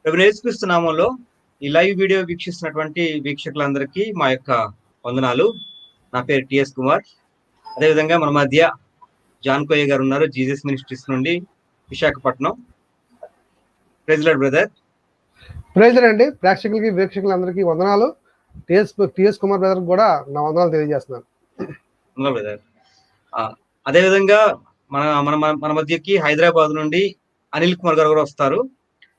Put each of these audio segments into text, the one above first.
ప్రభు యేసుక్రీస్తు నామంలో ఈ లైవ్ వీడియో వీక్షిస్తున్నటువంటి వీక్షకులందరికీ మా యొక్క వందనాలు. నా పేరు టిఎస్ కుమార్. అదేవిధంగా మన మధ్య జాన్ కోయ్య గారు ఉన్నారు, జీసస్ మినిస్ట్రీస్ నుండి Visakhapatnam. Praise Lord brother. Praise Lord అండి. ప్రేక్షకులకి వీక్షకులందరికీ వందనాలు. టిఎస్ కుమార్ బ్రదర్ కూడా నా వందనాలు తెలియజేస్తున్నాను. బ్రదర్. అదేవిధంగా మన మన మన మధ్యకి హైదరాబాద్ నుండి అనిల్ కుమార్ గారు కూడా వస్తారు.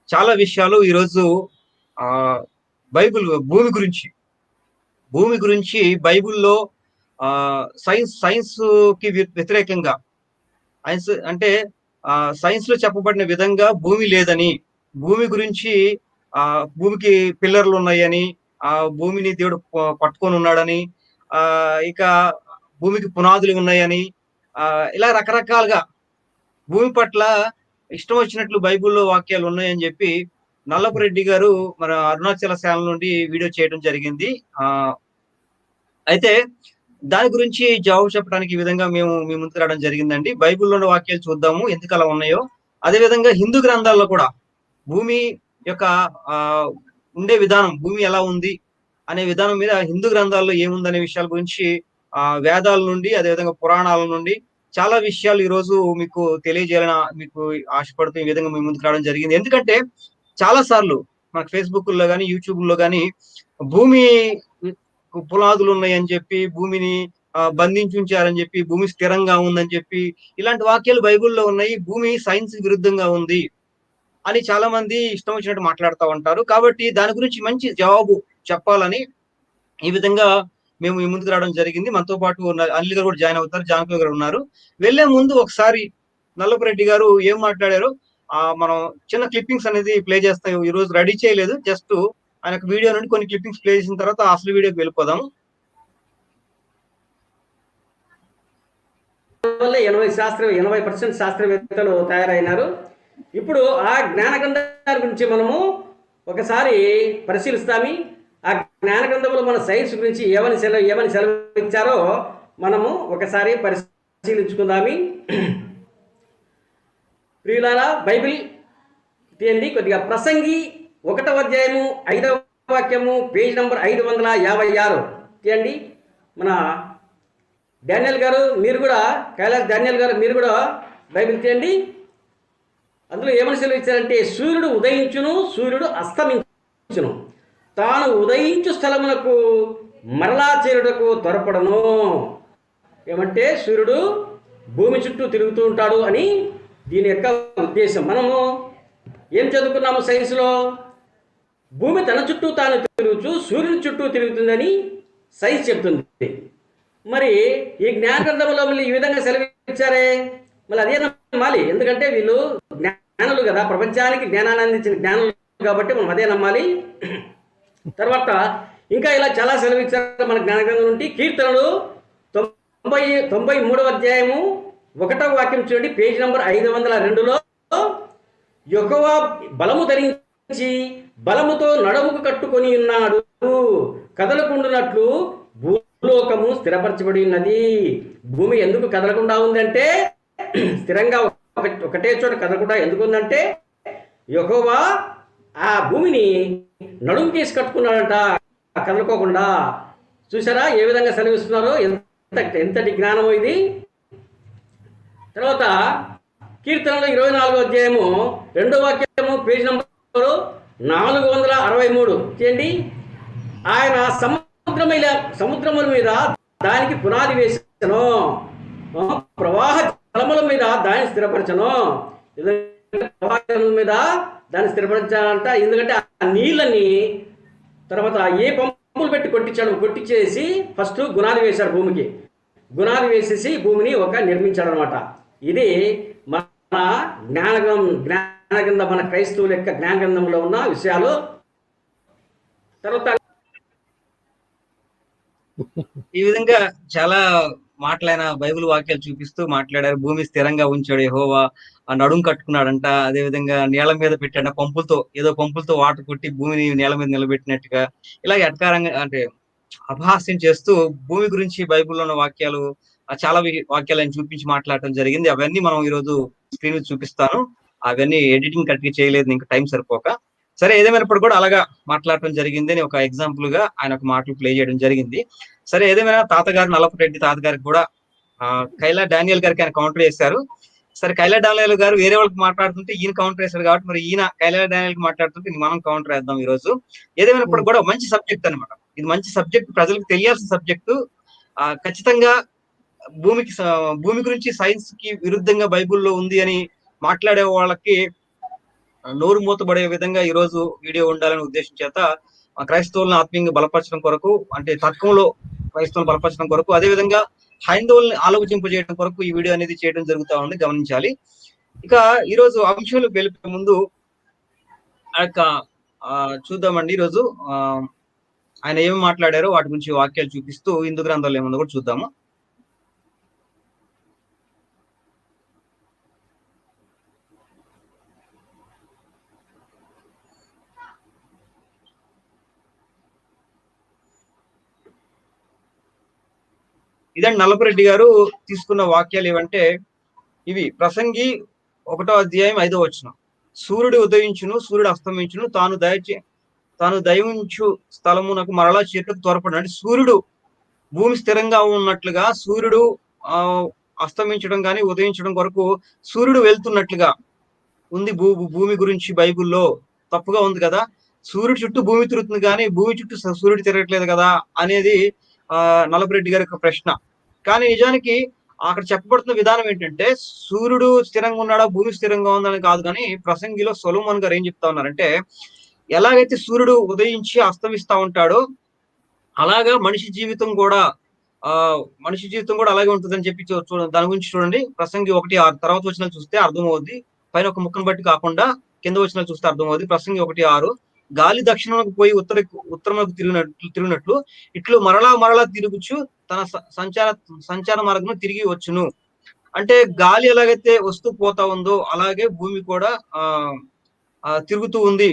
చాలా విషయాలు ఈరోజు బైబిల్ భూమి గురించి బైబిల్లో సైన్స్ కి వ్యతిరేకంగా అంటే సైన్స్ లో చెప్పబడిన విధంగా భూమి లేదని, భూమి గురించి భూమికి పిల్లర్లు ఉన్నాయని, భూమిని దేవుడు పట్టుకొని ఉన్నాడని, ఇక భూమికి పునాదులు ఉన్నాయని, ఇలా రకరకాలుగా భూమి పట్ల ఇష్టం వచ్చినట్లు బైబిల్లో వాక్యాలు ఉన్నాయని చెప్పి నల్లపురెడ్డి గారు మన అరుణాచల శాల నుండి వీడియో చేయడం జరిగింది. అయితే దాని గురించి జవాబు చెప్పడానికి ఈ విధంగా మేము మీ ముందుకు రావడం జరిగిందండి. బైబిల్లోని వాక్యాలు చూద్దాము ఎందుకు అలా ఉన్నాయో. అదేవిధంగా హిందూ గ్రంథాల్లో కూడా భూమి యొక్క ఉండే విధానం, భూమి ఎలా ఉంది అనే విధానం మీద హిందూ గ్రంథాల్లో ఏముందనే విషయాల గురించి వేదాల నుండి, అదేవిధంగా పురాణాల నుండి చాలా విషయాలు ఈ రోజు మీకు తెలియజేయాలని మీకు ఆశపడుతూ ఈ విధంగా మీ ముందుకు రావడం జరిగింది. ఎందుకంటే చాలా సార్లు మనకు ఫేస్బుక్ లో కానీ, యూట్యూబ్ లో కానీ భూమి పునాదులు ఉన్నాయని చెప్పి, భూమిని బంధించి ఉంచారని చెప్పి, భూమి స్థిరంగా ఉందని చెప్పి ఇలాంటి వాక్యాలు బైబిల్లో ఉన్నాయి. భూమి సైన్స్ విరుద్ధంగా ఉంది అని చాలా మంది ఇష్టం వచ్చినట్టు మాట్లాడుతూ ఉంటారు. కాబట్టి దాని గురించి మంచి జవాబు చెప్పాలని ఈ విధంగా మేము ఈ ముందుకు రావడం జరిగింది. మనతో పాటు అనిల్ గారు కూడా జాయిన్ అవుతారు, జానకి గారు ఉన్నారు. వెళ్లే ముందు ఒకసారి నల్లపురెడ్డి గారు ఏం మాట్లాడారో మనం చిన్న క్లిప్పింగ్స్ అనేది ప్లే చేస్తాం. ఈ రోజు రెడీ చేయలేదు, జస్ట్ ఆయన వీడియో నుండి కొన్ని క్లిప్పింగ్స్ ప్లే చేసిన తర్వాత అసలు వీడియోకి వెళ్ళిపోదాము. 80% శాస్త్రవేత్తలు తయారైనారు. ఇప్పుడు ఆ జ్ఞాన గ్రంథాల గురించి మనము ఒకసారి పరిశీలిస్తాము. ఆ జ్ఞాన గ్రంథంలో మన సైన్స్ గురించి ఏమని సెలవిచ్చారో మనము ఒకసారి పరిశీలించుకుందాము. ప్రియులారా, బైబిల్ తీయండి కొద్దిగా. ప్రసంగి 1వ అధ్యాయము 5వ వాక్యము, పేజ్ నంబర్ 556 తీయండి. మన డానియల్ గారు మీరు కూడా, కైలాస్ డానియల్ గారు మీరు కూడా బైబిల్ తీయండి. అందులో ఏమని సెలవిచ్చారంటే, సూర్యుడు ఉదయించును, సూర్యుడు అస్తమించును, తాను ఉదయించు స్థలములకు మరలా చేరుటకు త్వరపడను. ఏమంటే సూర్యుడు భూమి చుట్టూ తిరుగుతూ ఉంటాడు అని దీని యొక్క ఉద్దేశం. మనము ఏం చదువుకున్నాము సైన్స్లో? భూమి తన చుట్టూ తాను తిరుగుతూ సూర్యుని చుట్టూ తిరుగుతుందని సైన్స్ చెప్తుంది. మరి ఈ జ్ఞాన గ్రంథంలో మళ్ళీ ఈ విధంగా సెలవిచ్చారే, మళ్ళీ అదే నమ్మాలి. ఎందుకంటే వీళ్ళు జ్ఞానులు కదా, ప్రపంచానికి జ్ఞానాన్ని అందించిన జ్ఞానులు కాబట్టి మనం అదే నమ్మాలి. తర్వాత ఇంకా ఇలా చాలా సెలవిచ్చారు మన జ్ఞాన గ్రంథం నుండి. కీర్తనలు 93వ అధ్యాయము 1వ వాక్యం చూడండి, పేజ్ నంబర్ 502లో, యెహోవా బలము ధరించి బలముతో నడుముకు కట్టుకొని ఉన్నాడు, కదలకుండునట్లు భూలోకము స్థిరపరచబడి ఉన్నది. భూమి ఎందుకు కదలకుండా ఉందంటే, స్థిరంగా ఒకటే చోట కదలకుండా ఎందుకు ఉందంటే, యెహోవా ఆ భూమిని నడుము కేసి కట్టుకున్నాడంట, కదలుకోకుండా. చూసారా ఏ విధంగా సెలవిస్తున్నారో? ఎంతటి జ్ఞానమో ఇది. తర్వాత కీర్తనలో 24వ అధ్యాయము 2వ వాక్యము, పేజ్ నంబరు 463 చేయండి. ఆయన సముద్రముల మీద దానికి పునాది వేసను, ప్రవాహ జలముల మీద దాన్ని స్థిరపరచను. ప్రవాహ జలముల మీద దాన్ని స్థిరపరచాలంట. ఎందుకంటే ఆ నీళ్ళని తర్వాత ఏ పంపులు పెట్టి కొట్టించేసి ఫస్ట్ గునాది వేశాడు భూమికి. గునాది వేసేసి భూమిని నిర్మించాడు అనమాట. ఇది మన జ్ఞాన గ్రంథం, మన క్రైస్తవుల యొక్క జ్ఞాన గ్రంథంలో ఉన్న విషయాలు. తర్వాత ఈ విధంగా చాలా మాటలైన బైబిల్ వాక్యాలు చూపిస్తూ మాట్లాడారు. భూమి స్థిరంగా ఉంచాడు యెహోవా, నడుము కట్టుకున్నాడంట. అదే విధంగా నేల మీద పెట్టాడు, పంపులతో వాటర్ కొట్టి భూమిని నేల మీద నిలబెట్టినట్టుగా ఇలా ఎటకారంగా అంటే అపహాస్యం చేస్తూ భూమి గురించి బైబిల్లో ఉన్న వాక్యాలు చాలా వాక్యాలను చూపించి మాట్లాడటం జరిగింది. అవన్నీ మనం ఈరోజు స్క్రీన్ మీద చూపిస్తాను. అవన్నీ ఎడిటింగ్ కరెక్ట్గా చేయలేదు, ఇంకా టైం సరిపోక. సరే, ఏదేమైనప్పుడు కూడా అలాగా మాట్లాడటం జరిగింది అని ఒక ఎగ్జాంపుల్ గా ఆయన ఒక మాటలు ప్లే చేయడం జరిగింది. సరే, ఏదేమైనా తాతగారు నల్లపరెడ్డి తాతగారికి కూడా కైలా డానియల్ గారికి ఆయన కౌంటర్ చేశారు. సరే, కైలా డానియల్ గారు వేరే వాళ్ళకి మాట్లాడుతుంటే ఈయన కౌంటర్ వేశారు కాబట్టి మరి ఈయన కైలా డానియల్ కి మాట్లాడుతుంటే మనం కౌంటర్ వేద్దాం ఈ రోజు. ఏదేమైనప్పుడు కూడా మంచి సబ్జెక్ట్ అనమాట. ఇది మంచి సబ్జెక్ట్, ప్రజలకు తెలియాల్సిన సబ్జెక్టు. ఖచ్చితంగా భూమి గురించి సైన్స్ కి విరుద్ధంగా బైబిల్లో ఉంది అని మాట్లాడే వాళ్ళకి నోరు మూతబడే విధంగా ఈ రోజు వీడియో ఉండాలనే ఉద్దేశం చేత క్రైస్తవులను ఆత్మీయంగా బలపరచడం కొరకు, అంటే తర్కంలో క్రైస్తవులను బలపరచడం కొరకు, అదే విధంగా హైందవుల్ని ఆలోచింపజేయడం కొరకు ఈ వీడియో అనేది చేయడం జరుగుతా ఉంది, గమనించాలి. ఇక ఈ రోజు అంశాలు వెళ్ళే ముందు చూద్దామండి. ఈరోజు ఆయన ఏమి మాట్లాడారో వాటి గురించి వాక్యాలు చూపిస్తూ హిందూ గ్రంథాలు ఏముందో కూడా చూద్దాము. ఇదండి నల్లపరెడ్డి గారు తీసుకున్న వాక్యాలు ఏవంటే ఇవి. ప్రసంగి 1వ అధ్యాయం 5వ వచనం. సూర్యుడు ఉదయించును, సూర్యుడు అస్తమించును, తాను దయించు స్థలమునకు మరలా చేతులకు త్వరపడు. అంటే సూర్యుడు భూమి స్థిరంగా ఉన్నట్లుగా, సూర్యుడు అస్తమించడం కానీ ఉదయించడం కొరకు సూర్యుడు వెళ్తున్నట్లుగా ఉంది భూమి గురించి బైబిల్లో. తప్పుగా ఉంది కదా, సూర్యుడు చుట్టూ భూమి తిరుగుతుంది కానీ భూమి చుట్టూ సూర్యుడు తిరగట్లేదు కదా అనేది నల్లపరెడ్డి గారి యొక్క ప్రశ్న. కానీ నిజానికి అక్కడ చెప్పబడుతున్న విధానం ఏంటంటే సూర్యుడు స్థిరంగా ఉన్నాడా, భూమి స్థిరంగా ఉందని కాదు. కానీ ప్రసంగిలో సొలొమోన్ గారు ఏం చెప్తా ఉన్నారంటే, ఎలాగైతే సూర్యుడు ఉదయించి అస్తమిస్తా ఉంటాడో అలాగా మనిషి జీవితం కూడా అలాగే ఉంటుందని చెప్పి దాని గురించి చూడండి. ప్రసంగి 1:6 తర్వాత వచనాలు చూస్తే అర్థమవుద్ది. పైన ఒక ముక్కను బట్టి కాకుండా కింద వచనాలు చూస్తే అర్థమవుద్ది. ప్రసంగి 1:6, గాలి దక్షిణంలోకి పోయి ఉత్తరంలోకి తిరిగినట్లు ఇట్లు మరలా తిరుగుచు తన సంచార మార్గం తిరిగి వచ్చును. అంటే గాలి ఎలాగైతే వస్తూ పోతా ఉందో అలాగే భూమి కూడా తిరుగుతూ ఉంది.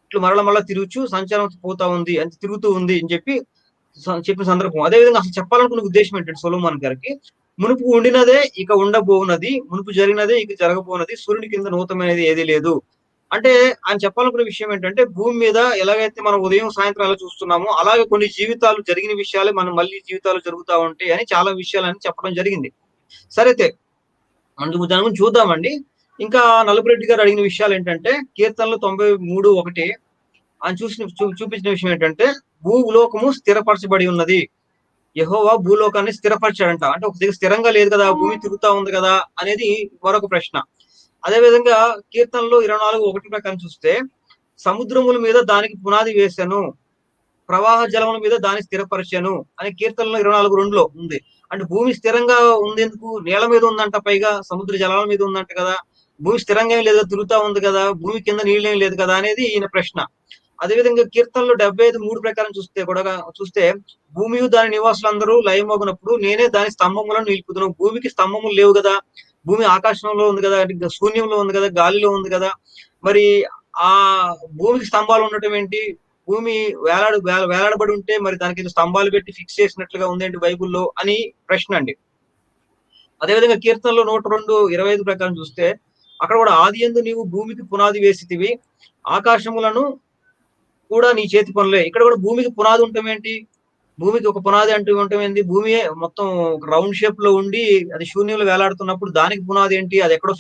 ఇట్లు మరలా తిరుగుచు సంచారం పోతా ఉంది, అంటే తిరుగుతూ ఉంది అని చెప్పిన సందర్భం. అదేవిధంగా అసలు చెప్పాలనుకున్న ఉద్దేశం ఏంటంటే సొలొమోన్ గారికి, మునుపు ఉండినదే ఇక ఉండబోనది, మునుపు జరిగినదే ఇక జరగబోనది, సూర్యుని కింద నూతనమైనది ఏదీ లేదు. అంటే ఆయన చెప్పాలనుకున్న విషయం ఏంటంటే భూమి మీద ఎలాగైతే మనం ఉదయం సాయంత్రాలు చూస్తున్నామో అలాగే కొన్ని జీవితాలు జరిగిన విషయాలే మనం మళ్ళీ జీవితాలు జరుగుతూ ఉంటాయి అని చాలా విషయాలని చెప్పడం జరిగింది. సరే, దాని గురించి చూద్దామండి. ఇంకా నల్లపరెడ్డి గారు అడిగిన విషయాలు ఏంటంటే కీర్తనలు 93:1 ఆయన చూపించిన విషయం ఏంటంటే భూలోకము స్థిరపరచబడి ఉన్నది. యెహోవా భూలోకాన్ని స్థిరపరిచాడంట. అంటే ఒక దగ్గర స్థిరంగా లేదు కదా, భూమి తిరుగుతా ఉంది కదా అనేది మరొక ప్రశ్న. అదే విధంగా కీర్తనలు 24:1 ప్రకారం చూస్తే సముద్రముల మీద దానికి పునాది వేశాను, ప్రవాహ జలముల మీద దాన్ని స్థిరపరిచాను అని కీర్తనలో 24:2 ఉంది. అంటే భూమి స్థిరంగా ఉండేందుకు నేల మీద ఉందంట, పైగా సముద్ర జలాల మీద ఉందంట కదా, భూమి స్థిరంగా ఏం లేదు, తిరుగుతా ఉంది కదా, భూమి కింద నీళ్ళు ఏం లేదు కదా అనేది ఈయన ప్రశ్న. అదేవిధంగా కీర్తనలో 75:3 ప్రకారం చూస్తే భూమియు దాని నివాసులందరూ లయమోగినప్పుడు నేనే దాని స్తంభములను నిలుపుదును. భూమికి స్తంభములు లేవు కదా, భూమి ఆకాశంలో ఉంది కదా, శూన్యంలో ఉంది కదా, గాలిలో ఉంది కదా, మరి ఆ భూమికి స్తంభాలు ఉండటం ఏంటి? భూమి వేలాడబడి ఉంటే మరి దానికి స్తంభాలు పెట్టి ఫిక్స్ చేసినట్లుగా ఉందేంటి బైబుల్లో అని ప్రశ్న అండి. అదేవిధంగా కీర్తనలో 102:25 ప్రకారం చూస్తే అక్కడ కూడా ఆదియందు నీవు భూమికి పునాది వేసితివి, ఆకాశములను కూడా నీ చేతి పనులే. ఇక్కడ కూడా భూమికి పునాది ఉండటం ఏంటి? భూమికి ఒక పునాది అంటూ ఉండటం ఏంటి? భూమి మొత్తం రౌండ్ షేప్ లో ఉండి అది శూన్యంలో వేలాడుతున్నప్పుడు దానికి పునాది ఏంటి? అది ఎక్కడో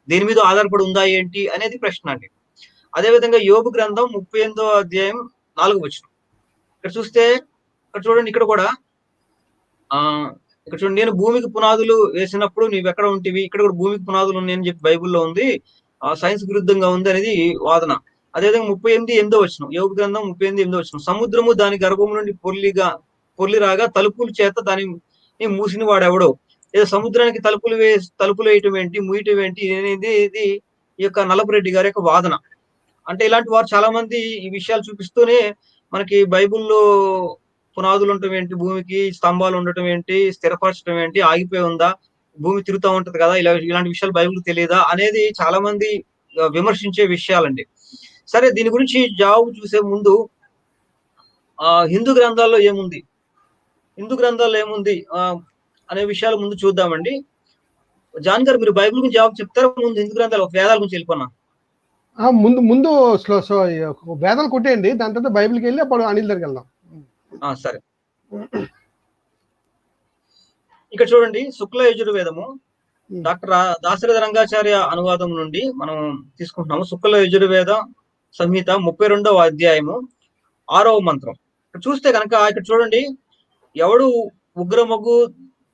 దేని మీద ఆధారపడి ఉందా ఏంటి అనేది ప్రశ్న అండి. అదేవిధంగా యోబు గ్రంథం 38వ అధ్యాయం 4వ వచనం. ఇక్కడ చూడండి, ఇక్కడ కూడా ఇక్కడ చూడండి, నేను భూమికి పునాదులు వేసినప్పుడు నీవెక్కడ ఉంటివి. ఇక్కడ కూడా భూమికి పునాదులు ఉన్నాయని చెప్పి బైబిల్లో ఉంది. సైన్స్ విరుద్ధంగా ఉంది అనేది వాదన. అదేవిధంగా 38:8వ వచనం, యోబు గ్రంథం 38:8వ వచనం, సముద్రము దాని గర్భము నుండి పొర్లి రాగా తలుపుల చేత దాని మూసిన వాడెవడో. ఏదో సముద్రానికి తలుపులు వేయటం ఏంటి, మూయటం ఏంటి అనేది ఇది ఈ యొక్క నల్లపరెడ్డి గారి యొక్క వాదన. అంటే ఇలాంటి వారు చాలా మంది ఈ విషయాలు చూపిస్తూనే మనకి బైబిల్లో పునాదులు ఉండటం ఏంటి, భూమికి స్తంభాలు ఉండటం ఏంటి, స్థిరపరచడం ఏంటి, ఆగిపోయి ఉందా, భూమి తిరుగుతూ ఉంటది కదా, ఇలాంటి విషయాలు బైబిల్ తెలియదా అనేది చాలా మంది విమర్శించే విషయాలండి. సరే, దీని గురించి జవాబు చూసే ముందు హిందూ గ్రంథాల్లో ఏముంది అనే విషయాల ముందు చూద్దామండి. జాన్ గారు, మీరు బైబిల్ గురించి జవాబు చెప్తారా? ముందు హిందూ గ్రంథాలు వేదాల గురించి వెళ్ళిపోనా? ముందు ముందు వేదాలు కొట్టేయండి, దాని తర్వాత బైబిల్కి వెళ్ళి అప్పుడు అనిల్ దగ్గరికి వెళ్దాం. సరే, ఇక్కడ చూడండి శుక్ల యజుర్వేదము డాక్టర్ దాశరథ రంగాచార్య అనువాదం నుండి మనం తీసుకుంటున్నాము. శుక్ల యజుర్వేద సంహిత 32వ అధ్యాయము 6వ మంత్రం. ఇక్కడ చూస్తే కనుక ఇక్కడ చూడండి, ఎవడు ఉగ్రమగు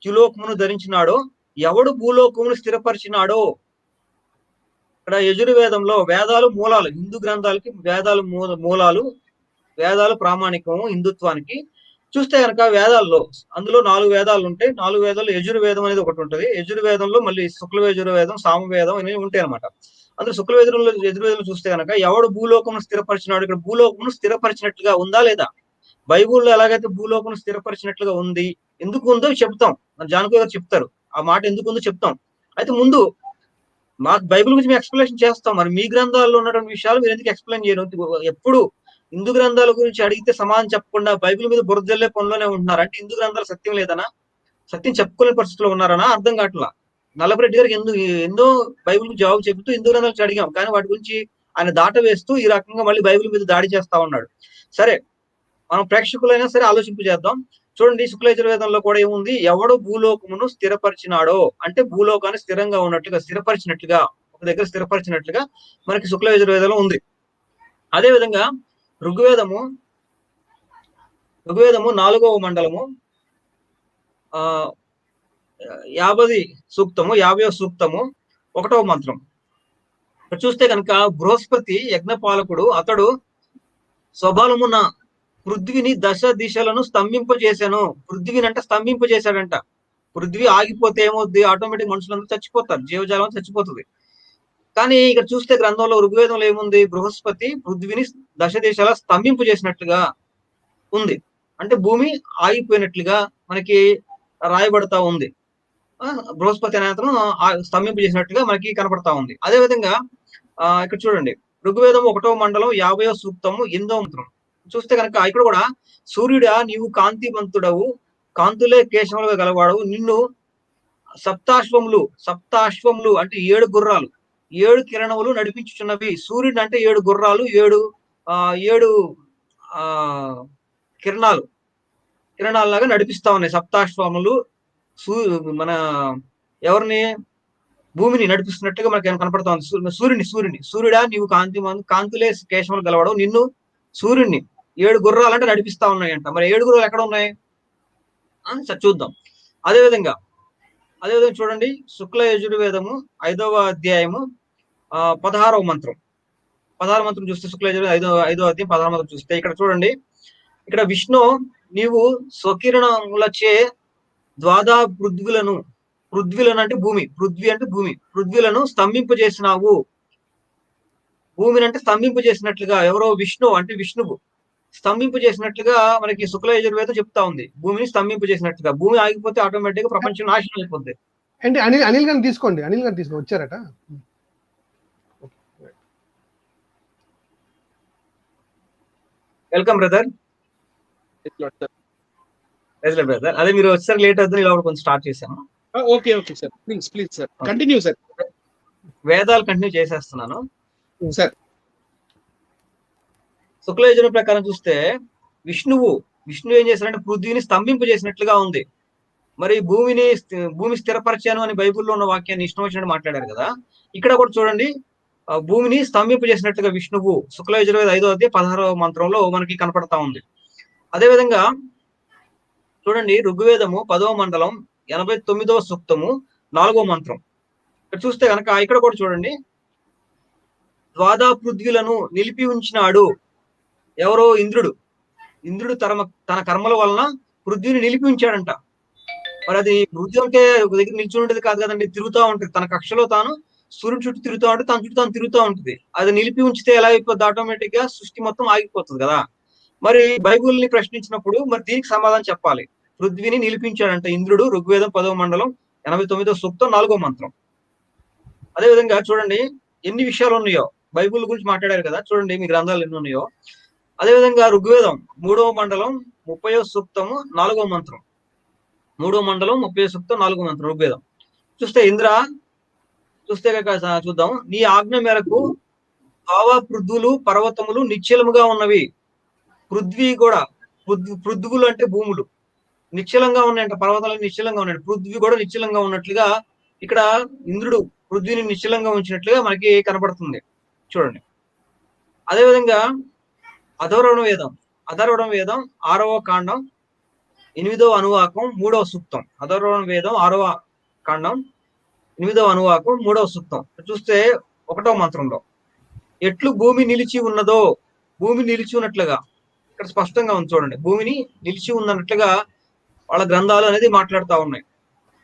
త్యులోకమును ధరించినాడో, ఎవడు భూలోకమును స్థిరపరిచినాడో. ఇక్కడ యజుర్వేదంలో వేదాలు మూలాలు, హిందూ గ్రంథాలకి వేదాలు మూలాలు, వేదాలు ప్రామాణికము హిందుత్వానికి. చూస్తే కనుక వేదాల్లో అందులో 4 వేదాలు ఉంటాయి. 4 వేదాల్లో యజుర్వేదం అనేది ఒకటి ఉంటుంది. యజుర్వేదంలో మళ్ళీ శుక్ల యజుర్వేదం, సామవేదం అనేవి ఉంటాయి అనమాట. అందులో శుక్ల యజుర్వేదంలో చూస్తే కనుక ఎవడు భూలోకమును స్థిరపరిచినాడు, ఇక్కడ భూలోకమును స్థిరపరిచినట్లుగా ఉందా లేదా? బైబుల్లో ఎలాగైతే భూలోకమును స్థిరపరిచినట్లుగా ఉంది, ఎందుకు ఉందో చెప్తాం. జానకి గారు చెప్తారు ఆ మాట ఎందుకు ఉందో చెప్తాం. అయితే ముందు మాకు బైబిల్ గురించి మేము ఎక్స్ప్లెనేషన్ చేస్తాం. మరి మీ గ్రంథాల్లో ఉన్నటువంటి విషయాలు మీరు ఎందుకు ఎక్స్ప్లెయిన్ చేయరు? ఎప్పుడు హిందూ గ్రంథాల గురించి అడిగితే సమాధానం చెప్పకుండా బైబిల్ మీద బురదల్లే పనిలోనే ఉంటున్నారు. అంటే హిందూ గ్రంథాలు సత్యం లేదనా, సత్యం చెప్పుకునే పరిస్థితిలో ఉన్నారనా అర్థం కావట్లా. నల్లపరెడ్డి గారికి ఎన్నో బైబిల్ జవాబు చెబుతూ హిందూ గ్రంథాలు అడిగాం, కానీ వాటి గురించి ఆయన దాట వేస్తూ ఈ రకంగా మళ్ళీ బైబిల్ మీద దాడి చేస్తా ఉన్నాడు. సరే, మనం ప్రేక్షకులైనా సరే ఆలోచింపు చేద్దాం. చూడండి, శుక్ల యజుర్వేదంలో కూడా ఏముంది? ఎవడు భూలోకమును స్థిరపరిచినాడో అంటే భూలోకాన్ని స్థిరంగా ఉన్నట్లుగా, స్థిరపరిచినట్లుగా, ఒక దగ్గర స్థిరపరిచినట్లుగా మనకి శుక్ల యజుర్వేదంలో ఉంది. అదే విధంగా ఋగ్వేదము 4వ మండలము 50వ సూక్తము 1వ మంత్రం. ఇక్కడ చూస్తే కనుక బృహస్పతి యజ్ఞపాలకుడు, అతడు స్వబలమున పృథ్వీని దశ దిశలను స్తంభింపజేశాను. పృథ్వీని అంటే స్తంభింపజేశాడంట. పృథ్వీ ఆగిపోతే ఏమవుద్ది? ఆటోమేటిక్ మనుషులందరూ చచ్చిపోతారు, జీవజాలం చచ్చిపోతుంది. కానీ ఇక్కడ చూస్తే గ్రంథంలో ఋగ్వేదంలో ఏముంది? బృహస్పతి పృథ్వీని దశ దిశలా స్తంభింపజేసినట్లుగా ఉంది. అంటే భూమి ఆగిపోయినట్లుగా మనకి రాయబడతా ఉంది. బృహస్పతి అనే అతను స్తంభింపజేసినట్లుగా మనకి కనపడతా ఉంది. అదే విధంగా ఇక్కడ చూడండి, ఋగ్వేదం 1వ మండలం 50వ సూక్తము 8వ మంత్రం చూస్తే కనుక ఇక్కడ కూడా సూర్యుడా నీవు కాంతివంతుడవు, కాంతులే కేశములుగా గలవాడవు, నిన్ను సప్తాశ్వములు అంటే 7 గుర్రాలు, 7 కిరణములు నడిపించుచున్నవి. సూర్యుడు అంటే 7 గుర్రాలు, 7 కిరణాలలాగా నడిపిస్తా ఉన్నాయి సప్తాశ్వములు. మన ఎవరిని? భూమిని నడిపిస్తున్నట్టుగా మనకి కనపడతా ఉంది. సూర్యుడా నీవు కాంతులే కేశములు గలవాడవు, నిన్ను సూర్యుడిని 7 గుర్రాలు అంటే నడిపిస్తా ఉన్నాయంట. మరి 7 గుర్రాలు ఎక్కడ ఉన్నాయి చూద్దాం. అదేవిధంగా చూడండి, శుక్ల యజుర్వేదము 5వ అధ్యాయము 16వ మంత్రం. 16వ మంత్రం చూస్తే శుక్ల యజుర్వేదం 5వ అధ్యాయం 16వ మంత్రం చూస్తే ఇక్కడ చూడండి, ఇక్కడ విష్ణు నీవు స్వకిరణములచే ద్వాదా పృథ్వీలను అంటే భూమి, పృథ్వీలను స్తంభింపజేసినావు. భూమిని అంటే స్తంభింపజేసినట్లుగా ఎవరో విష్ణు అంటే విష్ణువు స్తంభింపజేసినట్లుగా మనకి శుక్ల యజుర్వేదం చెప్తా ఉంది. భూమిని స్తంభింపజేసినట్లుగా. భూమి ఆగిపోతే ఆటోమేటిక్ గా ప్రపంచం నాశనం అయిపోద్ది. అంటే అనిల్ గారిని తీసుకోండి, వచ్చారట. Welcome brother. బ్రదర్ అదే మీరు వచ్చారు, లేట్ అవుతుంది, ఇలా కొంచెం స్టార్ట్ చేశాను. Okay sir, please sir continue sir. వేదాలు కంటిన్యూ చేసేస్తున్నాను సార్. శుక్ల యజుర్వేదం ప్రకారం చూస్తే విష్ణు ఏం చేశారంటే పృథ్వీని స్తంభింపజేసినట్లుగా ఉంది. మరి భూమి స్థిరపరిచాను అని బైబిల్లో ఉన్న వాక్యాన్ని ఇష్టం వచ్చినట్టు మాట్లాడారు కదా. ఇక్కడ కూడా చూడండి, భూమిని స్తంభింపజేసినట్లుగా విష్ణువు శుక్ల యజుర్వేదం 5వ అధ్యాయం 16వ మంత్రంలో మనకి కనపడతా ఉంది. అదేవిధంగా చూడండి, ఋగ్వేదము 10వ మండలం 89వ సూక్తము 4వ మంత్రం. ఇక్కడ చూస్తే కనుక ఇక్కడ కూడా చూడండి, ద్వాదా పృథ్వీలను నిలిపి ఉంచినాడు. ఎవరో? ఇంద్రుడు తన కర్మల వలన పృథ్వీని నిలిపి ఉంచాడంట. మరి అది పృథ్వీ అంటే ఒక దగ్గర నిల్చుని ఉండేది కాదు కదండి, తిరుగుతూ ఉంటుంది. తన కక్షలో తాను సూర్యుడు చుట్టూ తిరుగుతూ ఉంటే తన చుట్టూ తాను తిరుగుతూ ఉంటుంది. అది నిలిపి ఉంచితే ఎలా అయిపోద్ది? ఆటోమేటిక్ గా సృష్టి మొత్తం ఆగిపోతుంది కదా. మరి బైబుల్ని ప్రశ్నించినప్పుడు మరి దీనికి సమాధానం చెప్పాలి. పృథ్వీని నిలిపించాడంట ఇంద్రుడు. ఋగ్వేదం 10వ మండలం 89వ సూక్తం 4వ మంత్రం. అదేవిధంగా చూడండి ఎన్ని విషయాలు ఉన్నాయో బైబుల్ గురించి మాట్లాడారు కదా. చూడండి మీ గ్రంథాలు ఎన్ని ఉన్నాయో. అదేవిధంగా ఋగ్వేదం 3వ మండలం 30వ సూక్తము 4వ మంత్రం. 3వ మండలం 30వ సూక్తం 4వ మంత్రం ఋగ్వేదం చూస్తే చూద్దాం. నీ ఆజ్ఞ మేరకు భావ పృథ్వులు పర్వతములు నిశ్చలముగా ఉన్నవి. పృథ్వీ కూడా పృథ్వులు అంటే భూములు నిశ్చలంగా ఉన్నాయంట, పర్వతాలు నిశ్చలంగా ఉన్నాయి. పృథ్వీ కూడా నిశ్చలంగా ఉన్నట్లుగా ఇక్కడ ఇంద్రుడు పృథ్వీని నిశ్చలంగా ఉంచినట్లుగా మనకి కనబడుతుంది. చూడండి. అదేవిధంగా అధర్వణ వేదం 6వ కాండం 8వ అనువాకం 3వ సూక్తం. అధర్వణ వేదం 6వ కాండం 8వ అనువాకం 3వ సూక్తం చూస్తే 1వ మంత్రంలో ఎట్లు భూమి నిలిచి ఉన్నదో, భూమి నిలిచి ఉన్నట్లుగా ఇక్కడ స్పష్టంగా ఉంది. చూడండి, భూమిని నిలిచి ఉన్నట్లుగా వాళ్ళ గ్రంథాలు అనేది మాట్లాడుతూ ఉన్నాయి.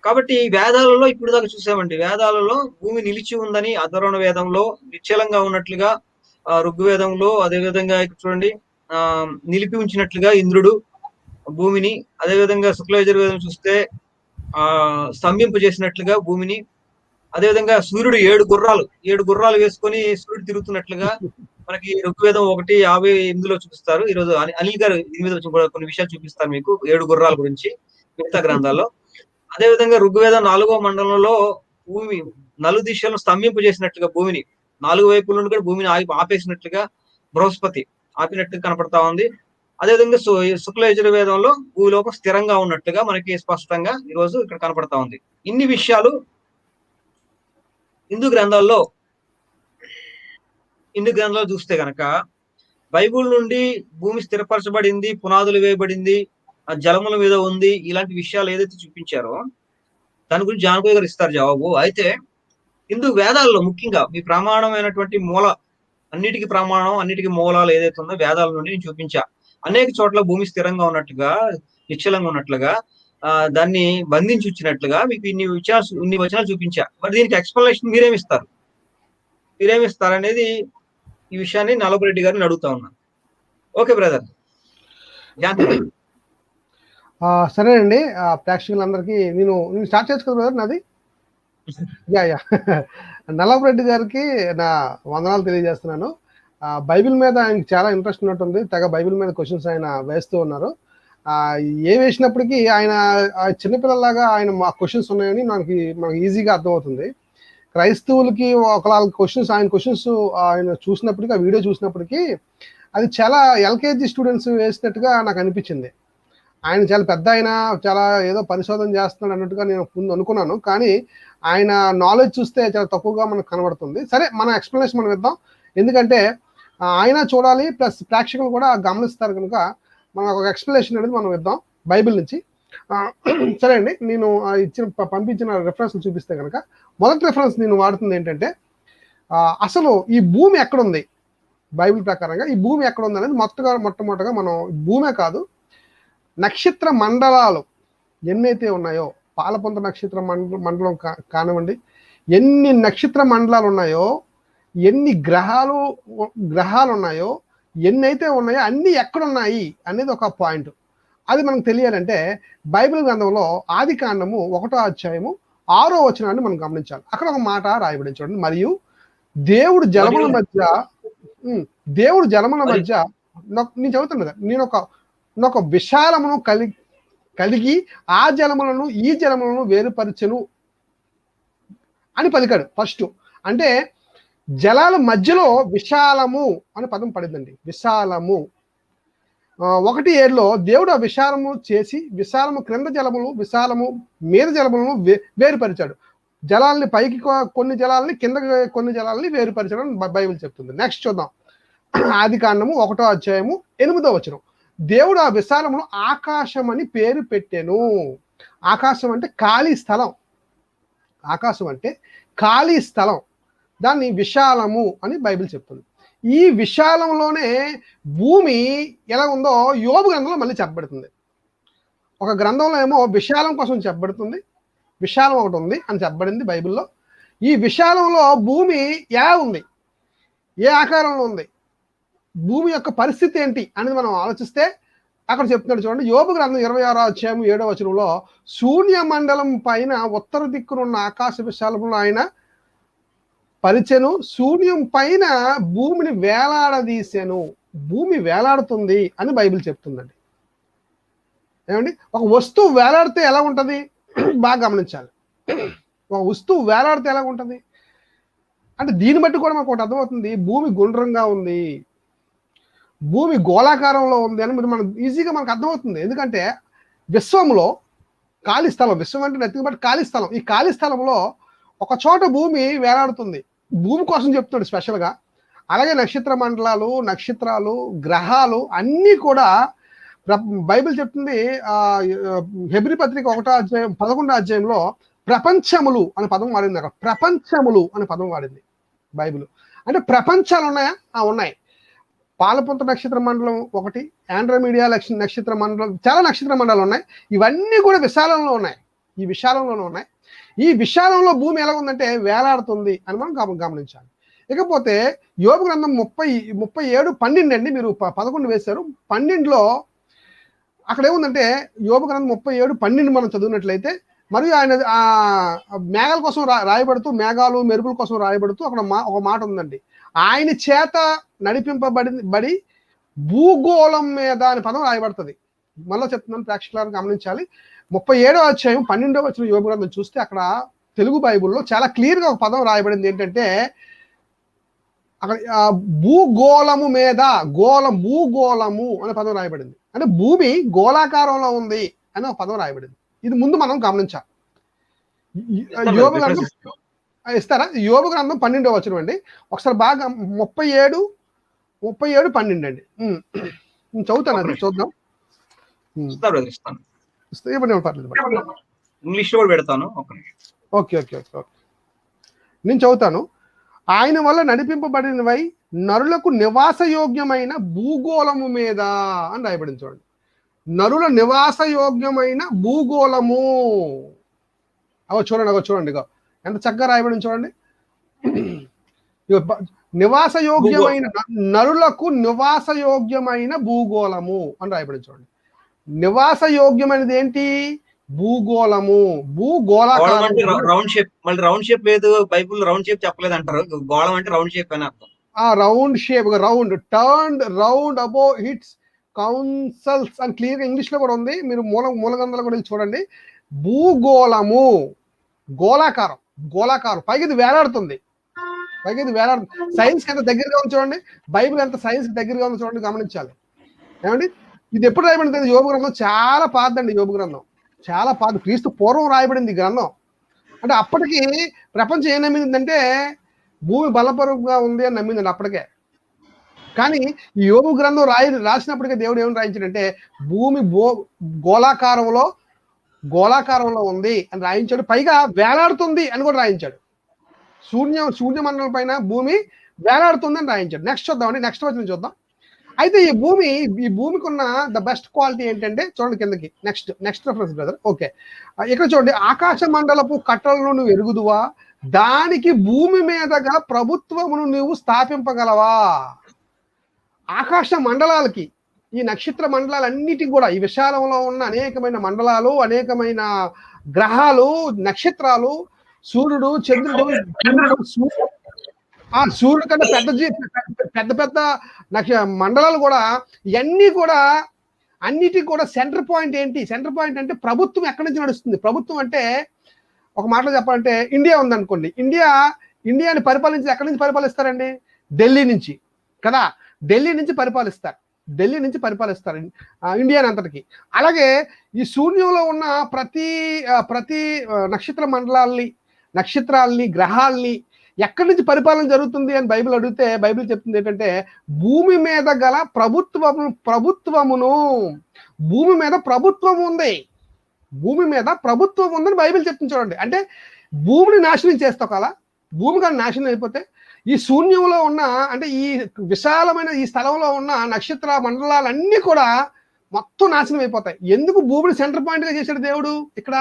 కాబట్టి వేదాలలో ఇప్పుడు దాకా చూసామండి, వేదాలలో భూమి నిలిచి ఉందని అధర్వణ వేదంలో నిశ్చలంగా ఉన్నట్లుగా, ఋగ్వేదంలో అదేవిధంగా ఇక్కడ చూడండి నిలిపి ఉంచినట్లుగా ఇంద్రుడు భూమిని, అదేవిధంగా శుక్లయజుర్వేదం చూస్తే స్తంభింపు చేసినట్లుగా భూమిని, అదేవిధంగా సూర్యుడు 7 గుర్రాలు వేసుకొని సూర్యుడు తిరుగుతున్నట్లుగా మనకి ఋగ్వేదం 1:58 చూపిస్తారు. ఈరోజు అనిల్ గారు దీని మీద కూడా కొన్ని విషయాలు చూపిస్తారు మీకు 7 గుర్రాల గురించి మిగతా గ్రంథాల్లో. అదేవిధంగా ఋగ్వేదం 4వ మండలంలో భూమి నలుదిశలను స్తంభింపు చేసినట్లుగా భూమిని 4 వైపుల నుండి కూడా భూమిని ఆపేసినట్లుగా బృహస్పతి ఆపినట్టుగా కనపడతా ఉంది. అదేవిధంగా శుక్ల యజుర్వేదంలో భూలోకం స్థిరంగా ఉన్నట్టుగా మనకి స్పష్టంగా ఈరోజు ఇక్కడ కనపడతా ఉంది. ఇన్ని విషయాలు హిందూ గ్రంథాల్లో చూస్తే గనక బైబుల్ నుండి భూమి స్థిరపరచబడింది, పునాదులు వేయబడింది, జలముల మీద ఉంది, ఇలాంటి విషయాలు ఏదైతే చూపించారో దాని గురించి జానకోయ్ గారు ఇస్తారు జవాబు. అయితే హిందూ వేదాల్లో ముఖ్యంగా మీ ప్రమాణమైనటువంటి మూల, అన్నిటికీ ప్రమాణం, అన్నిటికీ మూలాలు ఏదైతే ఉందో వేదాల నుండి నేను చూపించా. అనేక చోట్ల భూమి స్థిరంగా ఉన్నట్టుగా, నిశ్చలంగా ఉన్నట్లుగా, దాన్ని బంధించి ఉంచినట్లుగా మీకు ఇన్ని వచనాలు చూపించా. మరి దీనికి ఎక్స్ప్లెనేషన్ మీరేమిస్తారు అనేది ఈ విషయాన్ని నల్లపురెడ్డి గారిని అడుగుతా ఉన్నాను. Okay brother. సరేనండి, ప్రేక్షకులందరికీ నేను స్టార్ట్ చేసుకోదు బ్రదర్ నాది. యా నల్లపురెడ్డి గారికి నా వందనాలు తెలియజేస్తున్నాను. బైబిల్ మీద ఆయనకి చాలా ఇంట్రెస్ట్ ఉన్నట్టుంది. తెగ బైబిల్ మీద క్వశ్చన్స్ ఆయన వేస్తూ ఉన్నారు. ఏ వేసినప్పటికీ ఆయన చిన్నపిల్లలాగా ఆయన మా క్వశ్చన్స్ ఉన్నాయని మనకి ఈజీగా అర్థమవుతుంది. క్రైస్తవులకి ఒకలాగా క్వశ్చన్స్, ఆయన చూసినప్పటికీ, ఆ వీడియో చూసినప్పటికీ అది చాలా ఎల్కేజీ స్టూడెంట్స్ వేసినట్టుగా నాకు అనిపించింది. ఆయన చాలా పెద్ద, ఆయన చాలా ఏదో పరిశోధన చేస్తున్నాడు అన్నట్టుగా నేను ముందు అనుకున్నాను. కానీ ఆయన నాలెడ్జ్ చూస్తే చాలా తక్కువగా మనకు కనబడుతుంది. సరే, మన ఎక్స్ప్లెనేషన్ మనం ఇద్దాం. ఎందుకంటే ఆయన చూడాలి, ప్లస్ ప్రేక్షకులు కూడా గమనిస్తారు కనుక మనం ఒక ఎక్స్ప్లెనేషన్ అనేది మనం ఇద్దాం బైబిల్ నుంచి. సరే అండి, నేను పంపించిన రెఫరెన్స్ చూపిస్తే కనుక మొదటి రెఫరెన్స్ నేను వాడుతుంది ఏంటంటే, అసలు ఈ భూమి ఎక్కడుంది బైబిల్ ప్రకారంగా, ఈ భూమి ఎక్కడుంది అనేది మొట్టమొదటిగా మనం భూమే కాదు, నక్షత్ర మండలాలు ఎన్నైతే ఉన్నాయో, పాలపొంత నక్షత్ర మండలం కానివ్వండి, ఎన్ని నక్షత్ర మండలాలు ఉన్నాయో, ఎన్ని గ్రహాలు ఉన్నాయో, ఎన్నైతే ఉన్నాయో అన్ని ఎక్కడున్నాయి అనేది ఒక పాయింట్. అది మనకు తెలియాలంటే బైబిల్ గ్రంథంలో ఆది కాండము 1వ అధ్యాయము 6వ వచనాన్ని మనం గమనించాలి. అక్కడ ఒక మాట రాయబడి చూడండి, మరియు దేవుడు జలముల మధ్య నేను చదువుతున్నా, నేను ఒక విశాలమును కలిగి ఆ జలములను ఈ జలములను వేరుపరచెను అని పలికాడు. ఫస్ట్ అంటే జలాల మధ్యలో విశాలము అనే పదం పడిందండి. విశాలము 1:7 దేవుడు ఆ విశాలము చేసి, విశాలము క్రింద జలములు, విశాలము మీద జలములను వేరుపరిచాడు. జలాల్ని పైకి కొన్ని జలాల్ని, కింద కొన్ని జలాల్ని వేరుపరిచాడు అని బైబిల్ చెప్తుంది. నెక్స్ట్ చూద్దాం, ఆది కాండము 1వ అధ్యాయము 8వ వచనం. దేవుడు ఆ విశాలమును ఆకాశం అని పేరు పెట్టెను. ఆకాశం అంటే ఖాళీ స్థలం, ఆకాశం అంటే ఖాళీ స్థలం, దాన్ని విశాలము అని బైబిల్ చెప్తుంది. ఈ విశాలంలోనే భూమి ఎలా ఉందో యోబు గ్రంథంలో మళ్ళీ చెప్పబడుతుంది. ఒక గ్రంథంలో ఏమో విశాలం కోసం చెప్పబడుతుంది, విశాలం ఒకటి ఉంది అని చెప్పబడింది బైబిల్లో. ఈ విశాలంలో భూమి ఎలా ఉంది, ఏ ఆకారంలో ఉంది, భూమి యొక్క పరిస్థితి ఏంటి అనేది మనం ఆలోచిస్తే అక్కడ చెప్తున్నాడు చూడండి. యోబు గ్రంథం 26వ అధ్యాయం 7వ వచనంలో, శూన్య మండలం పైన ఉత్తర దిక్కునున్న ఆకాశ విశాలంలో ఆయన పరిచెను, శూన్యం పైన భూమిని వేలాడదీసెను. భూమి వేలాడుతుంది అని బైబిల్ చెప్తుందండి. ఏమండి, ఒక వస్తువు వేలాడితే ఎలా ఉంటుంది బాగా గమనించాలి. ఒక వస్తువు వేలాడితే ఎలా ఉంటుంది, అంటే దీన్ని బట్టి కూడా మనకు ఒకటి అర్థమవుతుంది, భూమి గుండ్రంగా ఉంది, భూమి గోళాకారంలో ఉంది అని మనం ఈజీగా మనకు అర్థమవుతుంది. ఎందుకంటే విశ్వంలో ఖాళీ స్థలం, విశ్వం అంటే నథింగ్ బట్ ఖాళీ స్థలం. ఈ ఖాళీ స్థలంలో ఒక చోట భూమి వేలాడుతుంది. భూమి కోసం చెప్తున్నాడు స్పెషల్గా. అలాగే నక్షత్ర మండలాలు, నక్షత్రాలు, గ్రహాలు అన్నీ కూడా బైబిల్ చెప్తుంది. హెబ్రీ పత్రిక 1వ అధ్యాయం 11వ అధ్యాయంలో ప్రపంచములు అనే పదం వాడింది. అక్కడ ప్రపంచములు అనే పదం వాడింది బైబిల్. అంటే ప్రపంచాలు ఉన్నాయా? ఉన్నాయి. పాలపుంత నక్షత్ర మండలం ఒకటి, ఆండ్రోమీడియా నక్షత్ర మండలం, చాలా నక్షత్ర మండలాలు ఉన్నాయి. ఇవన్నీ కూడా విశాలంలో ఉన్నాయి, ఈ విశాలంలోనే ఉన్నాయి. ఈ విశాలంలో భూమి ఎలా ఉందంటే వేలాడుతుంది అని మనం గమనించాలి. ఇకపోతే యోబు గ్రంథం 37:12 అండి. మీరు 11 వేశారు. 12లో అక్కడ ఏముందంటే యోబు గ్రంథం 37:12 మనం చదివినట్లయితే, మరియు ఆయన మేఘాల కోసం రాయబడుతూ, మేఘాలు మెరుపుల కోసం రాయబడుతూ అక్కడ ఒక మాట ఉందండి. ఆయన చేత నడిపింపబడి భూగోళం మీద అనే పదం రాయబడుతుంది. మళ్ళీ చెప్తున్నాను, ప్రేక్షకులను గమనించాలి. 37వ అధ్యాయం 12వ వచనం యోబు గ్రంథం చూస్తే అక్కడ తెలుగు బైబిల్లో చాలా క్లియర్గా ఒక పదం రాయబడింది. ఏంటంటే అక్కడ భూగోళము మీద, భూగోళము అనే పదం రాయబడింది. అంటే భూమి గోళాకారంలో ఉంది అని ఒక పదం రాయబడింది. ఇది ముందు మనం గమనించాలి. యోబు గ్రంథం ఇస్తారా? యోబు గ్రంథం 12వ వచనం అండి. ఒకసారి బాగా 37:12 అండి. చదువుతాను, అది చూద్దాం. పర్లేదు, ఇంగ్లీష్ లో పెడతాను. ఓకే. నేను చదువుతాను. ఆయన వల్ల నడిపింపబడినవై నరులకు నివాసయోగ్యమైన భూగోళము మీద అని రాయబడింది. చూడండి, నరుల నివాసయోగ్యమైన భూగోళము. చూడండి ఎంత చక్కగా రాయబడింది చూడండి. నివాసయోగ్యమైన, నరులకు నివాసయోగ్యమైన భూగోళము అని రాయబడింది. చూడండి, నివాసయోగ్యమైనది ఏంటి? భూగోళము. Round shape. మళ్ళీ రౌండ్ షేప్ లేదు బైబుల్, రౌండ్ షేప్ చెప్పలేదు అంటారు. గోళం అంటే రౌండ్ షేప్ అని అర్థం. Round shape, round, turned round above hits counsels అని క్లియర్ గా ఇంగ్లీష్ లో కూడా ఉంది. మీరు మూలగంధాలు కూడా చూడండి. భూగోళము, గోళాకారం, పైకి ఇది వేలాడుతుంది. సైన్స్ ఎంత దగ్గరగా ఉంది చూడండి, బైబిల్ ఎంత సైన్స్ దగ్గరగా ఉంది చూడండి, గమనించాలి. ఏమండి, ఇది ఎప్పుడు రాయబడింది? యోబు గ్రంథం చాలా పాతదండి. యోబు గ్రంథం చాలా పాత, క్రీస్తు పూర్వం రాయబడింది ఈ గ్రంథం. అంటే అప్పటికి ప్రపంచం ఏం నమ్మిందంటే భూమి బలపరుగా ఉంది అని నమ్మిందండి అప్పటికే. కానీ ఈ యోబు గ్రంథం రాసినప్పటికే దేవుడు ఏమని రాయించాడంటే భూమి గోళాకారంలో ఉంది అని రాయించాడు. పైగా వేలాడుతుంది అని కూడా రాయించాడు. సూర్యమండలం పైన భూమి వేలాడుతుంది అని రాయించాడు. నెక్స్ట్ చూద్దామండి, నెక్స్ట్ వచ్చిన చూద్దాం. అయితే ఈ భూమికి ఉన్న ద బెస్ట్ క్వాలిటీ ఏంటంటే చూడండి కిందకి, నెక్స్ట్ రెఫరెన్స్ బ్రదర్. ఓకే, ఇక్కడ చూడండి, ఆకాశ మండలపు కట్టలను నువ్వు ఎరుగుదువా, దానికి భూమి మీదగా ప్రభుత్వమును నువ్వు స్థాపింపగలవా. ఆకాశ మండలాలకి, ఈ నక్షత్ర మండలాలన్నిటికి కూడా, ఈ విశాలంలో ఉన్న అనేకమైన మండలాలు, అనేకమైన గ్రహాలు, నక్షత్రాలు, సూర్యుడు, చంద్రుడు, సూర్యుడు కన్నా పెద్ద మండలాలు కూడా, ఇవన్నీ కూడా, అన్నిటికి కూడా సెంటర్ పాయింట్ ఏంటి? సెంటర్ పాయింట్ అంటే ప్రభుత్వం ఎక్కడి నుంచి నడుస్తుంది. ప్రభుత్వం అంటే ఒక మాటలో చెప్పాలంటే ఇండియా ఉందనుకోండి, ఇండియాని పరిపాలించి ఎక్కడి నుంచి పరిపాలిస్తారండి? ఢిల్లీ నుంచి కదా, ఢిల్లీ నుంచి పరిపాలిస్తారు ఇండియాని అంతటికి. అలాగే ఈ శూన్యంలో ఉన్న ప్రతి నక్షత్ర మండలాల్ని, నక్షత్రాల్ని, గ్రహాల్ని ఎక్కడి నుంచి పరిపాలన జరుగుతుంది అని బైబిల్ అడిగితే బైబిల్ చెప్తుంది ఏంటంటే భూమి మీద గల ప్రభుత్వమును, భూమి మీద ప్రభుత్వం ఉంది, భూమి మీద ప్రభుత్వం ఉందని బైబిల్ చెప్తుంది. చూడండి, అంటే భూమిని నాశనం చేస్తావు కదా, భూమి కానీ నాశనం అయిపోతే ఈ శూన్యంలో ఉన్న, అంటే ఈ విశాలమైన ఈ స్థలంలో ఉన్న నక్షత్ర మండలాలన్నీ కూడా మొత్తం నాశనం అయిపోతాయి. ఎందుకు భూమిని సెంటర్ పాయింట్ గా చేశాడు దేవుడు ఇక్కడ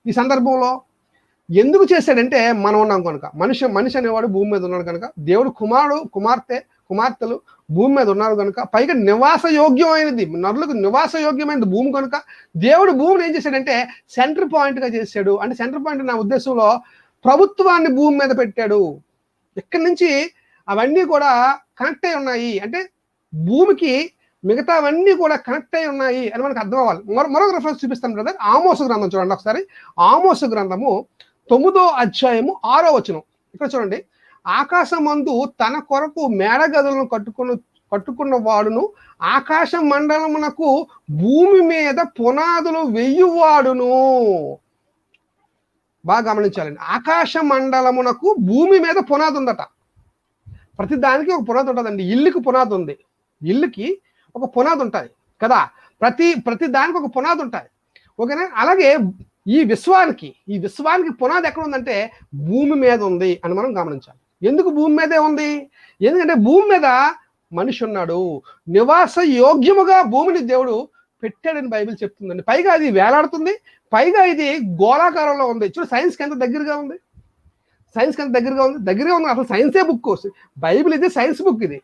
ఈ సందర్భంలో? ఎందుకు చేశాడంటే మనం ఉన్నాం కనుక, మనిషి అనేవాడు భూమి మీద ఉన్నాడు కనుక, దేవుడు కుమార్తెలు భూమి మీద ఉన్నారు కనుక, పైగా నివాసయోగ్యమైనది, నరులకు నివాసయోగ్యమైనది భూమి కనుక దేవుడు భూమిని ఏం చేశాడంటే సెంటర్ పాయింట్ గా చేశాడు. అంటే సెంటర్ పాయింట్ నా ఉద్దేశంలో ప్రభుత్వాన్ని భూమి మీద పెట్టాడు. ఇక్కడి నుంచి అవన్నీ కూడా కనెక్ట్ అయి ఉన్నాయి. అంటే భూమికి మిగతావన్నీ కూడా కనెక్ట్ అయి ఉన్నాయి అని మనకు అర్థం అవ్వాలి. మరొక రెఫరెన్స్ చూపిస్తాను బ్రదర్. ఆమోసు గ్రంథం చూడండి ఒకసారి. ఆమోసు గ్రంథము 9వ అధ్యాయము 6వ వచనం. ఇక్కడ చూడండి, ఆకాశమందు తన కొరకు మేడ గదులను కట్టుకున్న వాడును, ఆకాశ మండలమునకు భూమి మీద పునాదులు వెయ్యువాడును. బాగా గమనించాలండి. ఆకాశ మండలమునకు భూమి మీద పునాది ఉందట. ప్రతి దానికి ఒక పునాది ఉంటుందండి. ఇల్లుకి పునాది ఉంది, ఇల్లుకి ఒక పునాది ఉంటుంది కదా. ప్రతి దానికి ఒక పునాది ఉంటుంది, ఓకేనా. అలాగే ఈ విశ్వానికి పునాది ఎక్కడ ఉందంటే భూమి మీద ఉంది అని మనం గమనించాలి. ఎందుకు భూమి మీదే ఉంది? ఎందుకంటే భూమి మీద మనిషి ఉన్నాడు, నివాస యోగ్యముగా భూమిని దేవుడు పెట్టాడని బైబిల్ చెప్తుందండి. పైగా అది వేలాడుతుంది, పైగా ఇది గోళాకారంలో ఉంది. చూడు సైన్స్కి ఎంత దగ్గరగా ఉంది, దగ్గరగా ఉంది. అసలు సైన్సే బుక్, బైబిల్ ఇది సైన్స్ బుక్. ఇది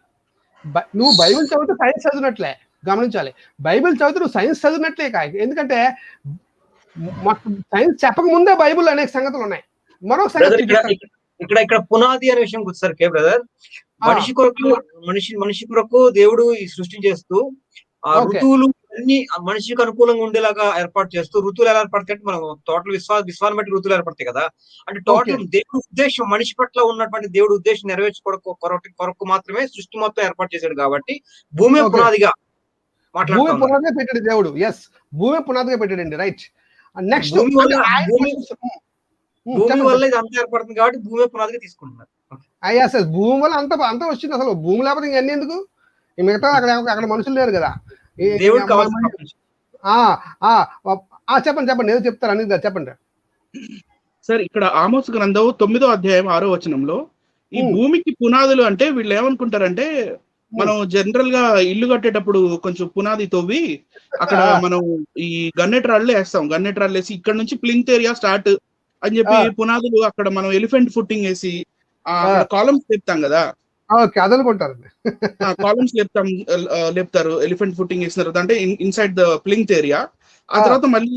నువ్వు బైబిల్ చదివితే సైన్స్ చదివినట్లే, గమనించాలి. బైబిల్ చదివితే నువ్వు సైన్స్ చదివినట్లే కాదు. ఎందుకంటే సైన్స్ చెప్పక ముందే బైబిల్ అనేక సంగతులు ఉన్నాయి. మరొక సంగతి ఇక్కడ పునాది అనే విషయం వచ్చేసరికి బ్రదర్, మనిషి కొరకు దేవుడు ఈ సృష్టి చేస్తూ ఆ ఋతువులు అన్ని మనిషికి అనుకూలంగా ఉండేలాగా ఏర్పాటు చేస్తూ, ఋతువులు ఎలా ఏర్పడతాయి అంటే మనం టోటల్ విశ్వాన్ని బట్టి ఋతువులు ఏర్పడతాయి కదా. అంటే టోటల్ దేవుడి ఉద్దేశం, మనిషి పట్ల ఉన్నటువంటి దేవుడి ఉద్దేశం కొరకు మాత్రమే సృష్టి మొత్తం ఏర్పాటు చేశాడు. కాబట్టి భూమి పునాదిగా పెట్టాడు దేవుడు. ఎస్, భూమి పునాదిగా పెట్టాడండి. రైట్. నెక్స్ట్ భూమి వల్ల ఇది అంతా ఏర్పడుతుంది కాబట్టి భూమి పునాదిగా తీసుకుంటున్నారు. భూమి వల్ల అంత వచ్చింది. అసలు భూమి లేకపోతే ఇంక ఎందుకు? మిగతా అక్కడ మనుషులు లేరు కదా. చెప్పండి, ఏదో చెప్తారు అని చెప్పండి సార్. ఇక్కడ ఆమోస్ గ్రంథం 9వ అధ్యాయం 6వ వచనంలో ఈ భూమికి పునాదులు అంటే వీళ్ళు ఏమనుకుంటారంటే, మనం జనరల్ గా ఇల్లు కట్టేటప్పుడు కొంచెం పునాది తవ్వి అక్కడ మనం ఈ గన్నెట్ రాళ్ళు వేస్తాం. గన్నెట్ రాళ్ళు వేసి ఇక్కడ నుంచి ప్లింత్ ఏరియా స్టార్ట్ అని చెప్పి పునాదులు అక్కడ మనం ఎలిఫెంట్ ఫుట్టింగ్ వేసి కాలమ్స్ చెప్తాం కదా. కాలమ్స్ లేపుతారు ఎలిఫెంట్ ఫుట్టింగ్ వేసిన తర్వాత, అంటే ఇన్సైడ్ ద ప్లింత్ ఏరియా. ఆ తర్వాత మళ్ళీ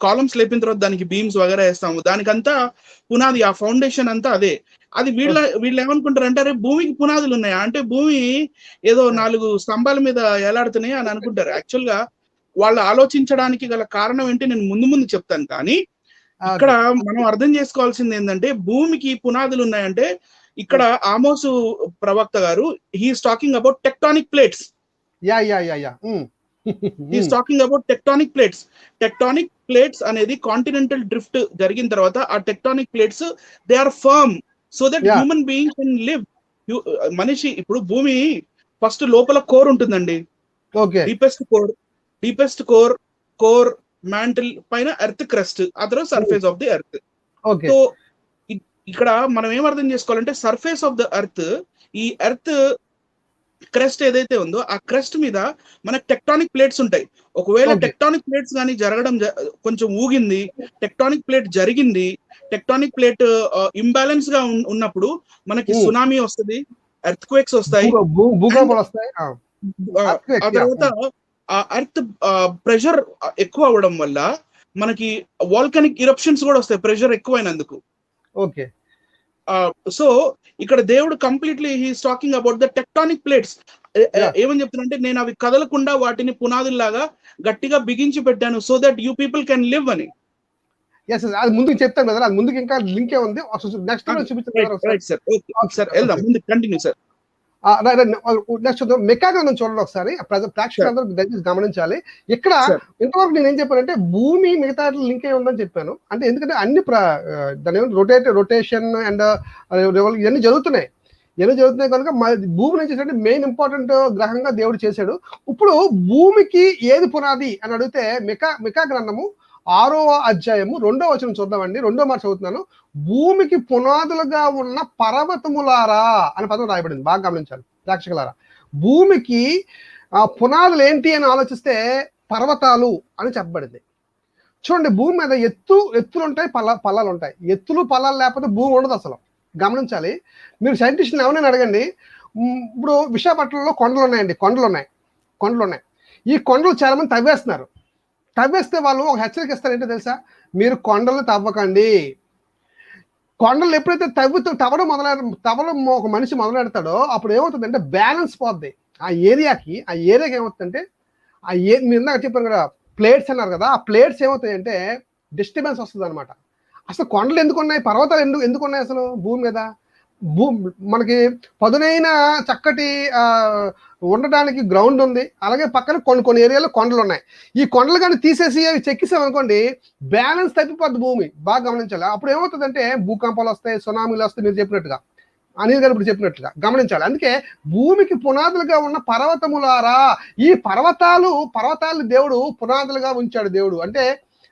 కాలమ్స్ లేపిన తర్వాత దానికి బీమ్స్ వగేరా వేస్తాము. దానికంతా పునాది, ఆ ఫౌండేషన్ అంతా అదే. అది వీళ్ళు ఏమనుకుంటారు అంటే, భూమికి పునాదులు ఉన్నాయా అంటే భూమి ఏదో 4 స్తంభాల మీద ఎలాడుతున్నాయి అని అనుకుంటారు. యాక్చువల్ గా వాళ్ళు ఆలోచించడానికి గల కారణం ఏంటి నేను ముందు చెప్తాను. కానీ ఇక్కడ మనం అర్థం చేసుకోవాల్సింది ఏంటంటే, భూమికి పునాదులు ఉన్నాయంటే ఇక్కడ ఆమోసు ప్రవక్త గారు he's talking about tectonic plates. He's talking about tectonic plates. Tectonic plates అనేది కాంటినెంటల్ డ్రిఫ్ట్ జరిగిన తర్వాత ఆ tectonic plates they are firm so that human being can live. మనిషి ఇప్పుడు భూమి ఫస్ట్ లోపల కోర్ ఉంటుందండి, డీపెస్ట్ కోర్ మ్యాంటిల్ పైన ఎర్త్ క్రస్ట్, ఆ తర్వాత surface of the earth. So ఇక్కడ మనం ఏం అర్థం చేసుకోవాలంటే, సర్ఫేస్ ఆఫ్ ద ఎర్త్, ఈ ఎర్త్ క్రస్ట్ ఏదైతే ఉందో ఆ క్రస్ట్ మీద మనకు టెక్టానిక్ ప్లేట్స్ ఉంటాయి. ఒకవేళ టెక్టానిక్ ప్లేట్స్ కానీ జరగడం కొంచెం ఊగింది, టెక్టానిక్ ప్లేట్ జరిగింది, టెక్టానిక్ ప్లేట్ ఇంబ్యాలెన్స్ గా ఉన్నప్పుడు మనకి సునామీ వస్తుంది, ఎర్త్ క్వేక్స్ వస్తాయి. ఆ తర్వాత ఆ ఎర్త్ ప్రెషర్ ఎక్కువ అవ్వడం వల్ల మనకి వాల్కనిక్ ఇరప్షన్స్ కూడా వస్తాయి, ప్రెషర్ ఎక్కువైనందుకు. ఓకే. సో ఇక్కడ దేవుడు completely he's talking about the tectonic plates. ఏమని చెప్తున్నారంటే, నేను అవి కదలకుండా వాటిని పునాదుల్లాగా గట్టిగా బిగించి పెట్టాను so that you people can live అని. అది ముందుకు చెప్తాను కదా, అది ముందుకు ఇంకా లింక్ ఉంది. Next continue sir. Next mecha గ్రంథం చూడండి ఒకసారి, ప్రేక్షకులందరూ దయచేసి గమనించాలి. ఇక్కడ ఇంతవరకు నేను ఏం చెప్పానంటే భూమి మిగతా లింక్ అయి ఉందని చెప్పాను. అంటే ఎందుకంటే అన్ని దాని రొటేషన్ అండ్ ఇవన్నీ జరుగుతున్నాయి కనుక భూమిని చేసేటంటే మెయిన్ ఇంపార్టెంట్ గ్రహంగా దేవుడు చేశాడు. ఇప్పుడు భూమికి ఏది పునాది అని అడిగితే మికా గ్రంథము 6వ అధ్యాయము 2వ వచనం చూద్దామండి. 2వ మాట చదువుతున్నాను. భూమికి పునాదులుగా ఉన్న పర్వతములారా అని పదం రాయబడింది. బాగా గమనించాలి ప్రేక్షకులారా. భూమికి పునాదులు ఏంటి అని ఆలోచిస్తే పర్వతాలు అని చెప్పబడింది. చూడండి, భూమి మీద ఎత్తులు ఉంటాయి, పల్లాలు ఉంటాయి. ఎత్తులు పల్లాలు లేకపోతే భూమి ఉండదు అసలు. గమనించాలి. మీరు సైంటిస్ట్ని ఎవరైనా అడగండి. ఇప్పుడు విశాఖపట్నంలో కొండలు ఉన్నాయి. ఈ కొండలు చాలా మంది తవ్వేస్తే వాళ్ళు ఒక హెచ్చరిక ఇస్తారు. ఏంటో తెలుసా? మీరు కొండలు తవ్వకండి. కొండలు ఎప్పుడైతే తవ్వడం ఒక మనిషి మొదలెడతాడో అప్పుడు ఏమవుతుందంటే బ్యాలెన్స్ పోద్ది ఆ ఏరియాకి ఏమవుతుందంటే మీరు ఇందాక చెప్పాను కదా, ప్లేట్స్ అన్నారు కదా, ఆ ప్లేట్స్ ఏమవుతాయంటే డిస్టర్బెన్స్ వస్తుంది అనమాట. అసలు కొండలు ఎందుకు ఉన్నాయి, పర్వతాలు ఎందుకు ఉన్నాయి అసలు భూమి మీద? మనకి పదునైన చక్కటి ఉండడానికి గ్రౌండ్ ఉంది. అలాగే పక్కన కొన్ని ఏరియాలో కొండలు ఉన్నాయి. ఈ కొండలు కానీ తీసేసి అవి చెక్కిసాం అనుకోండి, బ్యాలెన్స్ తప్పిపోద్ది భూమి. బాగా గమనించాలి. అప్పుడు ఏమవుతుందంటే భూకంపాలు వస్తాయి, సునామీలు వస్తాయి, మీరు చెప్పినట్టుగా, అనిల్ గారు ఇప్పుడు చెప్పినట్లుగా గమనించాలి. అందుకే భూమికి పునాదులుగా ఉన్న పర్వతములారా, ఈ పర్వతాలు దేవుడు పునాదులుగా ఉంచాడు. దేవుడు అంటే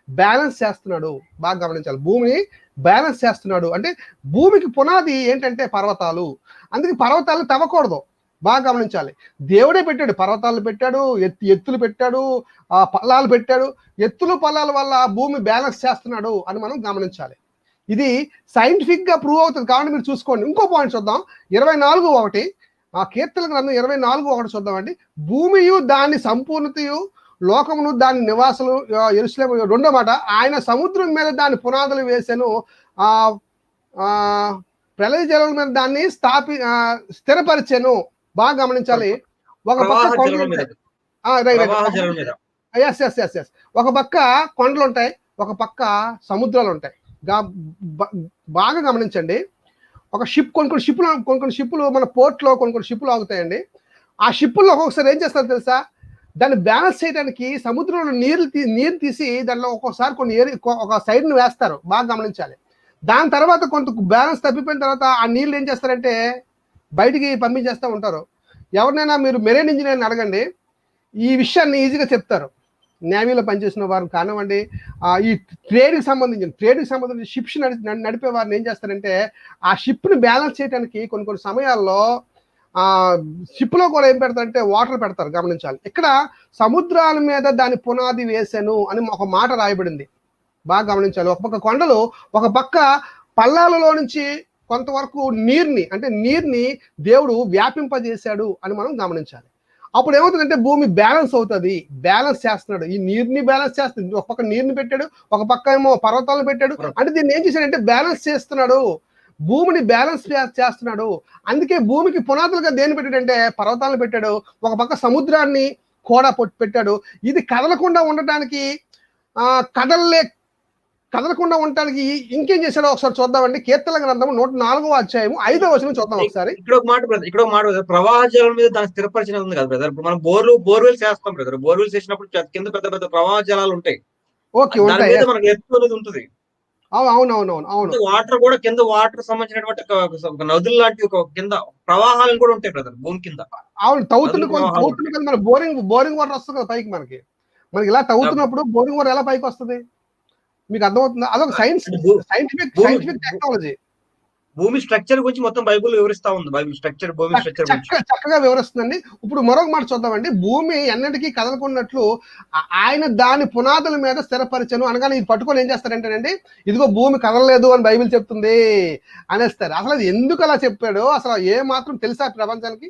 బ్యాలెన్స్ చేస్తున్నాడు. బాగా గమనించాలి. భూమిని బ్యాలెన్స్ చేస్తున్నాడు అంటే భూమికి పునాది ఏంటంటే పర్వతాలు. అందుకే పర్వతాలు తవ్వకూడదు. బాగా గమనించాలి. దేవుడే పెట్టాడు, పర్వతాలు పెట్టాడు, ఎత్తులు పెట్టాడు, పల్లాలు పెట్టాడు. ఎత్తులు పల్లాల వల్ల భూమి బ్యాలెన్స్ చేస్తున్నాడు అని మనం గమనించాలి. ఇది సైంటిఫిక్ గా ప్రూవ్ అవుతుంది. కాబట్టి మీరు చూసుకోండి. ఇంకో పాయింట్ చూద్దాం. 24:1 కీర్తన గ్రంథం 24:1 చూద్దామండి. భూమియు దాని సంపూర్ణతయు, లోకమును దాని నివాసులు, యెరూషలేము. రెండో మాట, ఆయన సముద్రం మీద దాని పునాదులు వేసెను, ప్రళయ జలం మీద దాన్ని స్థిరపరిచెను. బాగా గమనించాలి. ఒక పక్క ఒక పక్క కొండలు ఉంటాయి, ఒక పక్క సముద్రాలు ఉంటాయి. బాగా గమనించండి. ఒక షిప్, కొన్ని షిప్పులు మన పోర్ట్లో కొన్ని షిప్పులు ఆగుతాయండి. ఆ షిప్పుల్లో ఒక్కొక్కసారి ఏం చేస్తారు తెలుసా, దాన్ని బ్యాలెన్స్ చేయడానికి సముద్రంలో నీరు తీసి దానిలో ఒక్కొక్కసారి ఒక సైడ్ని వేస్తారు. బాగా గమనించాలి. దాని తర్వాత కొంత బ్యాలెన్స్ తప్పిపోయిన తర్వాత ఆ నీళ్ళు ఏం చేస్తారంటే బయటికి పంపించేస్తూ ఉంటారు. ఎవరినైనా మీరు మెరైన్ ఇంజనీర్ని అడగండి, ఈ విషయాన్ని ఈజీగా చెప్తారు. నేవీలో పనిచేసిన వారు కానివ్వండి, ఈ ట్రేడ్కి సంబంధించిన షిప్స్ నడిపే వారిని ఏం చేస్తారంటే ఆ షిప్ని బ్యాలెన్స్ చేయడానికి కొన్ని సమయాల్లో షిప్లో కూడా ఏం పెడతారంటే వాటర్ పెడతారు. గమనించాలి. ఇక్కడ సముద్రాల మీద దాని పునాది వేసాను అని ఒక మాట రాయబడింది. బాగా గమనించాలి. ఒక పక్క కొండలు, ఒక పక్క పల్లాలలో నుంచి కొంతవరకు నీరుని దేవుడు వ్యాపింపజేశాడు అని మనం గమనించాలి. అప్పుడు ఏమవుతుందంటే భూమి బ్యాలెన్స్ అవుతుంది. బ్యాలెన్స్ చేస్తున్నాడు. ఈ నీరుని బ్యాలెన్స్ చేస్తుంది. ఒక పక్క నీరుని పెట్టాడు, ఒక పక్క ఏమో పర్వతాలను పెట్టాడు. అంటే దీన్ని ఏం చేశాడంటే బ్యాలెన్స్ చేస్తున్నాడు. భూమిని బ్యాలెన్స్ చేస్తున్నాడు. అందుకే భూమికి పునాదులుగా దేన్ని పెట్టాడంటే పర్వతాలను పెట్టాడు, ఒక పక్క సముద్రాన్ని కూడా పెట్టాడు. ఇది కదలకుండా ఉండటానికి కదలకుండా ఉండటానికి ఇంకేం చేశాడో ఒకసారి చూద్దామండి. కీర్తన గ్రంథం 104:5 చూద్దాం ఒకసారి. ఇక్కడ ఒక మాట ప్రవాహ జలం మీద దాన్ని స్థిరపరిచిన ఉంది కదా బ్రదర్. ఇప్పుడు మనం బోర్వెల్స్ చేస్తాం బ్రదర్. బోర్వెల్స్ చేసినప్పుడు కింద పెద్ద ప్రవాహ జలాలు ఉంటాయి. ఓకే, ఉంటాయి. మనకి ఎత్తు అనేది ఉంటుంది. అవును. వాటర్ కూడా కింద వాటర్ సంబంధించినటువంటి నదులు లాంటి ఒక కింద ప్రవాహాలు కూడా ఉంటాయి బ్రదర్ భూమి కింద. అవును, తవ్వుతున్న మన బోరింగ్ వాటర్ వస్తుంది కదా పైకి. మనకి ఇలా తవ్వుతున్నప్పుడు బోరింగ్ వాటర్ ఎలా పైకి వస్తుంది మీకు అర్థమవుతుందా? అదొక సైంటిఫిక్ టెక్నాలజీ. భూమి స్ట్రక్చర్ గురించి మొత్తం బైబుల్ వివరిస్తా ఉంది. భూమి స్ట్రక్చర్ చక్కగా వివరిస్తుందండి. ఇప్పుడు మరొక మాట చూద్దామండి. భూమి ఎన్నటికీ కదలకున్నట్లు ఆయన దాని పునాదుల మీద స్థిరపరిచను అనగానే ఇది పట్టుకొని ఏం చేస్తారంటేనండి, ఇదిగో భూమి కదలలేదు అని బైబిల్ చెప్తుంది అనేస్తారు. అసలు అది ఎందుకు అలా చెప్పాడో అసలు ఏ మాత్రం తెలుసా ప్రపంచానికి?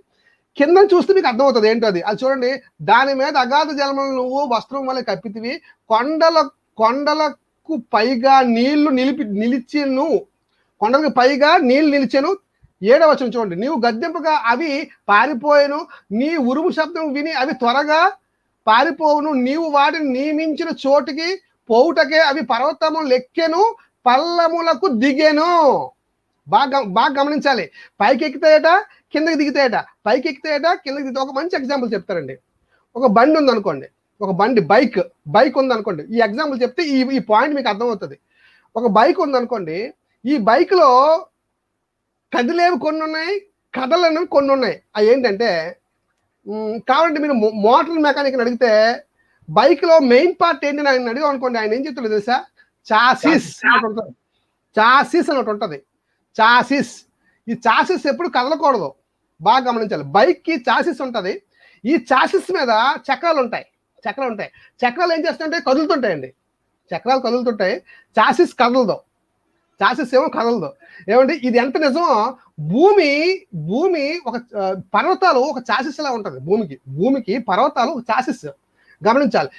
కింద చూస్తే మీకు అర్థమవుతుంది ఏంటో అది. చూడండి. దాని మీద అగాధ జలములు నువ్వు వస్త్రం వల్ల కప్పితివి, కొండలకు పైగా నీళ్లు నిలిచెను, కొండలకు పైగా నీళ్లు నిలిచెను. 7వ వచనం చూడండి. నీవు గద్దెంపగా అవి పారిపోయాను, నీ ఉరుము శబ్దం విని అవి త్వరగా పారిపోవును, నీవు వాటిని నియమించిన చోటుకి పోవుటకే అవి పర్వతము లెక్కెను, పల్లములకు దిగెను. బాగా గమనించాలి. పైకి ఎక్కుతాయట, కిందకి దిగుతాయట, పైకి ఎక్కుతాయట, కిందకి దిగుతాయి. ఒక మంచి ఎగ్జాంపుల్ చెప్తారండి. ఒక బండి ఉందనుకోండి, బైక్ ఉందనుకోండి. ఈ ఎగ్జాంపుల్ చెప్తే ఈ పాయింట్ మీకు అర్థమవుతుంది. ఒక బైక్ ఉందనుకోండి. ఈ బైక్లో కదిలేవి కొన్ని ఉన్నాయి, కదలనివి కొన్ని ఉన్నాయి. అవి ఏంటంటే కావాలంటే మీరు మోటార్ మెకానిక్ అడిగితే బైక్లో మెయిన్ పార్ట్ ఏంటి ఆయన అడిగాం అనుకోండి, ఆయన ఏం చెప్తాడు తెలుసా? చాసిస్ అని ఒకటి ఉంటుంది. ఈ చాసిస్ ఎప్పుడు కదలకూడదు. బాగా గమనించాలి. బైక్కి చాసిస్ ఉంటుంది. ఈ చాసిస్ మీద చక్రాలు ఉంటాయి. చక్రాలు ఏం చేస్తుంటే కదులుతుంటాయండి. చక్రాలు కదులుతుంటాయి, చాసిస్ కదలదు. ఏమంటే ఇది ఎంత నిజమో, భూమి ఒక పర్వతాలు ఒక చాసిస్ లా ఉంటుంది. భూమికి పర్వతాలు ఒక చాసిస్. గమనించాలి.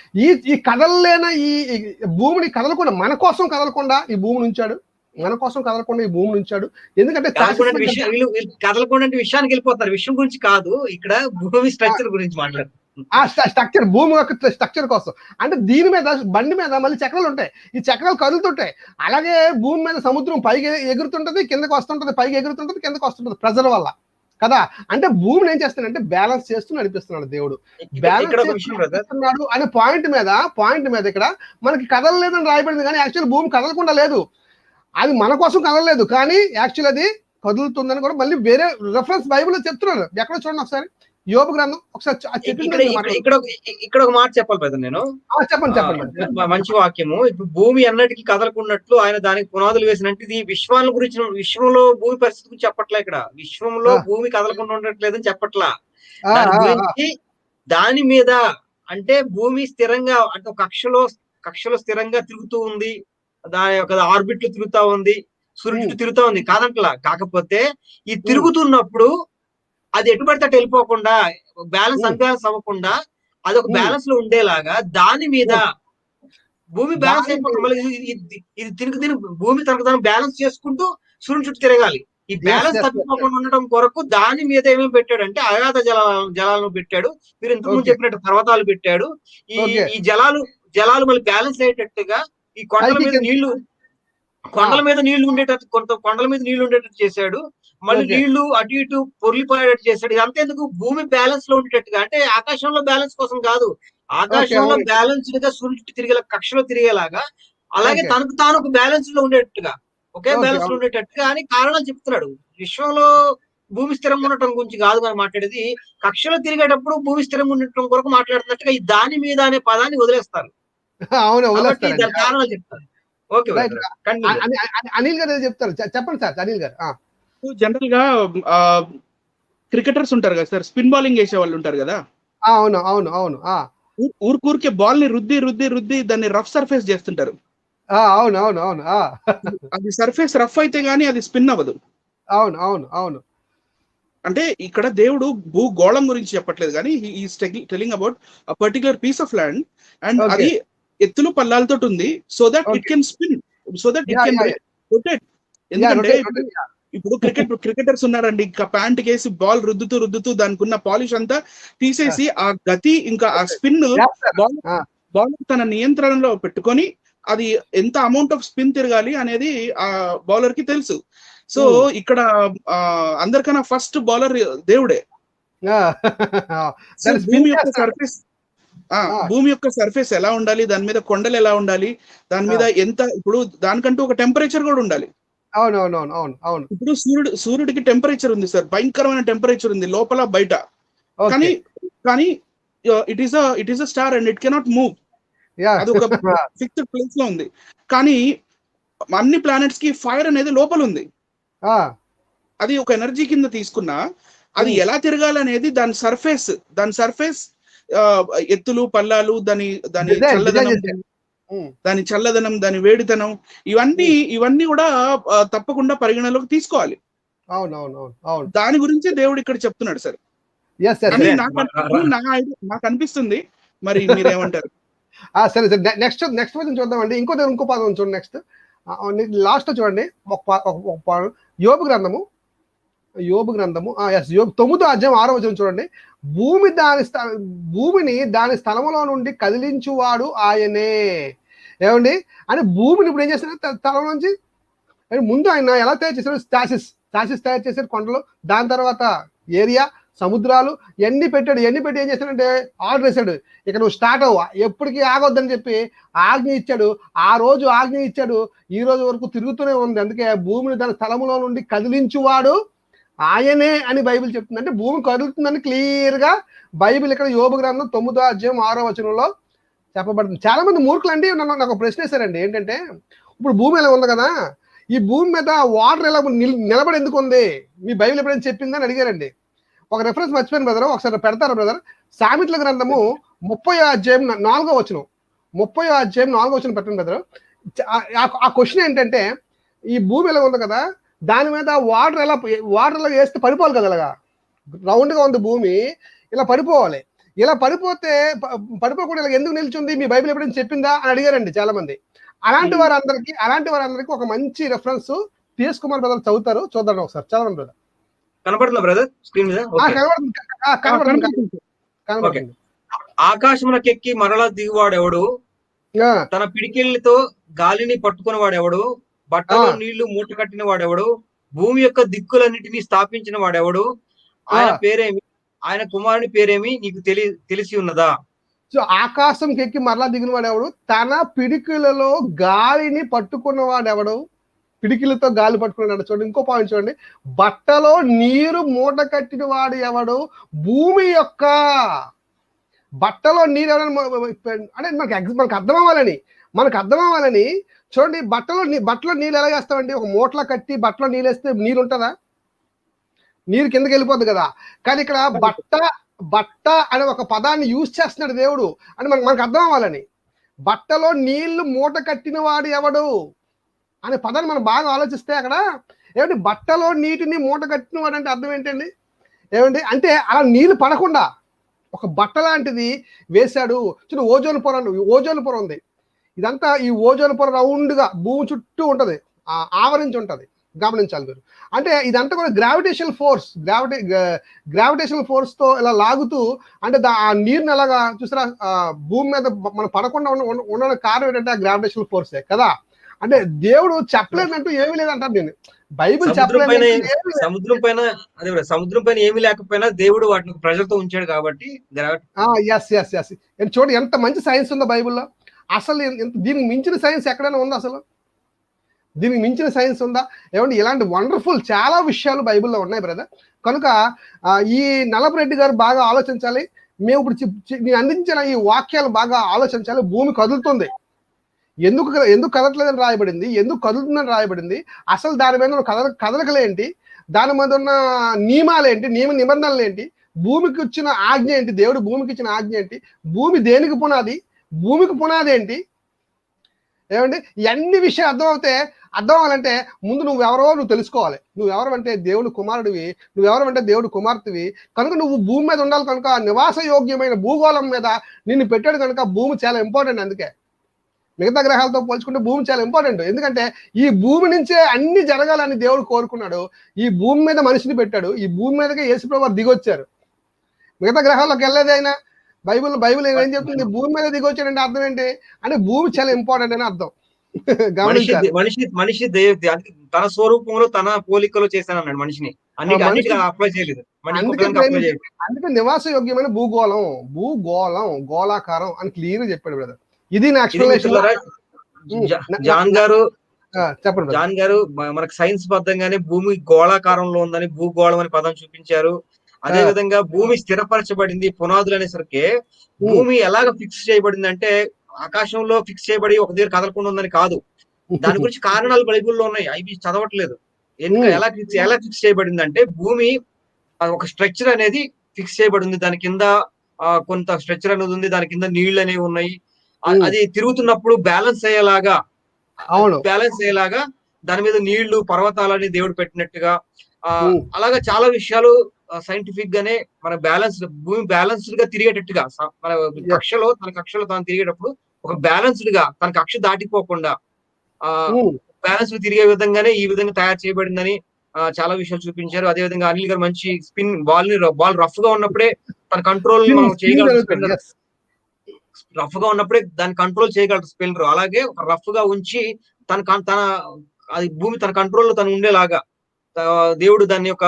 ఈ కదలలేన ఈ భూమిని కదలకుండా మన కోసం కదలకుండా ఈ భూమిని ఉంచాడు. ఎందుకంటే కదలకుండా విషయానికి వెళ్ళిపోతారు. విషయం గురించి కాదు, ఇక్కడ భూమి స్ట్రక్చర్ గురించి మాట్లాడు. ఆ స్ట్రక్చర్, భూమి యొక్క స్ట్రక్చర్ కోసం. అంటే దీని మీద బండి మీద మళ్ళీ చక్రాలు ఉంటాయి, ఈ చక్రాలు కదులుతుంటాయి. అలాగే భూమి మీద సముద్రం పైకి ఎగురుతుంటది, కిందకి వస్తుంటది, పైకి ఎగురుతుంటది, కిందకి వస్తుంటది ప్రెజర్ వల్ల కదా. అంటే భూమిని ఏం చేస్తాడంటే బ్యాలెన్స్ చేస్తూ నడిపిస్తున్నాడు దేవుడు. బ్యాలెన్స్ చేస్తూ నడిపిస్తున్నాడు అనే పాయింట్ మీద ఇక్కడ మనకి కదలలేదని రాయబడింది, కానీ యాక్చువల్ భూమి కదలకుండా లేదు. అది మన కోసం కదలలేదు, కానీ యాక్చువల్ అది కదులుతుందని కూడా మళ్ళీ వేరే రెఫరెన్స్ బైబిల్లో చెప్తున్నారు. ఎక్కడ చూడండి ఒకసారి, యోబు గ్రంథం ఒకసారి ఇక్కడ ఒక మాట చెప్పాలి బ్రదర్ నేను. చెప్పండి. మంచి వాక్యము. ఇప్పుడు భూమి అన్నిటికీ కదలకున్నట్లు ఆయన దానికి పునాదులు వేసినట్టు, ఇది విశ్వాన్ని గురించి, విశ్వంలో భూమి పరిస్థితి గురించి చెప్పట్లా. ఇక్కడ విశ్వంలో భూమి కదలకుండా ఉండట్లేదని చెప్పట్లా. దాని గురించి దాని మీద అంటే భూమి స్థిరంగా, అంటే ఒక కక్షలో స్థిరంగా తిరుగుతూ ఉంది, దాని యొక్క ఆర్బిట్ లో తిరుగుతా ఉంది, సూర్యుడు చుట్టూ తిరుగుతా ఉంది కాదంటలా. కాకపోతే ఈ తిరుగుతున్నప్పుడు అది ఎటు పడితే అటు వెళ్ళిపోకుండా, బ్యాలెన్స్ అన్బ్యాలెన్స్ అవ్వకుండా అది ఒక బ్యాలెన్స్ లో ఉండేలాగా దాని మీద భూమి బ్యాలెన్స్ అయిపోతుంది. మళ్ళీ ఇది తిరిగి భూమి తనకు తను బ్యాలెన్స్ చేసుకుంటూ సూర్యుని చుట్టూ తిరగాలి. ఈ బ్యాలెన్స్ తప్పిపోకుండా ఉండడం కొరకు దాని మీద ఏమేమి పెట్టాడు అంటే అగాధ జలాలను పెట్టాడు. మీరు ఇంతకుముందు చెప్పినట్టు పర్వతాలు పెట్టాడు. ఈ జలాలు మళ్ళీ బ్యాలెన్స్ అయ్యేటట్టుగా ఈ కొండల మీద నీళ్లు ఉండేటట్టు, కొండల మీద నీళ్లు ఉండేటట్టు చేశాడు. మళ్ళీ నీళ్లు అటు ఇటు పొర్లిపోయేటట్టు చేశాడు. ఇదంతా ఎందుకు? భూమి బ్యాలెన్స్ లో ఉండేటట్టుగా. అంటే ఆకాశంలో బ్యాలెన్స్ కోసం కాదు, ఆకాశంలో బ్యాలెన్స్డ్ గా సూర్యుడు తిరిగేలా, కక్షలో తిరిగేలాగా, అలాగే తనకు తాను ఒక బ్యాలెన్స్ లో ఉండేటట్టుగా, ఒకే బ్యాలెన్స్ లో ఉండేటట్టుగా అని కారణాలు చెప్తున్నాడు. విశ్వంలో భూమి స్థిరంగా ఉండటం గురించి కాదు మనం మాట్లాడేది, కక్షలో తిరిగేటప్పుడు భూమి స్థిరంగా ఉండటం కొరకు మాట్లాడుతున్నట్టుగా ఈ దాని మీద అనే పదాన్ని వదిలేస్తారు. దాని కారణాలు చెప్తారు. ఓకే, అనిల్ గారు చెప్తారు. చెప్పండి సార్. అనిల్ గారు, జనరల్ గా క్రికెటర్స్ ఉంటారు కదా సార్, స్పిన్ బౌలింగ్ వేసే వాళ్ళు ఉంటారు కదా. అవును. ఊరికే బాల్ ని రుద్ది దాన్ని రఫ్ సర్ఫేస్ చేస్తుంటారు. అవును. అది సర్ఫేస్ రఫ్ అయితే గానీ అది స్పిన్ అవ్వదు. అవును. అంటే ఇక్కడ దేవుడు భూగోళం గురించి చెప్పట్లేదు, కానీ he's telling about a particular piece of land, and అది ఎత్తులు పల్లాలతో ఉంది, so that it can spin, so that it can rotate. ఎందుకంటే ఇప్పుడు క్రికెటర్స్ ఉన్నారండి, ఇంకా ప్యాంట్ కేసి బాల్ రుద్దుతూ దానికి ఉన్న పాలిష్ అంతా తీసేసి ఆ గతి ఇంకా ఆ స్పిన్ బాల్ తన నియంత్రణలో పెట్టుకొని అది ఎంత అమౌంట్ ఆఫ్ స్పిన్ తిరగాలి అనేది ఆ బౌలర్ కి తెలుసు. సో ఇక్కడ అందరికన్నా ఫస్ట్ బౌలర్ దేవుడే. భూమి యొక్క సర్ఫేస్ ఎలా ఉండాలి, దాని మీద కొండలు ఎలా ఉండాలి, దాని మీద ఎంత, ఇప్పుడు దానికంటూ ఒక టెంపరేచర్ కూడా ఉండాలి. అవును. ఇప్పుడు సూర్యుడికి టెంపరేచర్ ఉంది సార్, భయంకరమైన టెంపరేచర్ ఉంది లోపల బయట. కానీ it is a star and it cannot move. అది ఒక ఫిక్స్డ్ ప్లేస్ లో ఉంది. కానీ అన్ని ప్లానెట్స్ కి ఫైర్ అనేది లోపల ఉంది. అది ఒక ఎనర్జీ కింద తీసుకున్నా అది ఎలా తిరగాలనేది దాని సర్ఫేస్ ఎత్తులు పల్లాలు, దాని చల్లదనం, దాని వేడితనం, ఇవన్నీ కూడా తప్పకుండా పరిగణలోకి తీసుకోవాలి. అవును. దాని గురించి దేవుడు ఇక్కడ చెప్తున్నాడు సార్. నాకు అనిపిస్తుంది, మరి మీరేమంటారు? సరే. నెక్స్ట్ చూద్దామండి. ఇంకో పదం చూడండి. నెక్స్ట్ లాస్ట్ చూడండి, యోబు గ్రంథము 9వ అధ్యాయం 6వ వచనం చూడండి. భూమిని దాని స్థలములో నుండి కదిలించువాడు ఆయనే. ఏమండి? అని భూమిని ఇప్పుడు ఏం చేస్తున్నారు? తల నుంచి ముందు ఆయన ఎలా తయారు చేశారు? స్టాసిస్ తయారు చేశారు, కొండలు, దాని తర్వాత ఏరియా, సముద్రాలు ఎన్ని పెట్టి ఏం చేశాడంటే ఆర్డర్ వేశాడు, ఇక నువ్వు స్టార్ట్ అవ్వు, ఎప్పటికీ ఆగొద్దని చెప్పి ఆజ్ఞ ఇచ్చాడు. ఆ రోజు ఆజ్ఞ ఇచ్చాడు, ఈ రోజు వరకు తిరుగుతూనే ఉంది. అందుకే భూమిని దాని స్థలములో నుండి కదిలించువాడు ఆయనే అని బైబిల్ చెప్తుంది. అంటే భూమి కదులుతుందని క్లియర్ గా బైబిల్ ఇక్కడ యోబు గ్రంథం 9వ అధ్యాయం 6వ వచనంలో చెప్పబడుతుంది. చాలా మంది మూర్ఖులు అండి నాకు ఒక ప్రశ్న వేశారండి. ఏంటంటే, ఇప్పుడు భూమి ఎలా ఉంది కదా, ఈ భూమి మీద వాటర్ ఎలా నిలబడి ఎందుకు ఉంది, మీ బైబిల్ ఎప్పుడైనా చెప్పిందని అడిగారండి. ఒక రెఫరెన్స్ మర్చిపోయిన బ్రదర్, ఒకసారి పెడతారా బ్రదర్? సామెతల గ్రంథము 30వ అధ్యాయం 4వ వచనం, 30వ అధ్యాయం 4వ వచనం పెట్టండి బ్రదర్. ఆ క్వశ్చన్ ఏంటంటే, ఈ భూమి ఎలా ఉంది కదా, దాని మీద వాటర్ ఎలా వేస్తే పడిపోవాలి కదా, ఇలాగా రౌండ్ గా ఉంది భూమి, ఇలా పడిపోవాలి. ఇలా పడిపోకుండా ఇలా ఎందుకు నిల్చుంది, మీ బైబిల్ ఎప్పుడైనా చెప్పిందా అని అడిగారండి చాలా మంది. అలాంటి వారందరికీ ఒక మంచి రెఫరెన్స్ PS కుమార్ బ్రదర్ చదువుతారు, చూద్దాం ఒకసారి. చదవండి బ్రదర్. కనపడుతుందా బ్రదర్ స్క్రీన్ మీద? కనబడుతుంది. ఆకాశమునకెక్కి మరలా దిగువాడెవడు, ఆ, తన పిడికిళ్ళతో గాలిని పట్టుకుని వాడెవడు, బట్టలో నీళ్లు మూట కట్టిన వాడెవడు, భూమి యొక్క దిక్కులన్నిటినీ స్థాపించిన వాడెవడు, ఆయన పేరేమి, ఆయన కుమారుని పేరేమి నీకు తెలిసి ఉన్నదా? సో ఆకాశంకి ఎక్కి మరలా దిగిన వాడెవడు, తన పిడికిలలో గాలిని పట్టుకున్నవాడెవడు, పిడికిలతో గాలి పట్టుకున్నాడు. చూడండి ఇంకో పాయింట్ చూడండి, బట్టలో నీరు మూట కట్టిన వాడు ఎవడు, భూమి యొక్క బట్టలో నీరు ఎవరైనా అంటే మనకు అర్థం అవ్వాలని చూడండి. బట్టలో నీళ్ళు ఎలా వేస్తామండి? ఒక మూటలో కట్టి బట్టలో నీళ్ళు వేస్తే నీరు ఉంటుందా? నీరు కిందకి వెళ్ళిపోద్ది కదా. కానీ ఇక్కడ బట్ట అనే ఒక పదాన్ని యూజ్ చేస్తున్నాడు దేవుడు అని మనకు అర్థం అవ్వాలని. బట్టలో నీళ్లు మూట కట్టిన వాడు ఎవడు అనే పదాన్ని మనం బాగా ఆలోచిస్తే అక్కడ ఏమంటే బట్టలో నీటిని మూట కట్టిన వాడు అంటే అర్థం ఏంటండి? ఏమండి అంటే అలా నీళ్లు పడకుండా ఒక బట్ట లాంటిది వేశాడు. చూడు ఓజోన్ పొర ఉంది. ఇదంతా ఈ ఓజోన్ పొర రౌండ్గా భూమి చుట్టూ ఉంటది, ఆవరించి ఉంటది. గమనించాలి మీరు. అంటే ఇదంతా కూడా గ్రావిటేషనల్ ఫోర్స్ తో ఇలా లాగుతూ, అంటే ఆ నీరుని ఎలాగా చూసారా భూమి మీద మనం పడకుండా ఉండడానికి కారణం ఏంటంటే ఆ గ్రావిటేషనల్ ఫోర్సే కదా. అంటే దేవుడు చెప్పలేదంటూ ఏమీ లేదంటారు. నేను బైబిల్ సముద్రం పైన ఏమీ లేకపోయినా దేవుడు వాటిని ప్రజలతో ఉంచాడు కాబట్టి. చూడండి ఎంత మంచి సైన్స్ ఉందో బైబిల్లో. అసలు దీనికి మించిన సైన్స్ ఎక్కడైనా ఉందా? అసలు దీనికి మించిన సైన్స్ ఉందా? ఏమంటే ఇలాంటి వండర్ఫుల్ చాలా విషయాలు బైబిల్లో ఉన్నాయి బ్రదర్. కనుక ఈ నలపరెడ్డి గారు బాగా ఆలోచించాలి. మేము ఇప్పుడు అందించిన ఈ వాక్యాలు బాగా ఆలోచించాలి. భూమి కదులుతుంది, ఎందుకు కదలట్లేదని రాయబడింది, ఎందుకు కదులుతుందని రాయబడింది, అసలు దాని మీద ఉన్న కదలకలేంటి, దాని మీద ఉన్న నియమాలు ఏంటి, నిబంధనలు ఏంటి, భూమికి వచ్చిన ఆజ్ఞ ఏంటి, దేవుడు భూమికి ఇచ్చిన ఆజ్ఞ ఏంటి, భూమి దేనికి పునాది, భూమికి పునాది ఏంటి, ఏమండి ఇవన్నీ విషయాలు అర్థం అవ్వాలంటే ముందు నువ్వు తెలుసుకోవాలి. నువ్వెవరంటే దేవుడు కుమారుడివి, నువ్వెవరంటే దేవుడు కుమార్తెవి. కనుక నువ్వు భూమి మీద ఉండాలి. కనుక నివాస యోగ్యమైన భూగోళం మీద నిన్ను పెట్టాడు. కనుక భూమి చాలా ఇంపార్టెంట్. అందుకే మిగతా గ్రహాలతో పోల్చుకుంటే భూమి చాలా ఇంపార్టెంట్. ఎందుకంటే ఈ భూమి నుంచే అన్ని జరగాలని దేవుడు కోరుకున్నాడు. ఈ భూమి మీద మనిషిని పెట్టాడు. ఈ భూమి మీదకే యేసుప్రభువు దిగొచ్చారు. మిగతా గ్రహాల్లోకి వెళ్ళేది అయినా బైబిల్ ఏం చెప్తుంది? భూమి మీద దిగొచ్చాడంటే అర్థం ఏంటి అంటే భూమి చాలా ఇంపార్టెంట్ అని అర్థం. మనిషి తన స్వరూపంలో తన పోలికలో చేశానన్నాడు మనిషిని. అప్లై చేయలేదు. అందుకే నివాస యోగ్యమైన గోళాకారం అని క్లియర్ చెప్పాడు బ్రదర్. ఇది నా ఎక్స్ప్లెనేషన్. జాన్ గారు మనకు సైన్స్ బద్దంగానే భూమి గోళాకారంలో ఉందని భూగోళం అని పదం చూపించారు. అదే విధంగా భూమి స్థిరపరచబడింది పునాదులు అనేసరికి భూమి ఎలాగ ఫిక్స్ చేయబడింది అంటే ఆకాశంలో ఫిక్స్ చేయబడి ఒక దగ్గర కదలకుండా ఉందని కాదు. దాని గురించి కారణాలు బైబిల్లో ఉన్నాయి, అవి చదవట్లేదు. ఎలా ఫిక్స్ చేయబడింది అంటే భూమి ఒక స్ట్రక్చర్ అనేది ఫిక్స్ చేయబడింది. దాని కింద కొంత స్ట్రక్చర్ అనేది ఉంది, దాని కింద నీళ్లు అనేవి ఉన్నాయి. అది తిరుగుతున్నప్పుడు బ్యాలెన్స్ అయ్యేలాగా దాని మీద నీళ్లు పర్వతాలని దేవుడు పెట్టినట్టుగా అలాగా చాలా విషయాలు సైంటిఫిక్ గానే మన భూమి బ్యాలెన్స్డ్ గా తిరిగేటట్టుగా మన కక్షలో తాను తిరిగేటప్పుడు ఒక బ్యాలెన్స్డ్ గా తన కక్ష దాటిపోకుండా బ్యాలెన్స్ తిరిగే విధంగానే ఈ విధంగా తయారు చేయబడిందని చాలా విషయాలు చూపించారు. అదే విధంగా అనిల్ గారు మంచి స్పిన్ బాల్ రఫ్ గా ఉన్నప్పుడే తన కంట్రోల్ చేయగలరు. రఫ్ గా ఉన్నప్పుడే దాన్ని కంట్రోల్ చేయగలరు స్పిన్నర్. అలాగే ఒక రఫ్ గా ఉంచి అది భూమి తన కంట్రోల్లో తను ఉండేలాగా దేవుడు దాన్ని ఒక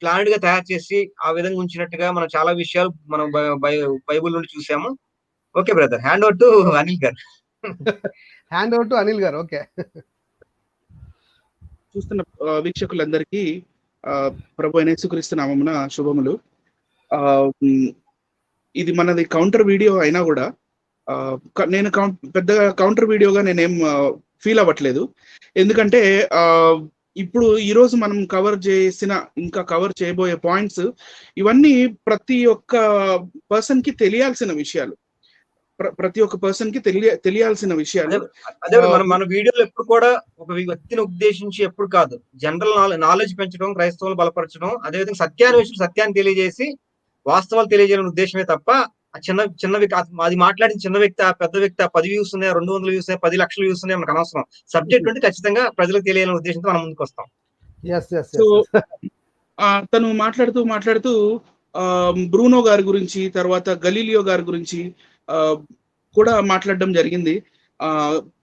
ప్లానెట్ గా తయారు చేసి ఆ విధంగా ఉంచినట్టుగా మనం చాలా విషయాలు మనం బైబుల్ నుండి చూసాము. Okay brother, hand over to Anil గారు. ఓకే, చూస్తున్న వీక్షకులందరికీ ప్రభు అయిన యేసుక్రీస్తు నామమున శుభములు. ఇది మనది కౌంటర్ వీడియో అయినా కూడా నేను పెద్దగా కౌంటర్ వీడియోగా నేనేం ఫీల్ అవ్వట్లేదు. ఎందుకంటే ఇప్పుడు ఈ రోజు మనం ఇంకా కవర్ చేయబోయే పాయింట్స్ ఇవన్నీ ప్రతి ఒక్క పర్సన్ కి తెలియాల్సిన విషయాలు. అదే మన వీడియోలో ఎప్పుడు కూడా ఒక వ్యక్తిని ఉద్దేశించి ఎప్పుడు కాదు, జనరల్ నాలెడ్జ్ పెంచడం, క్రైస్తవులు బలపరచడం, అదేవిధంగా సత్యాన్ని తెలియజేసి వాస్తవాలు తెలియజేయాలని ఉద్దేశమే తప్ప చిన్న అది మాట్లాడిన చిన్న వ్యక్తి, పెద్ద వ్యక్తి, 10 వ్యూస్ ఉన్నాయి, 200 వ్యూస్ ఉన్నాయి, 10 లక్షల వ్యూస్ ఉన్నాయి, మనకు అనవసరం. సబ్జెక్ట్ ఉంటే ఖచ్చితంగా ప్రజలకు తెలియాలనే ఉద్దేశంతో మనం ముందుకు వస్తాం. సో తను మాట్లాడుతూ బ్రూనో గారి గురించి, తర్వాత గలీలియో గారి గురించి కూడా మాట్లాడడం జరిగింది.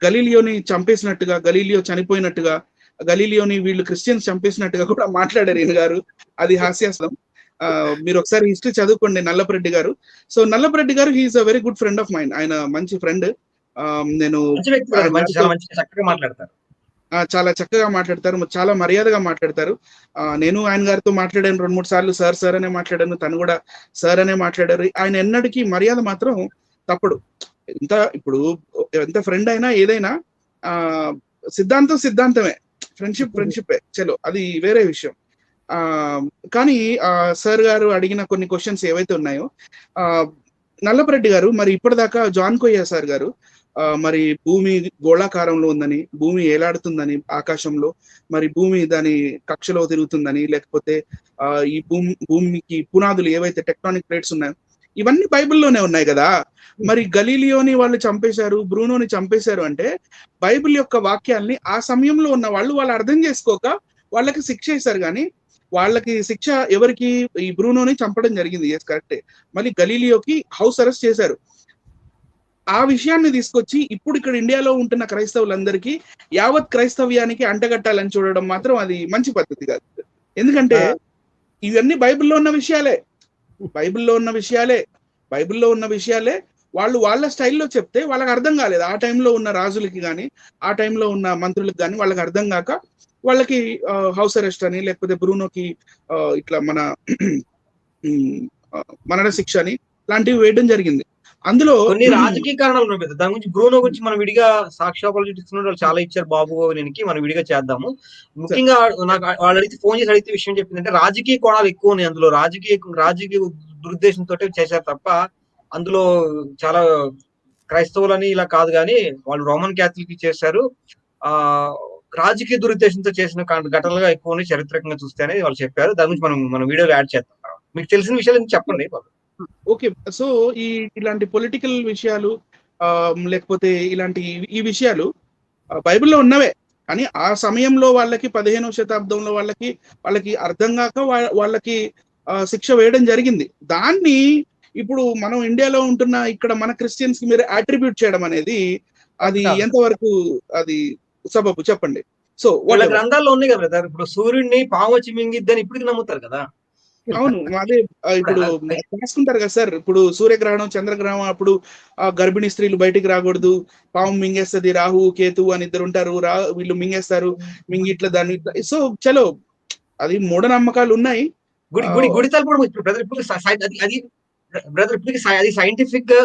గలీలియోని చంపేసినట్టుగా, గలీలియో చనిపోయినట్టుగా, గలీలియోని వీళ్ళు క్రిస్టియన్స్ చంపేసినట్టుగా కూడా మాట్లాడారు ఈయన గారు. అది హాస్యాస్పదం. మీరు ఒకసారి హిస్టరీ చదువుకోండి నల్లపరెడ్డి గారు. సో నల్లపరెడ్డి గారు he's a very good friend of mind. ఆయన మంచి ఫ్రెండ్. నేను చక్కగా మాట్లాడతారు, చాలా చక్కగా మాట్లాడతారు, చాలా మర్యాదగా మాట్లాడతారు. నేను ఆయన గారితో మాట్లాడాను 2-3 సార్లు. సార్ అనే మాట్లాడాను, తను కూడా సార్ అనే మాట్లాడారు. ఆయన ఎన్నటికీ మర్యాద మాత్రం తప్పడు. ఇప్పుడు ఎంత ఫ్రెండ్ అయినా ఏదైనా సిద్ధాంతమే, ఫ్రెండ్షిప్ చలో అది వేరే విషయం. కానీ సార్ గారు అడిగిన కొన్ని క్వశ్చన్స్ ఏవైతే ఉన్నాయో, నల్లపరెడ్డి గారు మరి ఇప్పటిదాకా జాన్ కొయ్య సార్ గారు మరి భూమి గోళాకారంలో ఉందని, భూమి ఏలాడుతుందని ఆకాశంలో, మరి భూమి దాని కక్షలో తిరుగుతుందని, లేకపోతే ఈ భూమికి పునాదులు ఏవైతే టెక్టానిక్ ప్లేట్స్ ఉన్నాయో ఇవన్నీ బైబిల్లోనే ఉన్నాయి కదా. మరి గలీలియోని వాళ్ళు చంపేశారు, బ్రూనోని చంపేశారు అంటే బైబిల్ యొక్క వాక్యాల్ని ఆ సమయంలో ఉన్న వాళ్ళు అర్థం చేసుకోక వాళ్ళకి శిక్ష వేశారు. కానీ వాళ్ళకి శిక్ష ఎవరికి? ఈ బ్రూనోని చంపడం జరిగింది, ఎస్ కరెక్టే. మళ్ళీ గలీలియోకి హౌస్ అరెస్ట్ చేశారు. ఆ విషయాన్ని తీసుకొచ్చి ఇప్పుడు ఇక్కడ ఇండియాలో ఉంటున్న క్రైస్తవులందరికీ, యావత్ క్రైస్తవ్యానికి అంటగట్టాలని చూడడం మాత్రం అది మంచి పద్ధతి కాదు. ఎందుకంటే ఇవన్నీ బైబిల్లో ఉన్న విషయాలే వాళ్ళు వాళ్ళ స్టైల్లో చెప్తే వాళ్ళకి అర్థం కాలేదు. ఆ టైంలో ఉన్న రాజులకి కానీ, ఆ టైంలో ఉన్న మంత్రులకు కానీ వాళ్ళకి అర్థం కాక వాళ్ళకి హౌస్ అరెస్ట్ అని, లేకపోతే బ్రూనోకి ఇట్లా మరణ శిక్ష అని లాంటివి వేయడం జరిగింది. అందులో కొన్ని రాజకీయ కారణాలు ఉన్నాయి. దాని గురించి బ్రూనో గురించి మనం విడిగా సాక్ష్యాలు చాలా ఇచ్చారు బాబు గారికి, మనం విడిగా చేద్దాము. ముఖ్యంగా నాకు వాళ్ళు అడిగితే ఫోన్ చేసి అడిగితే విషయం చెప్పిందంటే రాజకీయ కోణాలు ఎక్కువ ఉన్నాయి అందులో. రాజకీయ దురుద్దేశంతో చేశారు తప్ప అందులో చాలా క్రైస్తవులని ఇలా కాదు, కానీ వాళ్ళు రోమన్ క్యాథలిక్ చేశారు. రాజకీయ దురుద్దేశంతో చేసిన ఘటనలుగా ఎక్కువ ఉన్నాయి చారిత్రకంగా చూస్తే అనేది వాళ్ళు చెప్పారు. దాని గురించి మనం వీడియోలో యాడ్ చేద్దాం. మీకు తెలిసిన విషయాలు చెప్పండి. ఓకే, సో ఇలాంటి పొలిటికల్ విషయాలు లేకపోతే ఇలాంటి ఈ విషయాలు బైబిల్లో ఉన్నవే. కానీ ఆ సమయంలో వాళ్ళకి 15వ శతాబ్దంలో వాళ్ళకి అర్థం కాక వాళ్ళకి శిక్ష వేయడం జరిగింది. దాన్ని ఇప్పుడు మనం ఇండియాలో ఉంటున్న ఇక్కడ మన క్రిస్టియన్స్ కి మీరు అట్రిబ్యూట్ చేయడం అనేది అది ఎంతవరకు అది సబబు చెప్పండి. సో వాళ్ళ గ్రంథాల్లో ఉన్నాయి కదా బ్రదర్. ఇప్పుడు సూర్యుడిని పాము వచ్చి మింగిద్దని ఇప్పటికి నమ్ముతారు కదా. అవును, అదే ఇప్పుడు రాసుకుంటారు కదా సార్. ఇప్పుడు సూర్యగ్రహణం, చంద్రగ్రహణం అప్పుడు గర్భిణీ స్త్రీలు బయటికి రాకూడదు, పాము మింగేస్తుంది, రాహు కేతు అని ఇద్దరు ఉంటారు, వీళ్ళు మింగేస్తారు, మింగి ఇట్లా దాన్ని. సో చలో అది మూఢనమ్మకాలు ఉన్నాయి. గుడి తలుపు బ్రదర్ ఇప్పటికి అది సైంటిఫిక్ గా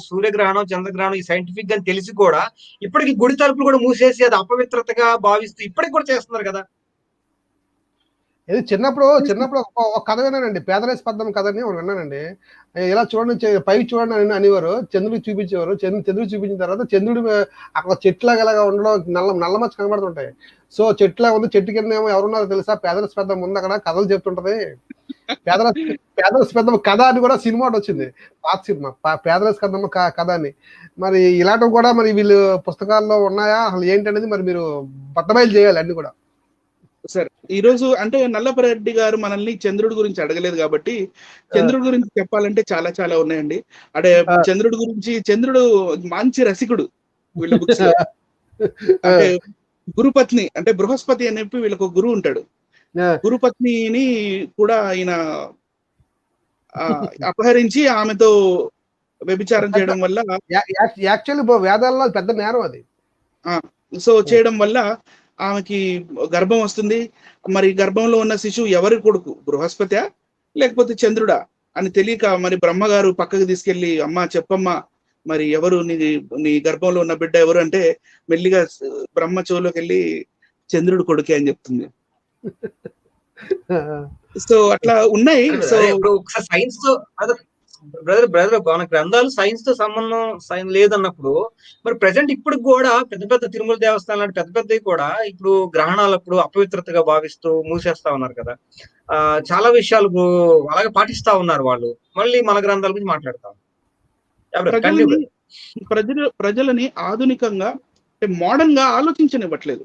సూర్యగ్రహణం, చంద్రగ్రహణం ఈ సైంటిఫిక్ గా తెలిసి కూడా ఇప్పటికి గుడి తలుపులు కూడా మూసేసి అది అపవిత్రతగా భావిస్తూ ఇప్పటికి కూడా చేస్తున్నారు కదా. ఇది చిన్నప్పుడు ఒక కథ విన్నానండి, పేదల స్పందన కథని విన్నానండి. ఇలా చూడండి, పైకి చూడండి అని అనేవారు, చంద్రుడికి చూపించేవారు. చంద్రుడికి చూపించిన తర్వాత చంద్రుడి అక్కడ చెట్లాగా ఉండడం, నల్లమచ్చ కనబడుతుంటాయి. సో చెట్లా ఉంది, చెట్టు కింద ఏమో ఎవరున్నారో తెలుసా, పేదల స్పందం ఉంది, అక్కడ కథలు చెప్తుంటది. పేదల స్పందం కథ అని కూడా సినిమా వచ్చింది, పాత సినిమా, పేదల స్పందం కథ అని. మరి ఇలాంటివి కూడా మరి వీళ్ళు పుస్తకాల్లో ఉన్నాయా, అసలు ఏంటనేది మరి మీరు బట్టబయలు చేయాలి అన్ని కూడా. సార్ ఈ రోజు అంటే నల్లపరెడ్డి గారు మనల్ని చంద్రుడి గురించి అడగలేదు కాబట్టి చంద్రుడి గురించి చెప్పాలంటే చాలా చాలా ఉన్నాయండి. అంటే చంద్రుడి గురించి, చంద్రుడు మంచి రసికుడు వీళ్ళ బుక్స్ లో. అంటే గురుపత్ని అంటే బృహస్పతి అని చెప్పి వీళ్ళకు గురువు ఉంటాడు. గురుపత్నిని కూడా ఆయన అపహరించి ఆమెతో వ్యభిచారం చేయడం వల్ల, యాక్చువల్లీ వేదాల్లో పెద్ద నేరం అది. సో చేయడం వల్ల ఆమెకి గర్భం వస్తుంది. మరి గర్భంలో ఉన్న శిశువు ఎవరి కొడుకు, బృహస్పతి లేకపోతే చంద్రుడా అని తెలియక మరి బ్రహ్మగారు పక్కకు తీసుకెళ్లి, అమ్మా చెప్పమ్మా మరి ఎవరు నీ గర్భంలో ఉన్న బిడ్డ ఎవరు అంటే మెల్లిగా బ్రహ్మ చెవులోకి వెళ్ళి చంద్రుడు కొడుకే అని చెప్తుంది. సో అట్లా ఉన్నాయి. సో సైన్స్ తో బ్రదర్ మన గ్రంథాలు సైన్స్ తో సంబంధం లేదన్నప్పుడు మరి ప్రెసెంట్ ఇప్పుడు కూడా పెద్ద తిరుమల దేవస్థానం లాంటి పెద్దవి కూడా ఇప్పుడు గ్రహణాలప్పుడు అపవిత్రతగా భావిస్తూ మూసేస్తా ఉన్నారు కదా. చాలా విషయాలు అలాగే పాటిస్తా ఉన్నారు వాళ్ళు. మళ్ళీ మన గ్రంథాల గురించి మాట్లాడతాం. ప్రజలని ఆధునికంగా మోడర్న్ గా ఆలోచించనివ్వట్లేదు.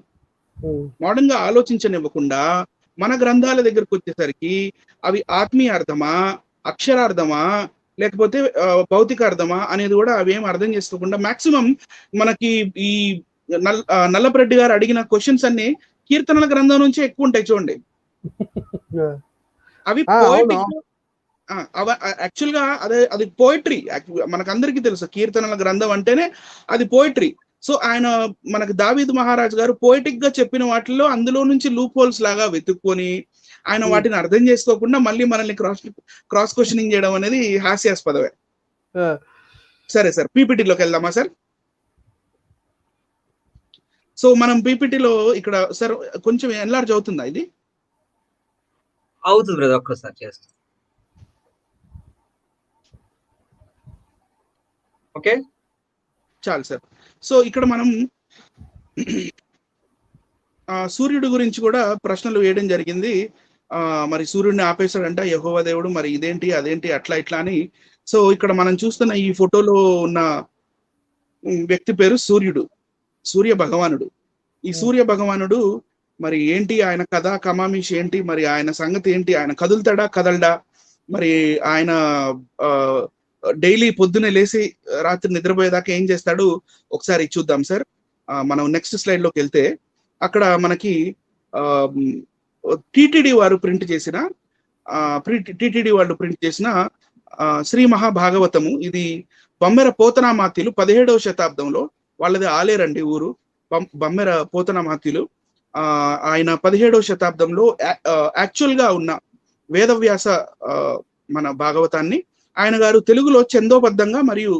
మోడర్న్ గా ఆలోచించనివ్వకుండా మన గ్రంథాల దగ్గరకు వచ్చేసరికి అవి ఆత్మీయ అర్థమా, అక్షరార్థమా, లేకపోతే భౌతిక అర్థమా అనేది కూడా అవి ఏం అర్థం చేసుకోకుండా మాక్సిమం మనకి ఈ నల్లపరెడ్డి గారు అడిగిన క్వశ్చన్స్ అన్ని కీర్తనల గ్రంథం నుంచి ఎక్కువ ఉంటాయి చూడండి. అవి పోయిటిక్, యాక్చువల్ గా అది పోయిటరీ. మనకందరికీ తెలుసు కీర్తనల గ్రంథం అంటేనే అది పోయిటరీ. సో ఆయన మనకు దావీదు మహారాజు గారు పోయిటిక్ గా చెప్పిన వాటిల్లో అందులో నుంచి లూప్ హోల్స్ లాగా వెతుక్కొని ఆయన వాటిని అర్థం చేసుకోకుండా మళ్ళీ మనల్ని క్రాస్ క్వశ్చనింగ్ చేయడం అనేది హాస్యాస్పదమే. సరే సార్, పీపీటీలోకి వెళ్దామా సార్? సో మనం పీపీటీలో ఇక్కడ సార్ కొంచెం ఎన్లార్జ్ అవుతుందా ఇది? అవుతుంది బ్రదర్, ఒక్కసారి చేస్తాం. ఓకే చాలు సార్. సో ఇక్కడ మనం సూర్యుడు గురించి కూడా ప్రశ్నలు వేయడం జరిగింది. మరి సూర్యుడిని ఆపేశాడంట యెహోవా దేవుడు, మరి ఇదేంటి అదేంటి అట్లా ఇట్లా అని. సో ఇక్కడ మనం చూస్తున్న ఈ ఫోటోలో ఉన్న వ్యక్తి పేరు సూర్యుడు, సూర్య భగవానుడు. ఈ సూర్య భగవానుడు మరి ఏంటి, ఆయన కథ కమామిష్ ఏంటి, మరి ఆయన సంగతి ఏంటి, ఆయన కదులుతాడా కదలడా, మరి ఆయన డైలీ పొద్దున్నే లేచి రాత్రి నిద్రపోయేదాకా ఏం చేస్తాడు ఒకసారి చూద్దాం సార్. మనం నెక్స్ట్ స్లైడ్ లోకి వెళ్తే అక్కడ మనకి టిటిడి వారు ప్రింట్ చేసిన శ్రీ మహాభాగవతము, ఇది బమ్మెర పోతనామాత్యులు 17వ శతాబ్దంలో, వాళ్ళది ఆలేరండి ఊరు, బమ్మెర పోతనామాత్యులు. ఆయన 17వ శతాబ్దంలో యాక్చువల్ గా ఉన్న వేదవ్యాస మన భాగవతాన్ని ఆయన గారు తెలుగులో చందోబద్ధంగా మరియు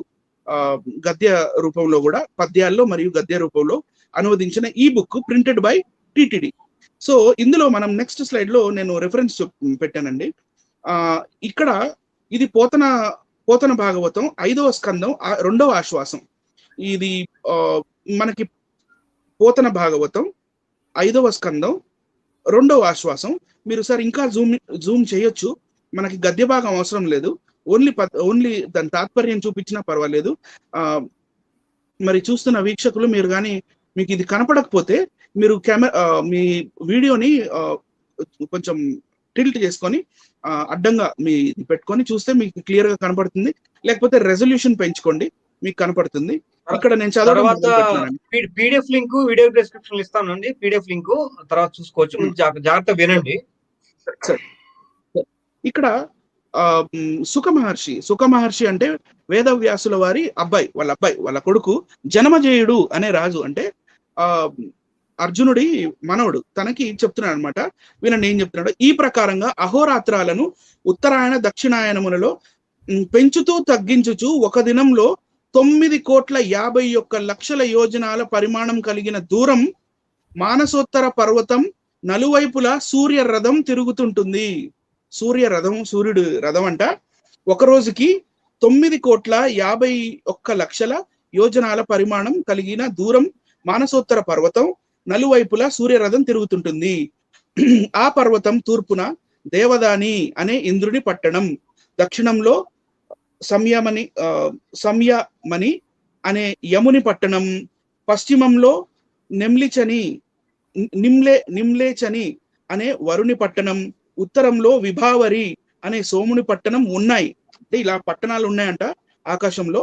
గద్య రూపంలో కూడా, పద్యాల్లో మరియు గద్య రూపంలో అనువదించిన ఈ book printed by TTD. So ఇందులో మనం నెక్స్ట్ స్లైడ్ లో నేను రెఫరెన్స్ పెట్టానండి. ఇక్కడ ఇది పోతన భాగవతం 5వ స్కందం 2వ ఆశ్వాసం. ఇది మనకి పోతన భాగవతం 5వ స్కందం 2వ ఆశ్వాసం. మీరు సార్ ఇంకా జూమ్ చేయొచ్చు, మనకి గద్య భాగం అవసరం లేదు, ఓన్లీ దాని తాత్పర్యం చూపించినా పర్వాలేదు. మరి చూస్తున్న వీక్షకులు మీరు కానీ మీకు ఇది కనపడకపోతే మీరు మీ వీడియోని కొంచెం టిల్ట్ చేసుకొని అడ్డంగా మీ పెట్టుకొని చూస్తే మీకు క్లియర్ గా కనపడుతుంది, లేకపోతే రెజల్యూషన్ పెంచుకోండి మీకు కనపడుతుంది. ఇక్కడ నేను తర్వాత పీడిఎఫ్ లింక్ వీడియో డిస్క్రిప్షన్ ఇస్తానండి, పీడిఎఫ్ లింక్ తర్వాత చూసుకోవచ్చు, జాగ్రత్త వినండి. ఇక్కడ సుఖ మహర్షి అంటే వేదవ్యాసుల వారి అబ్బాయి, వాళ్ళ కొడుకు జనమజేయుడు అనే రాజు, అంటే అర్జునుడి మనవడు, తనకి చెప్తున్నాడు అనమాట. వినండి ఏం చెప్తున్నాడు. ఈ ప్రకారంగా అహోరాత్రాలను ఉత్తరాయణ దక్షిణాయనములలో పెంచుతూ తగ్గించుచు ఒక దినంలో 9,51,00,000 యోజనాల పరిమాణం కలిగిన దూరం మానసోత్తర పర్వతం నలువైపులా సూర్య రథం తిరుగుతుంటుంది. సూర్యుడు రథం అంట ఒక రోజుకి 9,51,00,000 యోజనాల పరిమాణం కలిగిన దూరం మానసోత్తర పర్వతం నలువైపులా సూర్యరథం తిరుగుతుంటుంది. ఆ పర్వతం తూర్పున దేవదాని అనే ఇంద్రుని పట్టణం, దక్షిణంలో సంయమని అనే యముని పట్టణం, పశ్చిమంలో నిమ్లేచని అనే వరుని పట్టణం, ఉత్తరంలో విభావరి అనే సోముని పట్టణం ఉన్నాయి. అంటే ఇలా పట్టణాలు ఉన్నాయంట ఆకాశంలో.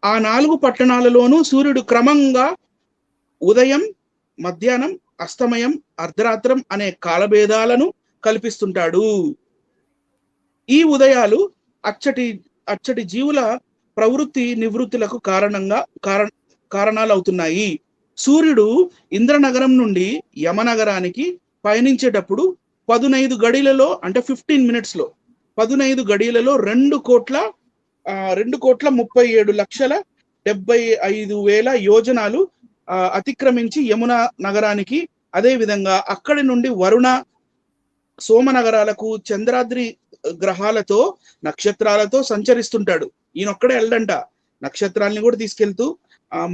ఆ 4 పట్టణాలలోనూ సూర్యుడు క్రమంగా ఉదయం, మధ్యాహ్నం, అస్తమయం, అర్ధరాత్రం అనే కాలభేదాలను కల్పిస్తుంటాడు. ఈ ఉదయాలు అచ్చటి జీవుల ప్రవృత్తి నివృత్తులకు కారణాలు అవుతున్నాయి. సూర్యుడు ఇంద్రనగరం నుండి యమనగరానికి పయనించేటప్పుడు 15 గడియలలో, అంటే 15 minutes లో 15 గడియలలో 2,37,75,000 యోజనాలు అతిక్రమించి యమున నగరానికి, అదే విధంగా అక్కడి నుండి వరుణ, సోమ నగరాలకు చంద్రాద్రి గ్రహాలతో నక్షత్రాలతో సంచరిస్తుంటాడు. ఈయనొక్కడే వెళ్ళడంట, నక్షత్రాలని కూడా తీసుకెళ్తూ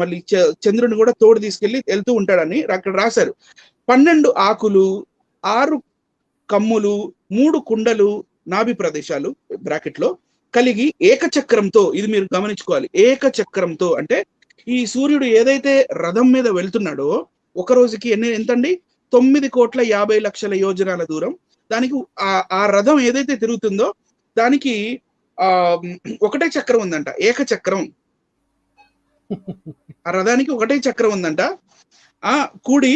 మళ్ళీ చంద్రుని కూడా తోడు తీసుకెళ్లి వెళ్తూ ఉంటాడని అక్కడ రాశారు. 12 ఆకులు, 6 కమ్ములు, 3 కుండలు, నాభి ప్రదేశాలు బ్రాకెట్ లో కలిగి ఏకచక్రంతో, ఇది మీరు గమనించుకోవాలి, ఏకచక్రంతో అంటే ఈ సూర్యుడు ఏదైతే రథం మీద వెళ్తున్నాడో ఒక రోజుకి ఎంతండి 9,50,00,000 యోజనాల దూరం. దానికి ఆ రథం ఏదైతే తిరుగుతుందో దానికి ఒకటే చక్రం ఉందంట, ఏకచక్రం. ఆ రథానికి ఒకటే చక్రం ఉందంట. ఆ కుడి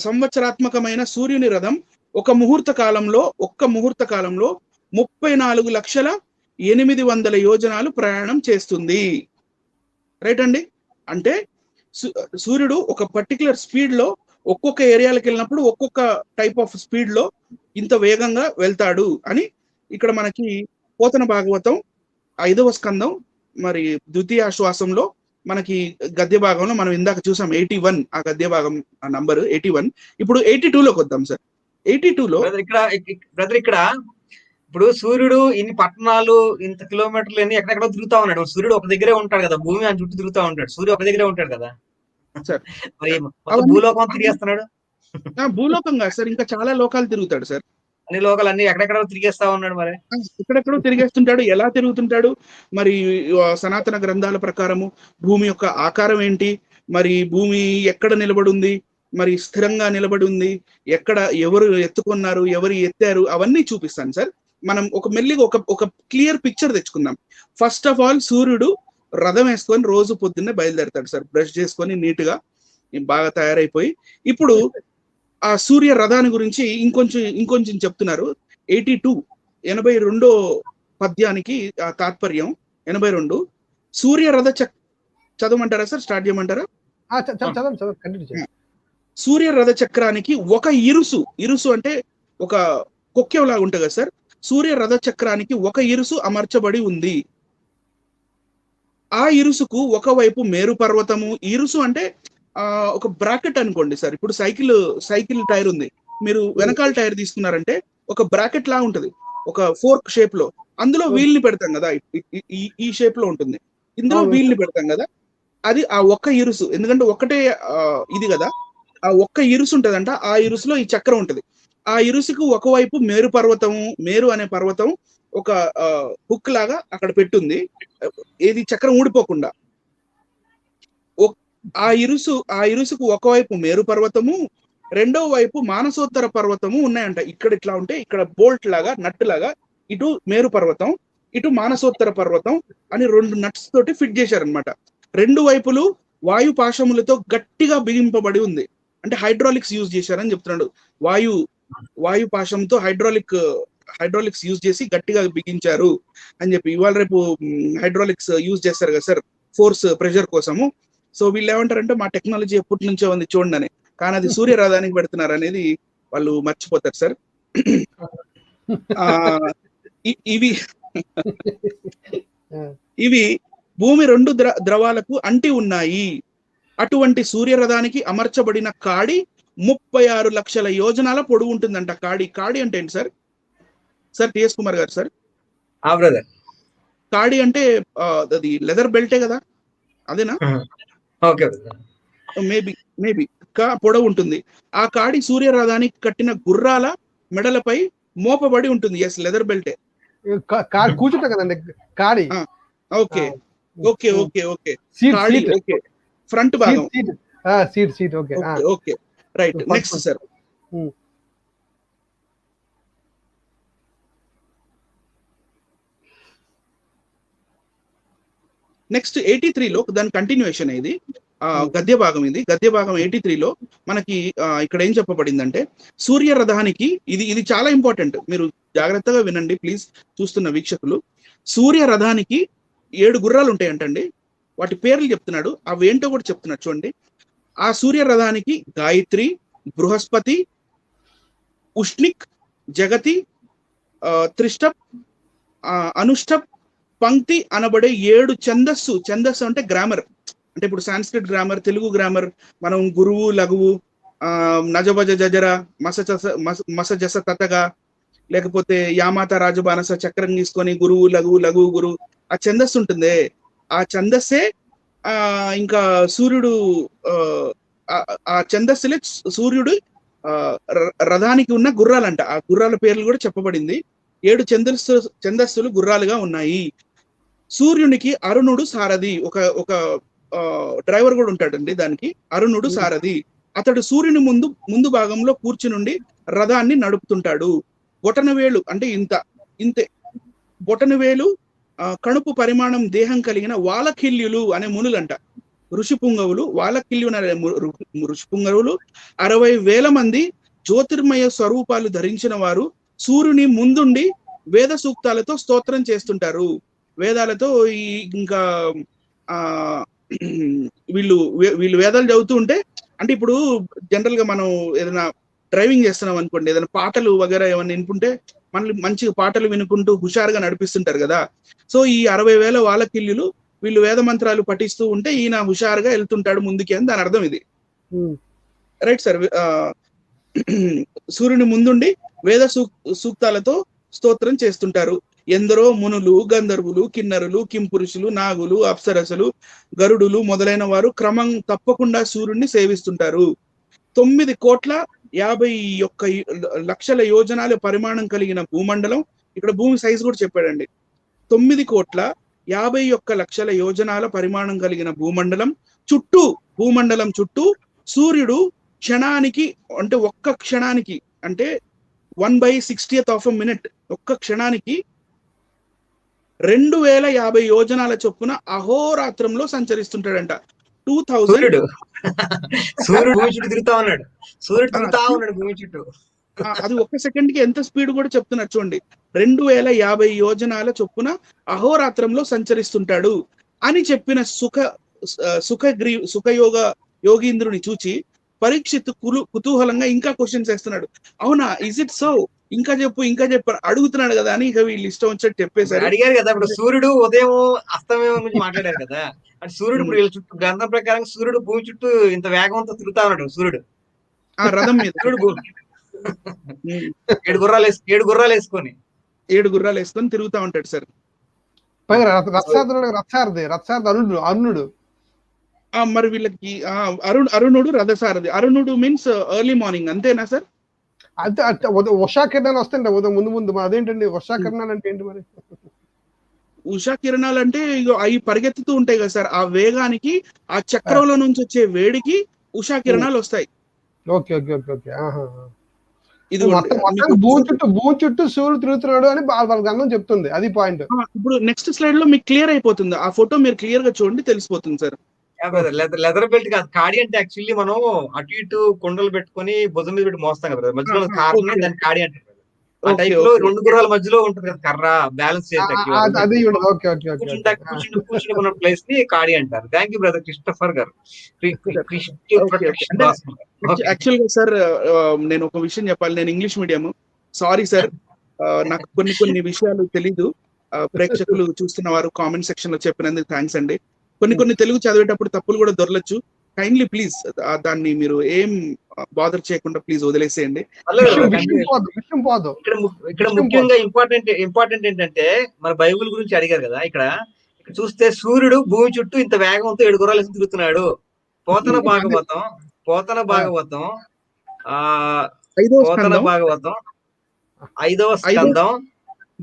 సంవత్సరాత్మకమైన సూర్యుని రథం ఒక్క ముహూర్త కాలంలో 34,800,000 యోజనాలు ప్రయాణం చేస్తుంది. రైట్ అండి. అంటే సూర్యుడు ఒక పర్టికులర్ స్పీడ్ లో ఒక్కొక్క ఏరియాలకు వెళ్ళినప్పుడు ఒక్కొక్క టైప్ ఆఫ్ స్పీడ్ లో ఇంత వేగంగా వెళ్తాడు అని ఇక్కడ మనకి పోతన భాగవతం 5వ స్కందం మరి ద్వితీయాశ్వాసంలో మనకి గద్య భాగంలో మనం ఇందాక చూసాం 81, ఆ గద్య భాగం ఆ నంబర్ 81. ఇప్పుడు 82లోకి వద్దాం సార్. 82లో ఇక్కడ ఇప్పుడు సూర్యుడు ఇన్ని పట్టణాలు ఇంత కిలోమీటర్లు ఎన్ని ఎక్కడెక్కడో తిరుగుతా ఉన్నాడు. సూర్యుడు ఒక దగ్గరే ఉంటాడు కదా, భూమి అని చుట్టూ తిరుగుతా ఉంటాడు. సూర్యుడు ఒక దగ్గరే ఉంటాడు కదా సార్. మరి భూలోకం తిరిగేస్తున్నాడు. భూలోకం కాదు సార్, ఇంకా చాలా లోకాలు తిరుగుతాడు సార్. అన్ని లోకాలు అన్ని ఎక్కడెక్కడో తిరిగేస్తా ఉన్నాడు. మరి ఎక్కడెక్కడో తిరిగేస్తుంటాడు. ఎలా తిరుగుతుంటాడు మరి? సనాతన గ్రంథాల ప్రకారము భూమి యొక్క ఆకారం ఏంటి, మరి భూమి ఎక్కడ నిలబడి ఉంది, మరి స్థిరంగా నిలబడి ఉంది, ఎక్కడ ఎవరు ఎత్తుకున్నారు, ఎవరు ఎత్తారు, అవన్నీ చూపిస్తాను సార్. మనం మెల్లిగా ఒక క్లియర్ పిక్చర్ తెచ్చుకుందాం. ఫస్ట్ ఆఫ్ ఆల్ సూర్యుడు రథం వేసుకొని రోజు పొద్దున్నే బయలుదేరతాడు సార్, బ్రష్ చేసుకొని నీట్ గా బాగా తయారైపోయి. ఇప్పుడు ఆ సూర్య రథాన్ని గురించి ఇంకొంచెం చెప్తున్నారు. 82 పద్యానికి ఆ తాత్పర్యం 82 సూర్య రథ చదవమంటారా సార్? స్టార్ట్ చేయమంటారా? సూర్య రథ చక్రానికి ఒక ఇరుసు అంటే ఒక కొక్కెం లాగా ఉంటుంది కదా సార్. సూర్య రథ చక్రానికి ఒక ఇరుసు అమర్చబడి ఉంది. ఆ ఇరుసుకు ఒకవైపు మేరు పర్వతము. ఇరుసు అంటే ఒక బ్రాకెట్ అనుకోండి సార్. ఇప్పుడు సైకిల్ టైర్ ఉంది, మీరు వెనకాల టైర్ తీసుకున్నారంటే ఒక బ్రాకెట్ లా ఉంటది, ఒక ఫోర్క్ షేప్ లో. అందులో వీల్ ని పెడతాం కదా, ఈ షేప్ లో ఉంటుంది. ఇందులో వీల్ ని పెడతాం కదా, అది ఆ ఒక్క ఇరుసు. ఎందుకంటే ఒకటే ఇది కదా, ఆ ఒక్క ఇరుసు ఉంటదంట. ఆ ఇరుసులో ఈ చక్రం ఉంటది. ఆ ఇరుసుకు ఒకవైపు మేరు అనే పర్వతం ఒక హుక్ లాగా అక్కడ పెట్టుంది, ఏది చక్రం ఊడిపోకుండా. ఆ ఇరుసుకు ఒకవైపు మేరు పర్వతము, రెండో వైపు మానసోత్తర పర్వతము ఉన్నాయంట. ఇక్కడ ఇట్లా ఉంటే ఇక్కడ బోల్ట్ లాగా, నట్ లాగా, ఇటు మేరు పర్వతం, ఇటు మానసోత్తర పర్వతం అని 2 నట్స్ తోటి ఫిట్ చేశారనమాట. 2 వైపులు వాయు పాశములతో గట్టిగా బిగింపబడి ఉంది. అంటే హైడ్రాలిక్స్ యూజ్ చేశారని చెప్తున్నాడు. వాయు పాశంతో హైడ్రాలిక్స్ యూజ్ చేసి గట్టిగా బిగించారు అని చెప్పి. ఇవాళ రేపు హైడ్రాలిక్స్ యూజ్ చేస్తారు కదా సార్, ఫోర్స్ ప్రెషర్ కోసము. సో వీళ్ళు ఏమంటారంటే మా టెక్నాలజీ ఎప్పటి నుంచో ఉంది చూడండి అని. కానీ అది సూర్య రథానికి పెడుతున్నారు అనేది వాళ్ళు మర్చిపోతారు సార్. ఇవి భూమి 2 ద్రవాలకు అంటి ఉన్నాయి. అటువంటి సూర్య రథానికి అమర్చబడిన కాడి 36 లక్షల యోజనాల పొడవు ఉంటుందంట. కాడి అంటే ఏంటి సార్? టిఎస్ కుమార్ గారు సార్. కాడి అంటే అది లెదర్ బెల్టే కదా, అదేనా? మేబీ పొడవు ఉంటుంది. ఆ కాడి సూర్య రథానికి కట్టిన గుర్రాల మెడలపై మోపబడి ఉంటుంది. ఎస్, లెదర్ బెల్టే. కూర్చుంటా కదండి కాడి. ఓకే. కాడి ఓకే, ఫ్రంట్ భాగం seat. Okay right. Next sir, next 83లో దాని కంటిన్యూషన్ ఇది గద్య భాగం. గద్య భాగం 83లో మనకి ఇక్కడ ఏం చెప్పబడిందంటే సూర్య రథానికి ఇది చాలా ఇంపార్టెంట్, మీరు జాగ్రత్తగా వినండి ప్లీజ్ చూస్తున్న వీక్షకులు. సూర్య రథానికి 7 గుర్రాలు ఉంటాయంటండి. వాటి పేర్లు చెప్తున్నాడు, అవి ఏంటో కూడా చెప్తున్నాడు చూడండి. ఆ సూర్య రథానికి గాయత్రి, బృహస్పతి, ఉష్ణిక్, జగతి, త్రిష్టప్, అనుష్టప్, పంక్తి అనబడే 7 ఛందస్సు అంటే గ్రామర్. అంటే ఇప్పుడు సాంస్క్రిట్ గ్రామర్, తెలుగు గ్రామర్, మనం గురువు, లఘువు, నజభజ జజర, మసజస తతగా, లేకపోతే యామాత రాజబానస చక్రం తీసుకొని గురువు, లఘువు, గురువు, ఆ ఛందస్సు ఉంటుంది. ఆ ఛందస్సే ఇంకా సూర్యుడు, ఆ ఛందస్సులే సూర్యుడు రథానికి ఉన్న గుర్రాలంట. ఆ గుర్రాల పేర్లు కూడా చెప్పబడింది. 7 ఛందస్సులు గుర్రాలుగా ఉన్నాయి. సూర్యునికి అరుణుడు సారథి, ఒక డ్రైవర్ కూడా ఉంటాడండి దానికి. అరుణుడు సారథి. అతడు సూర్యుని ముందు భాగంలో కూర్చునుండి రథాన్ని నడుపుతుంటాడు. బొటనవేలు అంటే ఇంతే బొటనవేలు కణుపు పరిమాణం దేహం కలిగిన వాలకిల్యులు అనే మునులంట. ఋషిపుంగవులు వాలకిల్యులు అనే ఋషిపుంగవులు 60,000 మంది జ్యోతిర్మయ స్వరూపాలు ధరించిన వారు సూర్యుని ముందుండి వేద సూక్తాలతో స్తోత్రం చేస్తుంటారు. వేదాలతో ఇంకా ఆ వీళ్ళు వేదాలు చదువుతూ ఉంటే, అంటే ఇప్పుడు జనరల్ గా మనం ఏదైనా డ్రైవింగ్ చేస్తున్నాం అనుకోండి, ఏదైనా పాటలు వగేరా ఏమైనా వినుకుంటే మనల్ని మంచిగా పాటలు వినుకుంటూ హుషారుగా నడిపిస్తుంటారు కదా. సో ఈ 60,000 వాలకిల్యులు వీళ్ళు వేద మంత్రాలు పఠిస్తూ ఉంటే ఈయన హుషారుగా వెళ్తుంటాడు ముందుకి అని దాని అర్థం ఇది. Right sir. సూర్యుని ముందుండి వేద సూక్తాలతో స్తోత్రం చేస్తుంటారు. ఎందరో మునులు, గంధర్వులు, కిన్నరులు, కింపురుషులు, నాగులు, అప్సరసలు, గరుడులు మొదలైన వారు క్రమం తప్పకుండా సూర్యుడిని సేవిస్తుంటారు. 9,51,00,000 యోజనాల పరిమాణం కలిగిన భూమండలం, ఇక్కడ భూమి సైజు కూడా చెప్పాడండి. 9,51,00,000 యోజనాల పరిమాణం కలిగిన భూమండలం చుట్టూ సూర్యుడు క్షణానికి అంటే ఒక్క క్షణానికి అంటే 1/60th of a minute ఒక్క క్షణానికి 2,050 యోజనాల చొప్పున అహోరాత్రంలో సంచరిస్తుంటాడంట. 2000 సూర్యుడు భూమి చుట్టూ తిరుగుతా ఉన్నాడు. సూర్యుడు తిరుగుతా ఉన్నాడు భూమి చుట్టూ. అది ఒక్క సెకండ్ కి ఎంత స్పీడ్ కూడా చెప్తున్నారు చూడండి. 2,050 యోజనాల చొప్పున అహోరాత్రంలో సంచరిస్తుంటాడు అని చెప్పిన యోగీంద్రుని చూచి పరీక్షిత్ కుతూహలంగా ఇంకా క్వశ్చన్స్ వేస్తున్నాడు. అవునా, ఇజ్ ఇట్ సో, ఇంకా చెప్పు అడుగుతున్నాడు కదా అని ఇక వీళ్ళు ఇష్టం వచ్చేట్టు చెప్పేశారు. అడిగారు కదా, ఇప్పుడు సూర్యుడు ఉదయం అస్తమయం గురించి మాట్లాడారు కదా. అంటే సూర్యుడు ఇప్పుడు వీళ్ళ చుట్టూ గ్రంథం ప్రకారం సూర్యుడు భూమి చుట్టూ ఇంత వేగంతో తిరుగుతా ఉన్నాడు. సూర్యుడు ఆ రథం మీద 7 గుర్రాలు వేసుకొని 7 గుర్రాలు వేసుకొని తిరుగుతా ఉంటాడు సార్. రథసారథి అరుణుడు. మరి వీళ్ళకి అరుణుడు రథసారథి. అరుణుడు మీన్స్ ఎర్లీ మార్నింగ్, అంతేనా సార్? అంటే ఉషా కిరణాలు వస్తాయండి ముందు. అదేంటండి ఉషా కిరణాలు అంటే ఏంటి మరి? ఉషా కిరణాలు అంటే అవి పరిగెత్తుతూ ఉంటాయి కదా సార్. ఆ వేగానికి ఆ చక్రంలో నుంచి వచ్చే వేడికి ఉషా కిరణాలు వస్తాయి. ఓకే. ఇది భూమి చుట్టూ సూర్యుడు తిరుగుతున్నాడు అని వాళ్ళ గంధం చెప్తుంది. అది పాయింట్. ఇప్పుడు నెక్స్ట్ స్లైడ్ లో మీకు క్లియర్ అయిపోతుంది. ఆ ఫోటో మీరు క్లియర్ గా చూడండి, తెలిసిపోతుంది సార్. లెదర్ బెల్ట్ కాదు, కాడి అంటే యాక్చువల్లీ మనం అటు ఇటు కొండలు పెట్టుకొని భుజం మీద పెట్టి మోస్తాం కదా, మధ్యలో కార్ని దాన్ని కాడి అంటారు. ఆ టైప్ లో 2 గుర్రాల మధ్యలో ఉంటుంది కదా కర్ర, బ్యాలెన్స్ కూర్చున్న ప్లేస్ ని కాడి అంటారు. థ్యాంక్ యూ బ్రదర్ క్రిస్టఫర్ గారు. యాక్చువల్ గా సార్ నేను ఒక విషయం చెప్పాలి. నేను ఇంగ్లీష్ మీడియం, సారీ సార్, నాకు కొన్ని విషయాలు తెలీదు. ప్రేక్షకులు చూస్తున్న వారు కామెంట్ సెక్షన్ లో చెప్పినందుకు థ్యాంక్స్ అండి. కొన్ని తెలుగు చదివేటప్పుడు తప్పులు కూడా దొరలొచ్చు. కైండ్లీ ప్లీజ్ దాన్ని మీరు ఏం బాదర్ చేయకుండా ప్లీజ్ వదిలేసేయండి. ఇక్కడ ముఖ్యంగా ఇంపార్టెంట్ ఏంటంటే మన బైబుల్ గురించి అడిగారు కదా. ఇక్కడ చూస్తే సూర్యుడు భూమి చుట్టూ ఇంత వేగంతో 7 గుర్రాలు వేసి తిరుగుతున్నాడు. పోతన భాగవతం 5వ స్కందం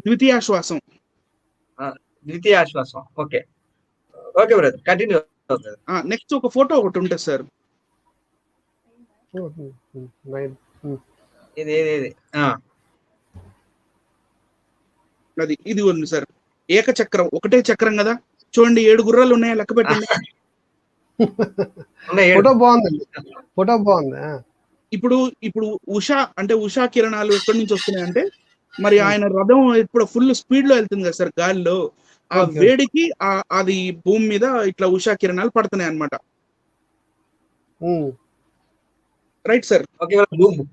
ద్వితీయాశ్వాసం. Okay brother, continue. నెక్స్ట్ ఒక ఫోటో ఒకటి ఉంటుంది సార్. ఇది ఉంది సార్. ఏకచక్రం, ఒకటే చక్రం కదా చూడండి. 7 గుర్రాలు ఉన్నాయా, లెక్క పెట్టండి. ఫోటో బాగుంది. ఇప్పుడు ఉషా కిరణాలు ఎక్కడి నుంచి వస్తున్నాయంటే, మరి ఆయన రథం ఇప్పుడు ఫుల్ స్పీడ్ లో వెళ్తుంది కదా సార్ గాలిలో. ఆ వేడికి అది భూమి మీద ఇట్లా ఉషా కిరణాలు పడుతున్నాయి అన్నమాట. Right sir.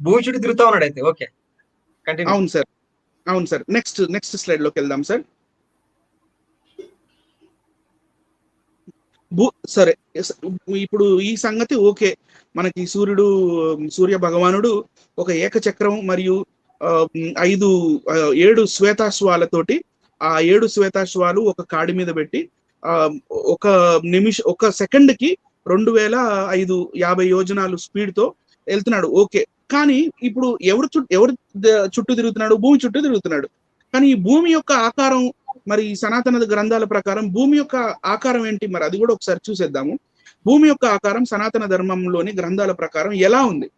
భూమి చుట్టూ తిరుగుతా ఉన్నాడు అయితే. ఓకే, అవును సార్. నెక్స్ట్ స్లైడ్ లోకి వెళ్దాం సార్. సరే, ఇప్పుడు ఈ సంగతి ఓకే. మనకి సూర్య భగవానుడు ఒక ఏకచక్రం మరియు 7 శ్వేతాశ్వాలతోటి, ఆ 7 శ్వేతాశ్వాలు ఒక కాడి మీద పెట్టి ఒక సెకండ్ కి 2,550 యోజనాలు స్పీడ్ తో వెళ్తున్నాడు. ఓకే, కానీ ఇప్పుడు ఎవరు చుట్టూ తిరుగుతున్నాడు? భూమి చుట్టూ తిరుగుతున్నాడు. కానీ ఈ భూమి యొక్క ఆకారం, మరి సనాతన గ్రంథాల ప్రకారం భూమి యొక్క ఆకారం ఏంటి మరి అది కూడా ఒకసారి చూసేద్దాము. భూమి యొక్క ఆకారం సనాతన ధర్మంలోని గ్రంథాల ప్రకారం ఎలా ఉంది?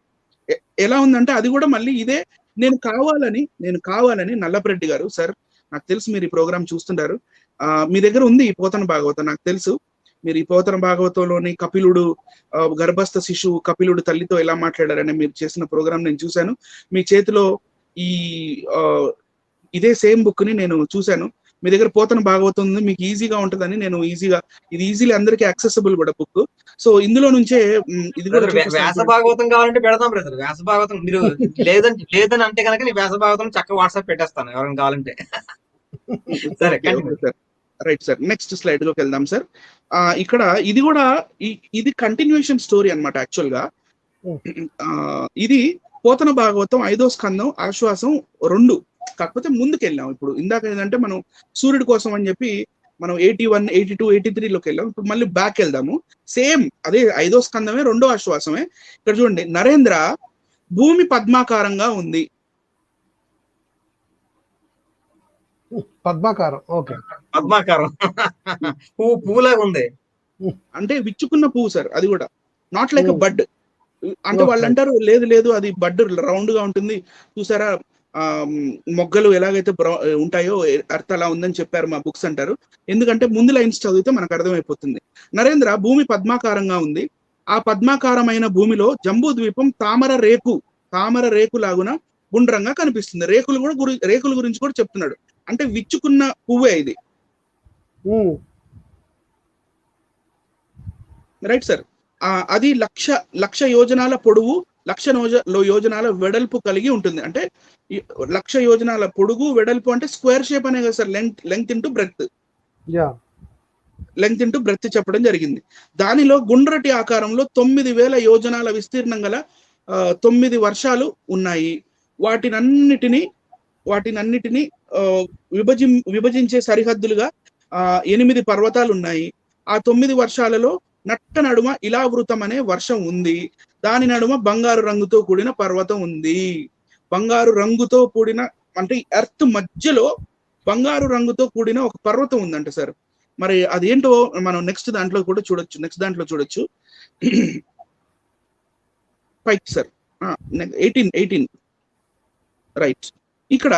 ఎలా ఉందంటే అది కూడా మళ్ళీ ఇదే. నేను కావాలని నల్లపరెడ్డి గారు, సార్ నాకు తెలుసు మీరు ఈ ప్రోగ్రామ్ చూస్తుంటారు, మీ దగ్గర ఉంది ఈ పోతన భాగవతం, నాకు తెలుసు మీరు ఈ పోతన భాగవతంలోని కపిలుడు గర్భస్థ శిశువు కపిలుడు తల్లితో ఎలా మాట్లాడారని మీరు చేసిన ప్రోగ్రామ్ నేను చూశాను. మీ చేతిలో ఈ ఇదే సేమ్ బుక్ ని నేను చూశాను. మీ దగ్గర పోతన భాగవతం ఉంది, మీకు ఈజీగా ఉంటుందని నేను ఇది ఈజీలీ అందరికీ యాక్సెసిబుల్ కూడా బుక్. సో ఇందులో నుంచే ఇది కూడా వ్యాస భాగవతం కావాలంటే పెడదాం బ్రదర్. వ్యాస భాగవతం మీరు లేదని అంటే కనుక నీ వ్యాస భాగవతం చక్కగా వాట్సాప్ పెట్టేస్తాను ఎవరైనా కావాలంటే. సరే sir, right sir, next slide లోకి వెళ్దాం సార్. ఇక్కడ ఇది కూడా ఇది కంటిన్యూషన్ స్టోరీ అన్నమాట. యాక్చువల్ గా ఇది పోతన భాగవతం 5వ స్కందం ఆశ్వాసం 2. కాకపోతే ముందుకు వెళ్ళాం. ఇప్పుడు ఇందాక ఏంటంటే మనం సూర్యుడి కోసం అని చెప్పి మనం 81, 82, 83 లోకి వెళ్ళాం. ఇప్పుడు మళ్ళీ బ్యాక్ వెళ్దాము. సేమ్ అదే 5వ స్కందమే 2వ ఆశ్వాసమే. ఇక్కడ చూడండి, నరేంద్ర భూమి పద్మాకారంగా ఉంది. పద్మాకారం, ఓకే, పద్మాకారం పువ్వులాగా ఉంది. అంటే విచ్చుకున్న పువ్వు సార్, అది కూడా నాట్ లైక్ బడ్. అంటే వాళ్ళు అంటారు లేదు అది బడ్ రౌండ్ గా ఉంటుంది చూసారా, మొగ్గలు ఎలాగైతే ఉంటాయో అర్థం అలా ఉందని చెప్పారు మా బుక్స్ అంటారు. ఎందుకంటే ముందు లైన్స్ చదివితే మనకు అర్థమైపోతుంది. నరేంద్ర భూమి పద్మాకారంగా ఉంది. ఆ పద్మాకారమైన భూమిలో జంబూ ద్వీపం తామర రేకు లాగున గుండ్రంగా కనిపిస్తుంది. రేకుల గురించి కూడా చెప్తున్నాడు. అంటే విచ్చుకున్న పువ్వే ఇది, రైట్ సార్. అది 1,00,000 యోజనాల పొడవు, 1,00,000 యోజనాల వెడల్పు కలిగి ఉంటుంది. అంటే 1,00,000 యోజనాల పొడుగు వెడల్పు అంటే స్క్వేర్ షేప్ అనే కదా సార్, లెంగ్త్ ఇంటూ బ్రెత్ చెప్పడం జరిగింది. దానిలో గుండ్రటి ఆకారంలో 9,000 యోజనాల విస్తీర్ణం గల 9 వర్షాలు ఉన్నాయి. వాటినన్నిటిని విభజించే సరిహద్దులుగా 8 పర్వతాలు ఉన్నాయి. ఆ 9 వర్షాలలో నట్ట నడుమ ఇలావృతం అనే వర్షం ఉంది. దాని నడుమ బంగారు రంగుతో కూడిన పర్వతం ఉంది. బంగారు రంగుతో కూడిన అంటే ఎర్త్ మధ్యలో బంగారు రంగుతో కూడిన ఒక పర్వతం ఉందంట సార్. మరి అదేంటో మనం నెక్స్ట్ దాంట్లో చూడొచ్చు. పైకి సార్ 18 రైట్. ఇక్కడ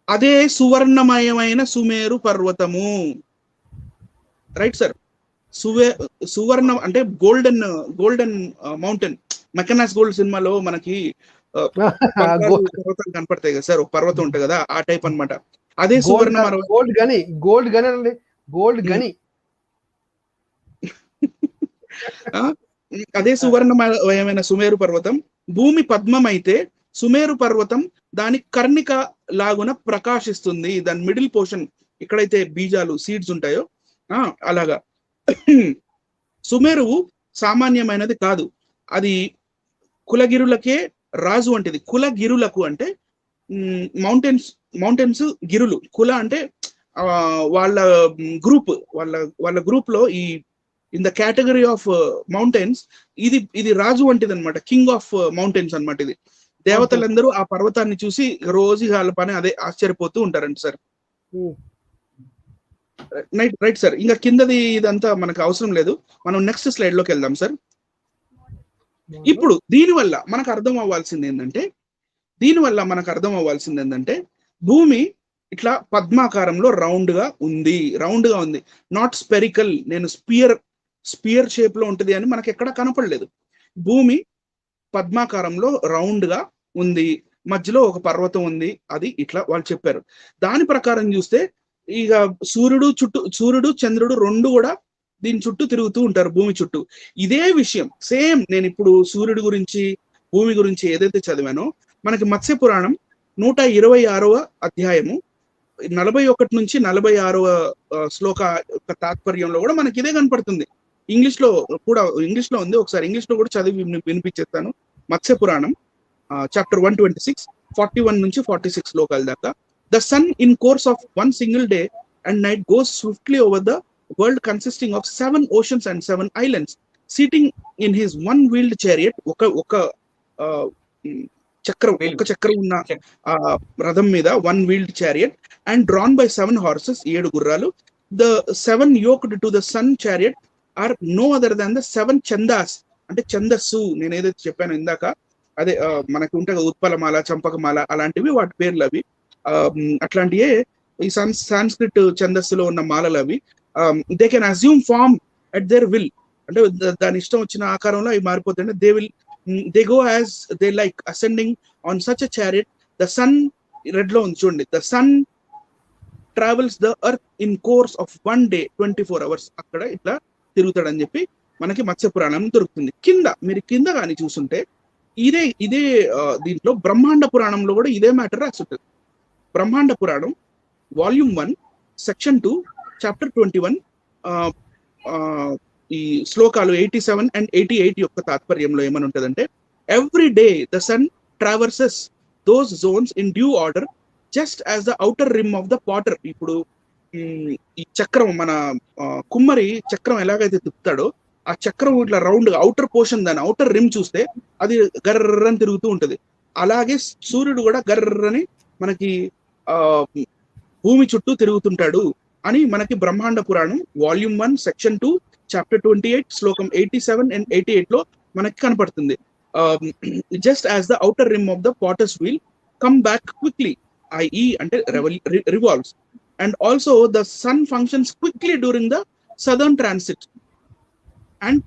అదే సువర్ణమయమైన సుమేరు పర్వతము, రైట్ సార్. సువర్ణ అంటే గోల్డెన్ మౌంటైన్. మెకనాస్ గోల్డ్ సినిమాలో మనకి పర్వతాలు కనపడతాయి కదా సార్, ఒక పర్వతం ఉంటుంది కదా, ఆ టైప్ అన్నమాట. అదే గోల్డ్ గని అదే సువర్ణమయమైన సుమేరు పర్వతం. భూమి పద్మం అయితే సుమేరు పర్వతం దాని కర్ణిక లాగున ప్రకాశిస్తుంది. దాని మిడిల్ పోర్షన్ ఎక్కడైతే బీజాలు సీడ్స్ ఉంటాయో అలాగా. సుమేరువు సామాన్యమైనది కాదు, అది కులగిరులకే రాజు వంటిది. కులగిరులకు అంటే మౌంటైన్స్ గిరులు. కుల అంటే వాళ్ళ గ్రూప్ లో in the category of mountains ఇది రాజు వంటిది అనమాట. కింగ్ ఆఫ్ మౌంటైన్స్ అనమాట ఇది. దేవతలందరూ ఆ పర్వతాన్ని చూసి రోజు వాళ్ళ పని అదే ఆశ్చర్యపోతూ ఉంటారంట సార్. Right sir. ఇంకా కిందది ఇదంతా మనకు అవసరం లేదు, మనం నెక్స్ట్ స్లైడ్ లోకి వెళ్దాం సార్. ఇప్పుడు దీనివల్ల మనకు అర్థం అవ్వాల్సింది ఏంటంటే భూమి ఇట్లా పద్మాకారంలో రౌండ్ గా ఉంది. Not spherical. నేను స్పియర్ షేప్ లో ఉంటుంది అని మనకి ఎక్కడ కనపడలేదు. భూమి పద్మాకారంలో రౌండ్ గా ఉంది, మధ్యలో ఒక పర్వతం ఉంది. అది ఇట్లా వాళ్ళు చెప్పారు. దాని ప్రకారం చూస్తే ఇక సూర్యుడు చంద్రుడు 2 కూడా దీని చుట్టూ తిరుగుతూ ఉంటారు, భూమి చుట్టూ. ఇదే విషయం సేమ్ నేను ఇప్పుడు సూర్యుడి గురించి భూమి గురించి ఏదైతే చదివానో మనకి మత్స్య పురాణం 126వ అధ్యాయము 41 నుంచి 46వ శ్లోక తాత్పర్యంలో కూడా మనకి ఇదే కనపడుతుంది. ఇంగ్లీష్ లో ఉంది. ఒకసారి ఇంగ్లీష్ లో కూడా చదివి వినిపించేస్తాను. మత్స్య పురాణం చాప్టర్ 126 41 నుంచి 46 శ్లోకాల దాకా. The sun in course of one single day and night goes swiftly over the world consisting of 7 oceans and 7 islands. Sitting in his one-wheeled chariot, ఒక చక్రం ఉన్న రథం మీద one-wheeled chariot and drawn by 7 horses, 7 గుర్రాలు. The 7 yoked to the sun chariot are no other than the 7 చందాస్. అంటే ఛందస్సు నేను ఏదైతే చెప్పానో ఇందాక, అదే మనకి ఉంటాయి కదా ఉత్పలమాల, చంపకమాల, అలాంటివి వాటి పేర్లు అవి. అట్లాంటివే ఈ సాంస్క్రిట్ ఛందస్సులో ఉన్న మాలలు అవి. They can assume form at their will, అంటే దాని ఇష్టం వచ్చిన ఆకారంలో అవి మారిపోతాయి. They go as they like ascending on such a chariot. The sun red లో ఉంది చూడండి, the sun travels the earth in course of 1 day 24 hours. అక్కడ ఇట్లా తిరుగుతాడని చెప్పి మనకి మత్స్య పురాణం దొరుకుతుంది. మీరు కింద కానీ చూస్తుంటే ఇదే దీంట్లో బ్రహ్మాండ పురాణంలో కూడా ఇదే మ్యాటర్ రాసుంటుంది. బ్రహ్మాండ పురాణం వాల్యూమ్ 1 సెక్షన్ 2 చాప్టర్ 21 ఈ శ్లోకాలు 87 and 88 యొక్క తాత్పర్యంలో ఏమని ఉంటుందంటే, every day the sun traverses those zones in due order just as the outer rim of the potter. ఇప్పుడు ఈ చక్రం, మన కుమ్మరి చక్రం ఎలాగైతే తిప్పుతాడో ఆ చక్రం ఇట్లా రౌండ్ ఔటర్ పోర్షన్, దాని ఔటర్ రిమ్ చూస్తే అది గర్రని తిరుగుతూ ఉంటది. అలాగే సూర్యుడు కూడా గర్రని మనకి భూమి చుట్టూ తిరుగుతుంటాడు అని మనకి బ్రహ్మాండ పురాణం వాల్యూమ్ 1 సెక్షన్ 2 చాప్టర్ 28 శ్లోకం 87 and 88 లో మనకి కనపడుతుంది. Just as the outer rim of the potter's wheel come back quickly, IE అంటే revolves, and also the sun functions quickly during the southern transit and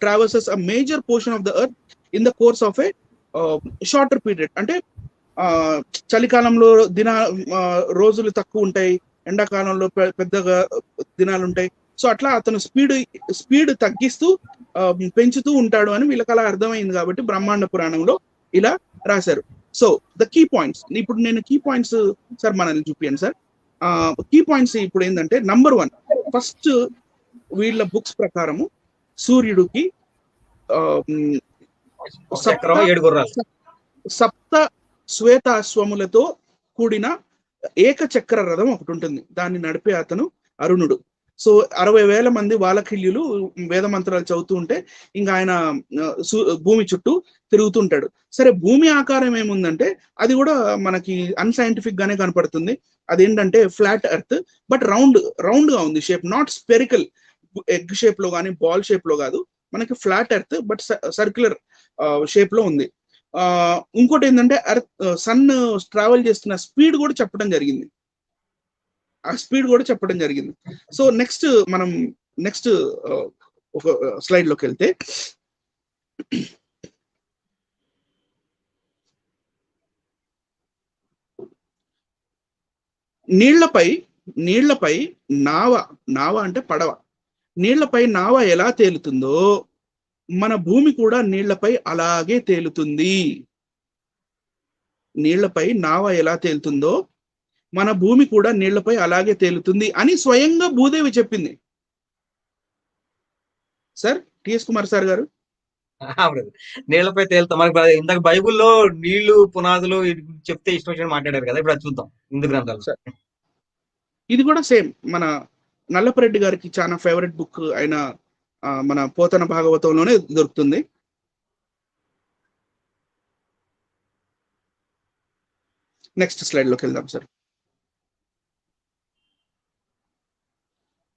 traverses a major portion of the earth in the course of a shorter period. అంటే చలికాలంలో రోజులు తక్కువ ఉంటాయి, ఎండాకాలంలో పెద్దగా దినాలు ఉంటాయి. సో అట్లా అతను స్పీడ్ తగ్గిస్తూ పెంచుతూ ఉంటాడు అని వీళ్ళకి అలా అర్థమైంది కాబట్టి బ్రహ్మాండ పురాణంలో ఇలా రాశారు. సో ద కీ పాయింట్స్, ఇప్పుడు నేను కీ పాయింట్స్ సార్ మనల్ని చూపించండి సార్. కీ పాయింట్స్ ఇప్పుడు ఏంటంటే, నంబర్ 1, ఫస్ట్ వీళ్ళ బుక్స్ ప్రకారము సూర్యుడికి సప్త శ్వేతాశ్వములతో కూడిన ఏకచక్ర రథం ఒకటి ఉంటుంది. దాన్ని నడిపే అతను అరుణుడు. సో 60,000 మంది వాలకిల్యులు వేద మంత్రాలు చదువుతూ ఉంటే ఇంకా ఆయన భూమి చుట్టూ తిరుగుతుంటాడు. సరే, భూమి ఆకారం ఏముందంటే అది కూడా మనకి అన్సైంటిఫిక్ గానే కనపడుతుంది. అదేంటంటే ఫ్లాట్ ఎర్త్, బట్ రౌండ్ గా ఉంది shape, not spherical egg shape లో కానీ బాల్ షేప్ లో కాదు, మనకి flat earth but circular shape లో ఉంది. ఇంకోటి ఏంటంటే సన్ ట్రావెల్ చేస్తున్న స్పీడ్ కూడా చెప్పడం జరిగింది. సో నెక్స్ట్ ఒక స్లైడ్ లోకి వెళ్తే, నీళ్లపై నావ అంటే పడవ, నీళ్లపై నావ ఎలా తేలుతుందో మన భూమి కూడా నీళ్లపై అలాగే తేలుతుంది. నీళ్లపై నావ ఎలా తేలుతుందో మన భూమి కూడా నీళ్లపై అలాగే తేలుతుంది అని స్వయంగా భూదేవి చెప్పింది. సార్ టిఎస్ కుమార్ సార్ గారు, నీళ్లపై తేలుతాం. మనకి ఇందాక బైబుల్లో నీళ్లు పునాదులు చెప్తే ఇష్టం వచ్చినట్టు మాట్లాడారు కదా, ఇప్పుడు అది చూద్దాం హిందూ గ్రంథాలు. ఇది కూడా సేమ్ మన నల్లపరెడ్డి గారికి చాలా ఫేవరెట్ బుక్ అయిన మన పోతన భాగవతంలోనే దొరుకుతుంది. నెక్స్ట్ స్లైడ్ లోకి వెళ్దాం సార్.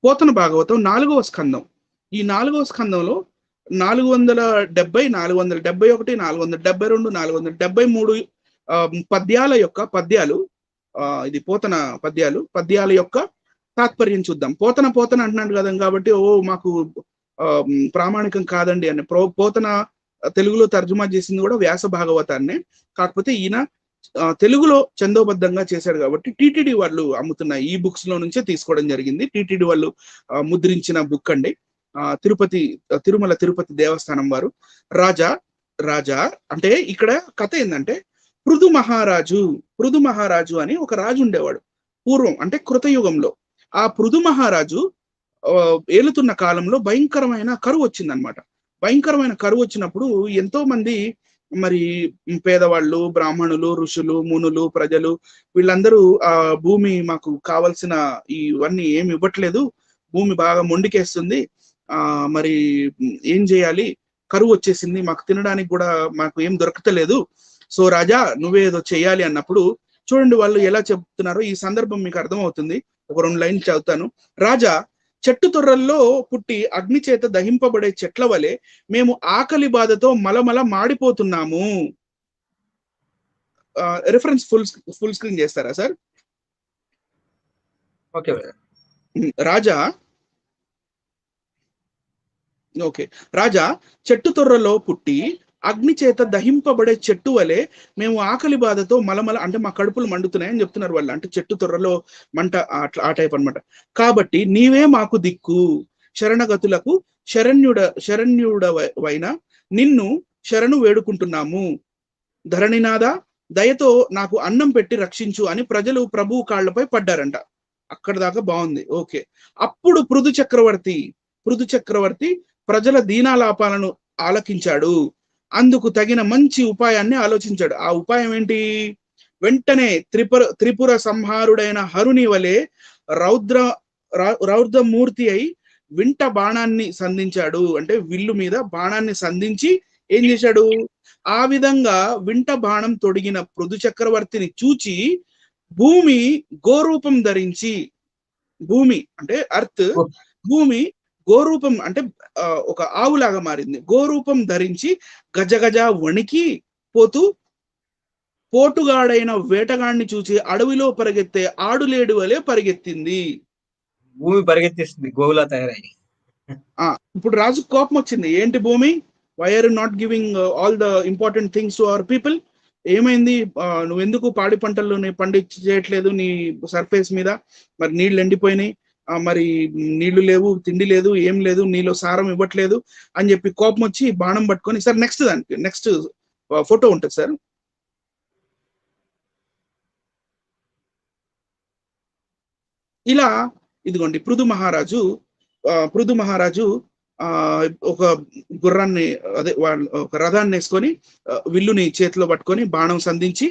పోతన భాగవతం 4వ స్కందం. ఈ 4వ స్కందంలో 470, 471, 472, 473 పద్యాలు, ఇది పోతన పద్యాల యొక్క తాత్పర్యం చూద్దాం. పోతన అంటున్నాడు కదా కాబట్టి మాకు ప్రామాణికం కాదండి అని. పోతన తెలుగులో తర్జుమా చేసింది కూడా వ్యాస భాగవతాన్నే, కాకపోతే ఈయన తెలుగులో చందోబద్ధంగా చేశాడు కాబట్టి టిటిడి వాళ్ళు అమ్ముతున్న ఈ బుక్స్ లో నుంచే తీసుకోవడం జరిగింది. టిటిడి వాళ్ళు ముద్రించిన బుక్ అండి. తిరుమల తిరుపతి దేవస్థానం వారు. రాజా అంటే ఇక్కడ కథ ఏంటంటే, పృథు మహారాజు అని ఒక రాజు ఉండేవాడు పూర్వం, అంటే కృతయుగంలో. ఆ పృథు మహారాజు ఏలుతున్న కాలంలో భయంకరమైన కరువు వచ్చిందనమాట. భయంకరమైన కరువు వచ్చినప్పుడు ఎంతో మంది మరి పేదవాళ్ళు, బ్రాహ్మణులు, ఋషులు, మునులు, ప్రజలు వీళ్ళందరూ భూమి మాకు కావలసిన ఇవన్నీ ఏమి ఇవ్వట్లేదు, భూమి బాగా మొండికేస్తుంది, మరి ఏం చేయాలి, కరువు వచ్చేసింది, మాకు తినడానికి కూడా మాకు ఏం దొరకతలేదు, సో రాజా నువ్వే ఏదో చేయాలి అన్నప్పుడు చూడండి వాళ్ళు ఎలా చెప్తున్నారో. ఈ సందర్భం మీకు అర్థమవుతుంది. ఒక 2 లైన్లు చదువుతాను. రాజా, చెట్టు తొర్రల్లో పుట్టి అగ్ని చేత దహింపబడే చెట్ల వలె మేము ఆకలి బాధతో మలమల మాడిపోతున్నాము. రిఫరెన్స్ ఫుల్ స్క్రీన్ చేస్తారా సార్? ఓకే. రాజా ఓకే. రాజా చెట్టు తొర్రలో పుట్టి అగ్ని చేత దహింపబడే చెట్టు వలె మేము ఆకలి బాధతో మలమల, అంటే మా కడుపులు మండుతున్నాయని చెప్తున్నారు వాళ్ళు. అంటే చెట్టు తొర్రలో మంట, అట్లా ఆ టైప్ అనమాట. కాబట్టి నీవే మాకు దిక్కు, శరణగతులకు శరణ్యుడవైన నిన్ను శరణు వేడుకుంటున్నాము. ధరణినాథ దయతో నాకు అన్నం పెట్టి రక్షించు అని ప్రజలు ప్రభువు కాళ్లపై పడ్డారంట. అక్కడ దాకా బాగుంది. ఓకే. అప్పుడు పృథు చక్రవర్తి ప్రజల దీనాలాపాలను ఆలకించాడు. అందుకు తగిన మంచి ఉపాయాన్ని ఆలోచించాడు. ఆ ఉపాయం ఏంటి? వెంటనే త్రిపుర సంహారుడైన హరుని వలె రౌద్రమూర్తి అయి వింట బాణాన్ని సంధించాడు. అంటే విల్లు మీద బాణాన్ని సంధించి ఏం చేశాడు? ఆ విధంగా వింట బాణం తొడిగిన పృథు చక్రవర్తిని చూచి భూమి గోరూపం ధరించి, భూమి అంటే అర్త్, భూమి గోరూపం అంటే ఒక ఆవులాగా మారింది. గోరూపం ధరించి గజగజ వణికి పోటుగాడైన వేటగాడిని చూసి అడవిలో పరిగెత్తే ఆడులేడు వలె పరిగెత్తింది. భూమి పరిగెత్తిస్తుంది గోవులా తయారై. ఇప్పుడు రాజు కోపం వచ్చింది. ఏంటి భూమి, why are not giving all the important things to our people? ఏమైంది? నువ్వెందుకు పాడి పంటలు పండించట్లేదు నీ సర్ఫేస్ మీద? మరి నీళ్లు ఎండిపోయినాయి, మరి నీళ్లు లేవు, తిండి లేదు, ఏం లేదు, నీలో సారం ఇవ్వట్లేదు అని చెప్పి కోపం వచ్చి బాణం పట్టుకొని, సార్ నెక్స్ట్ ఫోటో ఉంటుంది సార్. ఇలా ఇదిగోండి పృథు మహారాజు ఒక గుర్రాన్ని, అదే ఒక రథాన్ని వేసుకొని విల్లుని చేతిలో పట్టుకొని బాణం సంధించి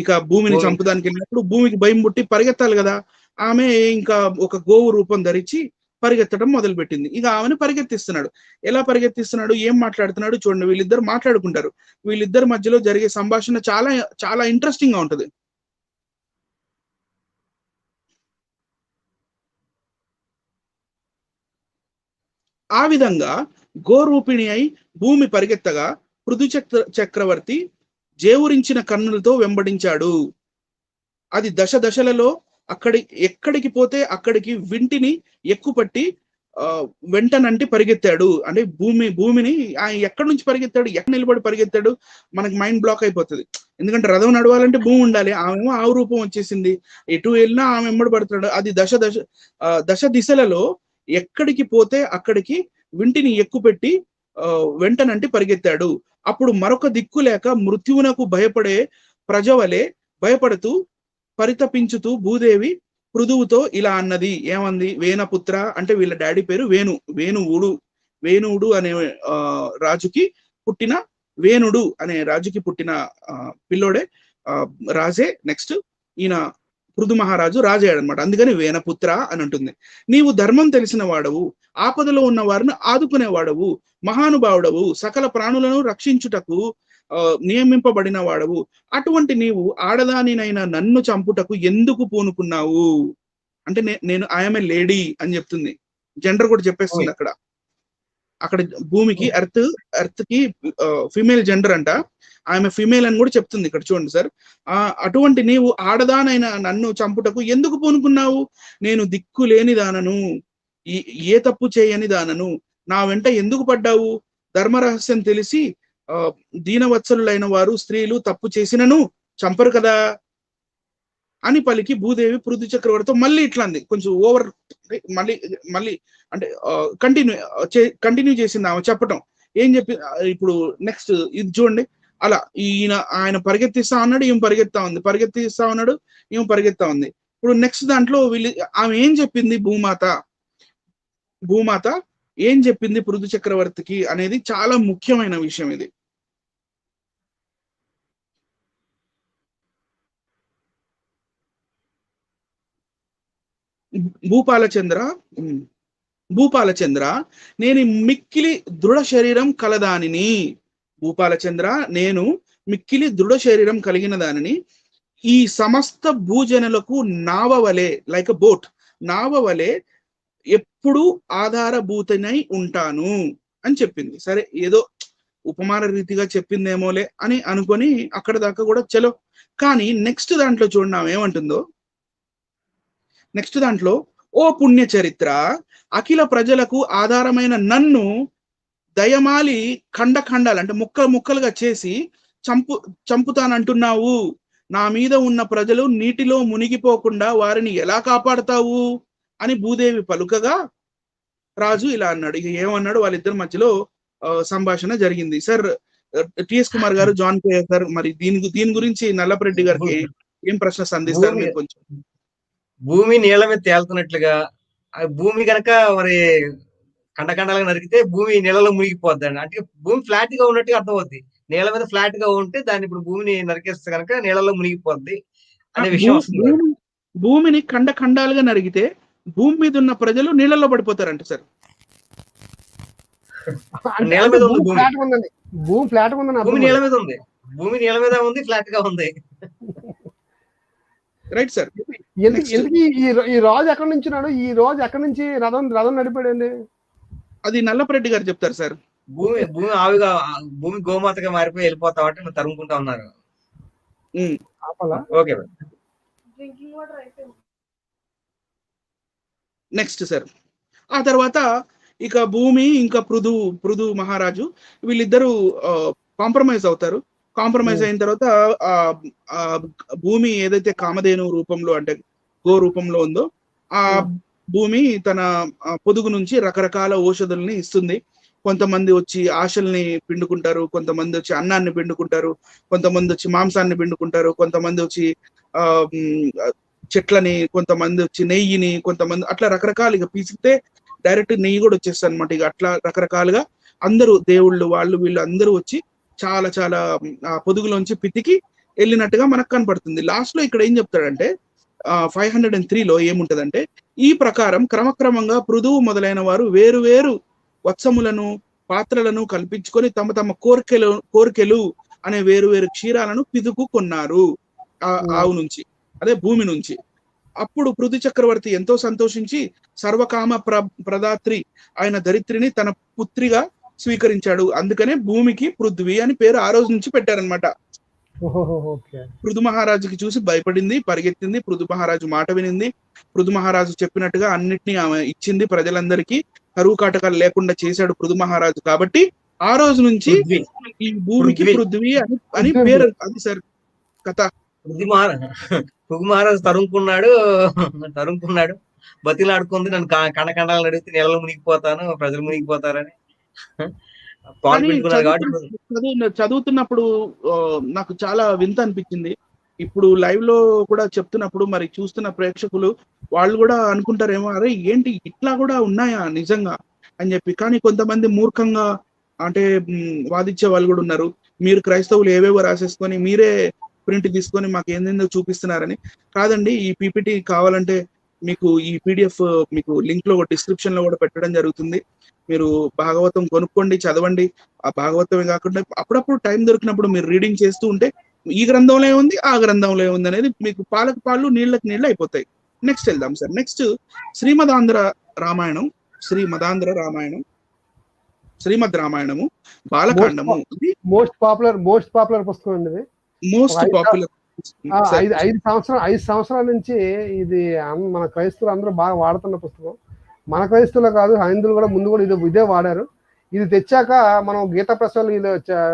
ఇక భూమిని చంపడానికి వెళ్ళినప్పుడు భూమికి భయం పుట్టి పరిగెత్తాలి కదా. ఆమె ఇంకా ఒక గోవు రూపం ధరించి పరిగెత్తడం మొదలు పెట్టింది. ఇక ఆమెను పరిగెత్తిస్తున్నాడు. ఎలా పరిగెత్తిస్తున్నాడు, ఏం మాట్లాడుతున్నాడు చూడండి. వీళ్ళిద్దరు మాట్లాడుకుంటారు. వీళ్ళిద్దరి మధ్యలో జరిగే సంభాషణ చాలా చాలా ఇంట్రెస్టింగ్ గా ఉంటది. ఆ విధంగా గోరూపిణి అయి భూమి పరిగెత్తగా పృథు చక్రవర్తి జేవురించిన కన్నులతో వెంబడించాడు. అది దశలలో ఎక్కడికి పోతే అక్కడికి వింటిని ఎక్కుపట్టి వెంటనంటి పరిగెత్తాడు. అంటే భూమిని ఎక్కడి నుంచి పరిగెత్తాడు, ఎక్కడ నిలబడి పరిగెత్తాడు, మనకి మైండ్ బ్లాక్ అయిపోతుంది. ఎందుకంటే రథం నడవాలంటే భూమి ఉండాలి. ఆమెమో ఆవు రూపం వచ్చేసింది, ఎటు వెళ్ళినా ఆమె వెంబడి పడుతున్నాడు. అది దశ దిశలలో ఎక్కడికి పోతే అక్కడికి వింటిని ఎక్కుపెట్టి వెంటనంటి పరిగెత్తాడు. అప్పుడు మరొక దిక్కు లేక మృత్యువునకు భయపడే ప్రజవలే భయపడుతూ పరితపించుతూ భూదేవి పృథువుతో ఇలా అన్నది. ఏమంది? వేనపుత్ర, అంటే వీళ్ళ డాడీ పేరు వేణువుడు అనే రాజుకి పుట్టిన, వేణుడు అనే రాజుకి పుట్టిన పిల్లోడే రాజే. నెక్స్ట్ ఈయన పృథు మహారాజు రాజయ్యాడు అనమాట. అందుకని వేనపుత్ర అని అంటుంది. నీవు ధర్మం తెలిసిన వాడవు, ఆపదలో ఉన్న వారిని ఆదుకునేవాడవు, మహానుభావుడవు, సకల ప్రాణులను రక్షించుటకు నియమింపబడిన వాడవు. అటువంటి నీవు ఆడదానినైనా నన్ను చంపుటకు ఎందుకు పూనుకున్నావు? అంటే నేను ఐఎమ్ ఏ లేడీ అని చెప్తుంది. జెండర్ కూడా చెప్పేస్తుంది అక్కడ భూమికి ఎర్త్ కి ఫిమేల్ జెండర్ అంట, ఆమె ఫిమేల్ అని కూడా చెప్తుంది ఇక్కడ. చూడండి సార్. అటువంటి నీవు ఆడదానైనా నన్ను చంపుటకు ఎందుకు పూనుకున్నావు? నేను దిక్కు లేని దానను, ఏ తప్పు చేయని దానను, నా వెంట ఎందుకు పడ్డావు? ధర్మరహస్యం తెలిసి దీనవత్సలులైన వారు స్త్రీలు తప్పు చేసినను చంపరు కదా అని పలికి భూదేవి పృథు చక్రవర్తితో మళ్ళీ ఇట్లా అంది. కొంచెం ఓవర్, మళ్ళీ అంటే కంటిన్యూ చేసింది ఆమె చెప్పటం. ఏం చెప్పి ఇప్పుడు నెక్స్ట్ ఇది చూడండి. అలా ఆయన పరిగెత్తిస్తా ఉన్నాడు, ఈమె పరిగెత్తా ఉంది. ఇప్పుడు నెక్స్ట్ దాంట్లో ఆమె ఏం చెప్పింది, భూమాత ఏం చెప్పింది పృథు చక్రవర్తికి అనేది చాలా ముఖ్యమైన విషయం ఇది. భూపాలచంద్ర నేను మిక్కిలి దృఢ శరీరం కలదానిని. భూపాలచంద్ర నేను మిక్కిలి దృఢ శరీరం కలిగిన దానిని, ఈ సమస్త భూజనులకు నావ వలె, లైక్ బోట్, నావ వలె ఎప్పుడు ఆధారభూతనై ఉంటాను అని చెప్పింది. సరే ఏదో ఉపమాన రీతిగా చెప్పిందేమోలే అని అనుకొని అక్కడ దాకా కూడా చలో. కానీ నెక్స్ట్ దాంట్లో చూడండి ఆమె ఏమంటుందో. నెక్స్ట్ దాంట్లో, ఓ పుణ్య చరిత్ర, అఖిల ప్రజలకు ఆధారమైన నన్ను దయమాలి ఖండాలు అంటే ముక్కలుగా చేసి చంపుతానంటున్నావు. నా మీద ఉన్న ప్రజలు నీటిలో మునిగిపోకుండా వారిని ఎలా కాపాడతావు అని భూదేవి పలుకగా రాజు ఇలా అన్నాడు. ఇక ఏమన్నాడు, వాళ్ళిద్దరి మధ్యలో సంభాషణ జరిగింది. సార్ టిఎస్ కుమార్ గారు, జాన్ కే సార్, మరి దీని గురించి నల్లపరెడ్డి గారికి ఏం ప్రశ్న సంధిస్తారు మీరు కొంచెం? భూమి నీళ్ల మీద తేలుతున్నట్లుగా భూమి కనుక మరి ఖండఖండాలుగా నరికితే భూమి నీళ్ళలో మునిగిపోద్ది అండి. అంటే భూమి ఫ్లాట్ గా ఉన్నట్టుగా అర్థం అవుద్ది. నీళ్ళ మీద ఫ్లాట్ గా ఉంటే దాన్ని ఇప్పుడు భూమిని నరికేస్తే కనుక నీళ్ళలో మునిగిపోద్ది అనే విషయం వస్తుంది. భూమిని ఖండాలుగా నరిగితే భూమి మీద ఉన్న ప్రజలు నీళ్ళలో పడిపోతారంట సార్. నీళ్ళ మీద ఉంది భూమి. భూమి ఫ్లాట్ ఉందని భూమి నీళ్ళ మీద ఉంది. భూమి నీళ్ళ మీద ఉంది, ఫ్లాట్ గా ఉంది. Right sir. ఎందుకు ఈ రాజు ఎక్కడి నుంచి ఈ రోజు ఎక్కడి నుంచి రథం నడిపాడండి? అది నల్లపరెడ్డి గారు చెప్తారు సార్. భూమి ఆవిగా భూమి గోమాతగా మారిపోయి వెళ్ళిపోతామంటే మేము తరుముకుంటా ఉన్నారు. Okay next sir. ఆ తర్వాత ఇక భూమి ఇంకా పృథు మహారాజు వీళ్ళిద్దరూ కాంప్రమైజ్ అవుతారు. కాంప్రమైజ్ అయిన తర్వాత భూమి ఏదైతే కామధేను రూపంలో అంటే గో రూపంలో ఉందో ఆ భూమి తన పొదుగు నుంచి రకరకాల ఔషధుల్ని ఇస్తుంది. కొంతమంది వచ్చి ఆశల్ని పిండుకుంటారు, కొంతమంది వచ్చి అన్నాన్ని పిండుకుంటారు, కొంతమంది వచ్చి మాంసాన్ని పిండుకుంటారు, కొంతమంది వచ్చి చెట్లని, కొంతమంది వచ్చి నెయ్యిని, కొంతమంది అట్లా రకరకాలు. ఇక పీసితే డైరెక్ట్ నెయ్యి కూడా వచ్చేస్తుంది అనమాట. ఇక అట్లా రకరకాలుగా అందరూ దేవుళ్ళు వీళ్ళు అందరూ వచ్చి చాలా చాలా పొదుగులోంచి పితికి వెళ్ళినట్టుగా మనకు కనపడుతుంది. లాస్ట్ లో ఇక్కడ ఏం చెప్తాడంటే 503లో ఏముంటదంటే, ఈ ప్రకారం క్రమక్రమంగా పృథువు మొదలైన వారు వేరు వేరు వత్సములను పాత్రలను కల్పించుకొని తమ తమ కోరికెలు అనే వేరు వేరు క్షీరాలను పిదుకు కొన్నారు ఆవు నుంచి, అదే భూమి నుంచి. అప్పుడు పృథు చక్రవర్తి ఎంతో సంతోషించి సర్వకామ ప్రదాత్రి ఆయన ధరిత్రిని తన పుత్రిగా స్వీకరించాడు. అందుకనే భూమికి పృథ్వీ అని పేరు ఆ రోజు నుంచి పెట్టారనమాట. పృథు మహారాజుకి చూసి భయపడింది, పరిగెత్తింది. పృథు మహారాజు మాట వినింది. పృథు మహారాజు చెప్పినట్టుగా అన్నిటినీ ఆమె ఇచ్చింది. ప్రజలందరికీ కరువు కాటకాలు లేకుండా చేశాడు పృథు మహారాజు. కాబట్టి ఆ రోజు నుంచి ఈ భూమికి పృథ్వీ అని పేరు. అది సార్ కథ. పృథు మహారాజు తరుముకున్నాడు, బతిలాడుకుంది. నన్ను కణకండాలను అడిగితే నీళ్ళలో మునిగిపోతాను, ప్రజలు మునిగిపోతారని చదువుతున్నప్పుడు నాకు చాలా వింత అనిపించింది. ఇప్పుడు లైవ్ లో కూడా చెప్తున్నప్పుడు మరి చూస్తున్న ప్రేక్షకులు వాళ్ళు కూడా అనుకుంటారేమో, అరే ఏంటి ఇట్లా కూడా ఉన్నాయా నిజంగా అని చెప్పి. కానీ కొంతమంది మూర్ఖంగా అంటే వాదించే వాళ్ళు కూడా ఉన్నారు. మీరు క్రైస్తవులు ఏవేవో రాసేసుకొని మీరే ప్రింట్ తీసుకొని మాకు ఏందేందో చూపిస్తున్నారని. కాదండి, ఈ పీపీటీ కావాలంటే మీకు ఈ పీడిఎఫ్ మీకు లింక్ లో డిస్క్రిప్షన్ లో కూడా పెట్టడం జరుగుతుంది. మీరు భాగవతం కొనుక్కోండి, చదవండి. ఆ భాగవతమే కాకుండా అప్పుడప్పుడు టైం దొరికినప్పుడు మీరు రీడింగ్ చేస్తూ ఉంటే ఈ గ్రంథంలో ఏముంది, ఆ గ్రంథంలో ఏముంది అనేది మీకు పాలకు పాలు నీళ్ళకి నీళ్ళు అయిపోతాయి. నెక్స్ట్ వెళ్దాం సార్. నెక్స్ట్ శ్రీమద్ రామాయణము బాలకాండము. మోస్ట్ పాపులర్ పుస్తకం అండి. మోస్ట్ పాపులర్ 5 సంవత్సరాల నుంచి ఇది మన క్రైస్తవులు అందరూ బాగా వాడుతున్న పుస్తకం. మన క్రైస్తవులు కాదు, హైందువులు కూడా ముందు కూడా ఇదే వాడారు. ఇది తెచ్చాక మనం గీతా ప్రశ్నలు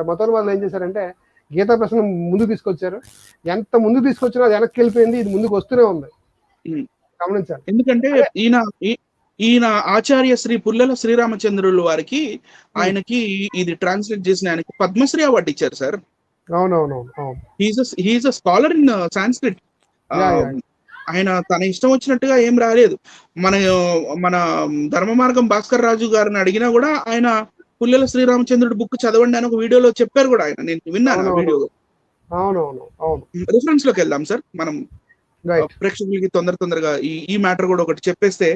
మొదటి వాళ్ళు ఏం చేశారంటే గీతా ప్రశ్న ముందుకు తీసుకొచ్చారు. ఎంత ముందుకు తీసుకొచ్చినా అది వెనక్కి వెళ్ళిపోయింది, ఇది ముందుకు వస్తూనే ఉంది. గమనించాలి. ఎందుకంటే ఈయన ఆచార్య శ్రీ పుల్లెల శ్రీరామచంద్రులు వారికి ఆయనకి ఇది ట్రాన్స్లేట్ చేసిన ఆయనకి పద్మశ్రీ అవార్డు ఇచ్చారు సార్. అవునవును. He's a scholar in Sanskrit. ఆయన తన ఇష్టం వచ్చినట్టుగా ఏం రాలేదు. మన ధర్మ మార్గం భాస్కర్ రాజు గారిని అడిగినా కూడా ఆయన పుల్లెల శ్రీరామచంద్రుడు బుక్ చదవండి అని ఒక వీడియోలో చెప్పారు కూడా. ఆయన నేను విన్నాను ఆ వీడియో. రిఫరెన్స్ లోకి వెళ్దాం సార్. మనం ప్రేక్షకులకి తొందరగా ఈ మ్యాటర్ కూడా ఒకటి చెప్పేస్తే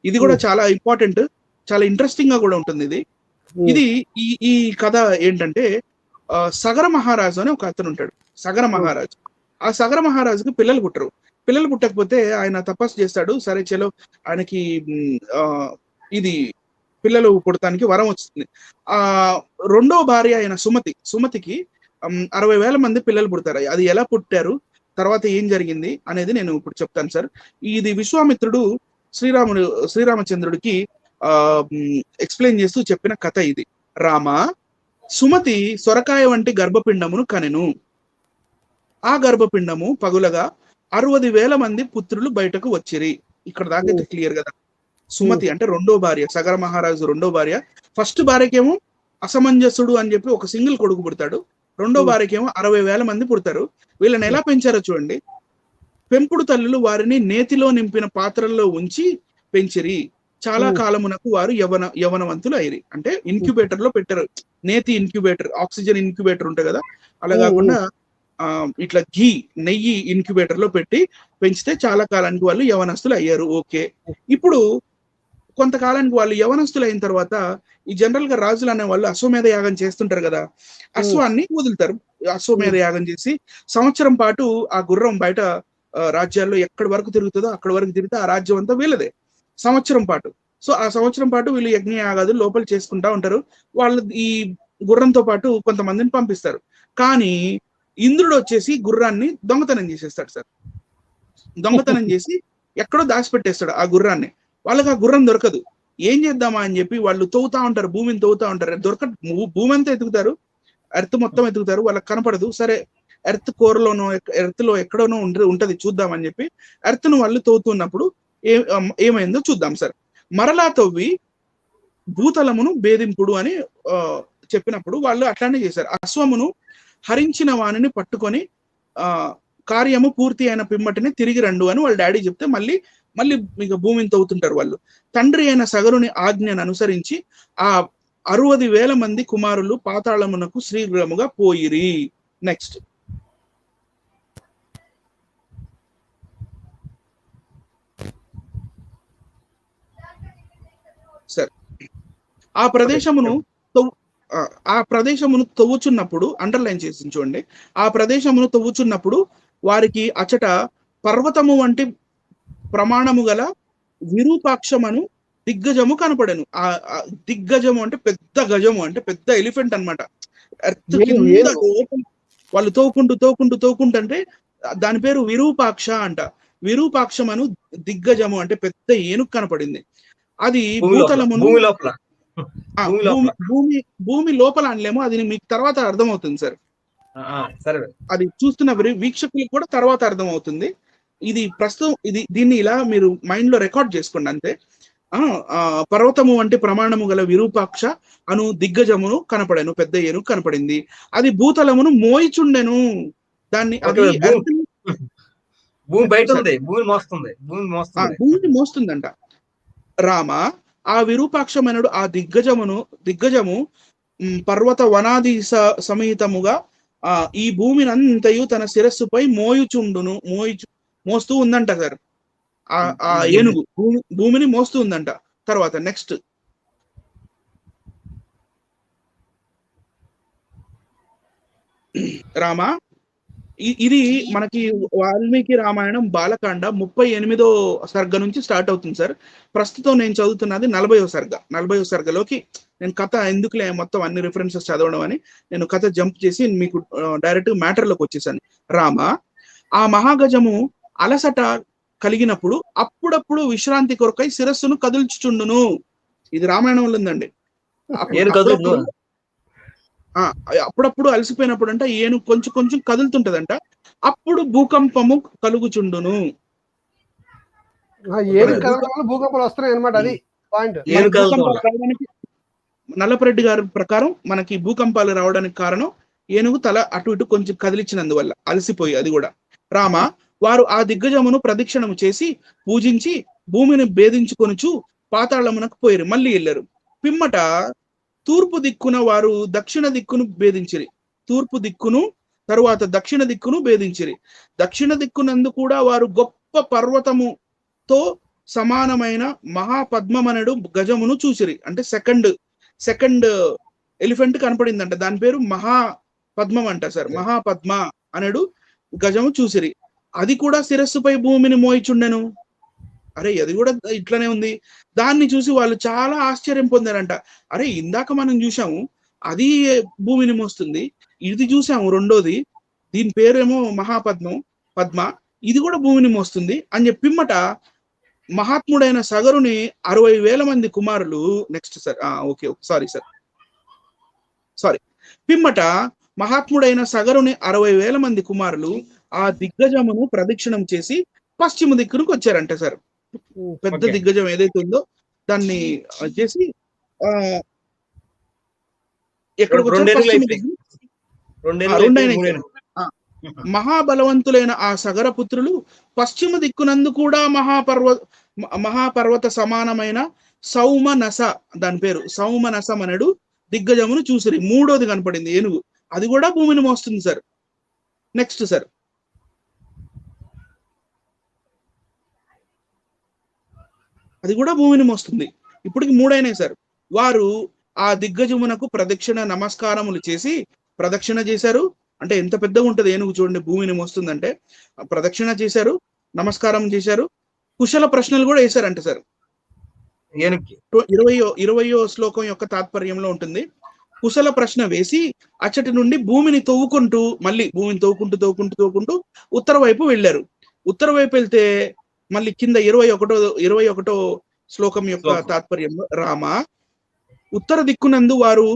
ఇది కూడా చాలా ఇంపార్టెంట్, చాలా ఇంట్రెస్టింగ్ గా కూడా ఉంటుంది. ఇది ఈ కథ ఏంటంటే సగర మహారాజు అని ఒక అతను ఉంటాడు. సగర మహారాజు. ఆ సగర మహారాజుకి పిల్లలు పుట్టరు. పిల్లలు పుట్టకపోతే ఆయన తపస్సు చేస్తాడు. సరే చలో ఆయనకి ఇది పిల్లలు పుడటానికి వరం వస్తుంది. ఆ రెండో భార్య అయిన సుమతికి 60,000 మంది పిల్లలు పుడతారు. అది ఎలా పుట్టారు, తర్వాత ఏం జరిగింది అనేది నేను ఇప్పుడు చెప్తాను సార్. ఇది విశ్వామిత్రుడు శ్రీరామచంద్రుడికి ఎక్స్ప్లెయిన్ చేస్తూ చెప్పిన కథ ఇది. రామ, సుమతి సొరకాయ వంటి గర్భపిండమును కనెను. ఆ గర్భపిండము పగులగా 60,000 మంది పుత్రులు బయటకు వచ్చిరి. ఇక్కడ దాకా క్లియర్ కదా. సుమతి అంటే రెండో భార్య, సగర మహారాజు రెండో భార్య. ఫస్ట్ భార్యకేమో అసమంజసుడు అని చెప్పి ఒక సింగిల్ కొడుకు పుడతాడు. రెండో భార్యకేమో 60,000 మంది పుడతారు. వీళ్ళని ఎలా పెంచారో చూడండి. పెంపుడు తల్లులు వారిని నేతిలో నింపిన పాత్రల్లో ఉంచి పెంచిరి. చాలా కాలమునకు వారు యవనవంతులు అయిరి. అంటే ఇన్క్యుబేటర్ లో పెట్టారు. నేతి ఇన్క్యుబేటర్, ఆక్సిజన్ ఇన్క్యుబేటర్ ఉంటాయి కదా, అలా కాకుండా ఇట్లా నెయ్యి ఇన్క్యుబేటర్ లో పెట్టి పెంచితే చాలా కాలానికి వాళ్ళు యవనస్తులు అయ్యారు. ఓకే, ఇప్పుడు కొంతకాలానికి వాళ్ళు యవనస్తులు అయిన తర్వాత ఈ జనరల్ గా రాజులు అనే వాళ్ళు అశ్వమేధ యాగం చేస్తుంటారు కదా, అశ్వాన్ని వదులుతారు. అశ్వమేధ యాగం చేసి సంవత్సరం పాటు ఆ గుర్రం బయట రాజ్యాల్లో ఎక్కడి వరకు తిరుగుతుందో అక్కడి వరకు తిరిగితే ఆ రాజ్యం అంతా వీళ్ళదే సంవత్సరం పాటు. సో ఆ సంవత్సరం పాటు వీళ్ళు యజ్ఞ యాగాదులు లోపల చేసుకుంటా ఉంటారు. వాళ్ళు ఈ గుర్రంతో పాటు కొంతమందిని పంపిస్తారు. కానీ ఇంద్రుడు వచ్చేసి గుర్రాన్ని దొంగతనం చేసేస్తాడు సార్. దొంగతనం చేసి ఎక్కడో దాచిపెట్టేస్తాడు ఆ గుర్రాన్ని. వాళ్ళకి ఆ గుర్రం దొరకదు. ఏం చేద్దామా అని చెప్పి వాళ్ళు తవ్వుతా ఉంటారు, భూమిని తవ్వుతా ఉంటారు. భూమి అంతా ఎతుకుతారు, ఎర్త్ మొత్తం ఎతుకుతారు, వాళ్ళకి కనపడదు. సరే ఎర్త్ కోరలోనో ఎర్త్ లో ఎక్కడోనో ఉంటది చూద్దామని చెప్పి ఎర్త్ ను వాళ్ళు తవ్వుతున్నప్పుడు ఏమైందో చూద్దాం సార్. మరలా తవ్వి భూతలమును భేదింపుడు అని చెప్పినప్పుడు వాళ్ళు అట్లానే చేశారు. అశ్వమును హరించిన వాణిని పట్టుకొని కార్యము పూర్తి అయిన పిమ్మటిని తిరిగి రండు అని వాళ్ళ డాడీ చెప్తే మళ్ళీ మీకు భూమిని తవ్వుతుంటారు వాళ్ళు. తండ్రి అయిన సగరుని ఆజ్ఞను అనుసరించి ఆ 60,000 మంది కుమారులు పాతాళమునకు శ్రీగ్రముగా పోయిరి. నెక్స్ట్ సరే, ఆ ప్రదేశమును తవ్వుచున్నప్పుడు అండర్లైన్ చేసి చూడండి. ఆ ప్రదేశమును తవ్వుచున్నప్పుడు వారికి అచట పర్వతము వంటి ప్రమాణము గల విరూపాక్షమను దిగ్గజము కనపడెను. ఆ దిగ్గజము అంటే పెద్ద గజము, అంటే పెద్ద ఎలిఫెంట్ అనమాట. ఎర్త్ కింద వాళ్ళు తోకుంటూ అంటే దాని పేరు విరూపాక్ష అంట. విరూపాక్షమను దిగ్గజము అంటే పెద్ద ఏనుగు కనపడింది. అది భూతలమును భూమి లోపల అనలేమో, అది మీకు తర్వాత అర్థమవుతుంది సార్. అది చూస్తున్న వీక్షకులకు కూడా తర్వాత అర్థమవుతుంది. ఇది ప్రస్తుతం దీన్ని ఇలా మీరు మైండ్ లో రికార్డ్ చేసుకోండి అంతే. పర్వతము వంటి ప్రమాణము గల విరూపాక్ష అను దిగ్గజమును కనపడెను, పెద్ద ఏనుగు కనపడింది. అది భూతలమును మోయిచుండెను. దాన్ని భూమిని మోస్తుందంట. రామ, ఆ విరూపాక్షమనుడు ఆ దిగ్గజము పర్వత వనాది సమేతముగా ఈ భూమినంతయు తన శిరస్సుపై మోస్తూ ఉందంట సార్. ఆ ఏనుగు భూమిని మోస్తూ ఉందంట. తర్వాత నెక్స్ట్ రామ, ఇది మనకి వాల్మీకి రామాయణం బాలకాండ 38వ సర్గ నుంచి స్టార్ట్ అవుతుంది సార్. ప్రస్తుతం నేను చదువుతున్నది 40వ సర్గ. 40వ సర్గలోకి నేను కథ ఎందుకులే మొత్తం అన్ని రిఫరెన్సెస్ చదవడం అని నేను కథ జంప్ చేసి మీకు డైరెక్ట్ మ్యాటర్ లోకి వచ్చేసాను. రామ, ఆ మహాగజము అలసట కలిగినప్పుడు అప్పుడప్పుడు విశ్రాంతి కొరకై శిరస్సును కదుల్చుచుండును. ఇది రామాయణంలో ఉందండి. అప్పుడప్పుడు అలసిపోయినప్పుడు అంట ఏను కొంచెం కదులుతుంటదంట. అప్పుడు భూకంపము కలుగుచుండును. నల్లపరెడ్డి గారి ప్రకారం మనకి భూకంపాలు రావడానికి కారణం ఏనుగు తల అటు ఇటు కొంచెం కదిలించినందువల్ల, అలసిపోయి. అది కూడా రామ, వారు ఆ దిగ్గజమును ప్రదక్షిణము చేసి పూజించి భూమిని భేదించుకొనుచు పాతాళమునకు పోయారు. మళ్ళీ వెళ్ళారు. పిమ్మట తూర్పు దిక్కున వారు దక్షిణ దిక్కును భేదించిరి. తూర్పు దిక్కును తరువాత దక్షిణ దిక్కును భేదించిరి. దక్షిణ దిక్కునందు కూడా వారు గొప్ప పర్వతముతో సమానమైన మహాపద్మమనుడు గజమును చూసిరి. అంటే సెకండ్ ఎలిఫెంట్ కనపడిందంట. దాని పేరు మహాపద్మం అంట సార్. మహాపద్మ అనడు గజము చూసిరి. అది కూడా శిరస్సుపై భూమిని మోయిచుండెను. అరే అది కూడా ఇట్లనే ఉంది. దాన్ని చూసి వాళ్ళు చాలా ఆశ్చర్యం పొందారంట. అరే ఇందాక మనం చూసాము అది భూమిని మోస్తుంది, ఇది చూసాము రెండోది, దీని పేరేమో పద్మ, ఇది కూడా భూమిని మోస్తుంది అని చెప్పిమ్మట మహాత్ముడైన సగరుని 60,000 మంది కుమారులు. నెక్స్ట్ సార్, ఓకే సారీ పిమ్మట మహాత్ముడైన సగరుని 60,000 మంది కుమారులు ఆ దిగ్గజమును ప్రదక్షిణం చేసి పశ్చిమ దిక్కునికి వచ్చారంట సార్. పెద్ద దిగ్గజం ఏదైతే ఉందో దాన్ని చేసి ఎక్కడికి మహాబలవంతులైన ఆ సగర పుత్రులు పశ్చిమ దిక్కునందు కూడా మహాపర్వత సమానమైన సౌమనస, దాని పేరు సౌమనసమనడు దిగ్గజమును చూసిరి. మూడోది కనపడింది ఏనుగు, అది కూడా భూమిని మోస్తుంది సార్. నెక్స్ట్ సార్, అది కూడా భూమిని మోస్తుంది. ఇప్పటికి మూడైనాయి సార్. వారు ఆ దిగ్గజమునకు ప్రదక్షిణ నమస్కారములు చేసి ప్రదక్షిణ చేశారు. అంటే ఎంత పెద్దగా ఉంటది ఏనుగు చూడండి, భూమిని మోస్తుందంటే. ప్రదక్షిణ చేశారు, నమస్కారం చేశారు, కుశల ప్రశ్నలు కూడా వేశారంట సార్. 20వ శ్లోకం యొక్క తాత్పర్యంలో ఉంటుంది. కుశల ప్రశ్న వేసి అచ్చటి నుండి భూమిని తవ్వుకుంటూ మళ్ళీ భూమిని తవ్వుకుంటూ ఉత్తర వైపు వెళ్ళారు. ఉత్తర వైపు వెళ్తే మళ్ళీ కింద 21వ శ్లోకం యొక్క తాత్పర్యంలో రామ ఉత్తర దిక్కునందు వారు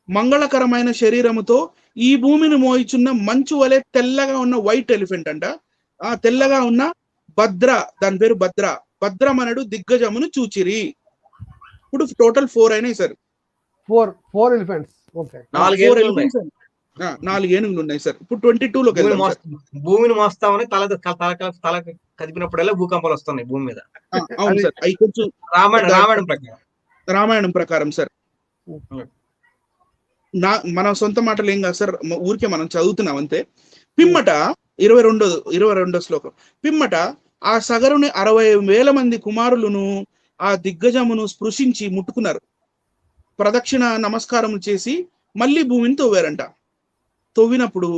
మంగళకరమైన శరీరముతో ఈ భూమిని మోయిచున్న మంచు వలె తెల్లగా ఉన్న వైట్ ఎలిఫెంట్ అంట. ఆ తెల్లగా ఉన్న భద్ర, దాని పేరు భద్రమనడు దిగ్గజమును చూచిరి. ఇప్పుడు టోటల్ 4 అయినాయి సార్. 4 ఎలిఫెంట్స్. ఓకే, 4 ఏనుగులు ఉన్నాయి సార్. ఇప్పుడు 22లోకి భూమిని మోస్తామని తల కదిపినప్పుడల్లా భూకంపాలు వస్తున్నాయి భూమి మీద. అవును సార్, అవి కొంచెం రామాయణం ప్రకారం సార్. మన సొంత మాటలు ఏం కాదు సార్, ఊరికే మనం చదువుతున్నాం అంతే. పిమ్మట 22వ శ్లోకం, పిమ్మట ఆ సగరుని 60,000 మంది కుమారులను ఆ దిగ్గజమును స్పృశించి ముట్టుకున్నారు. ప్రదక్షిణ నమస్కారం చేసి మళ్ళీ భూమిని తవ్వారంట. తవ్వినప్పుడు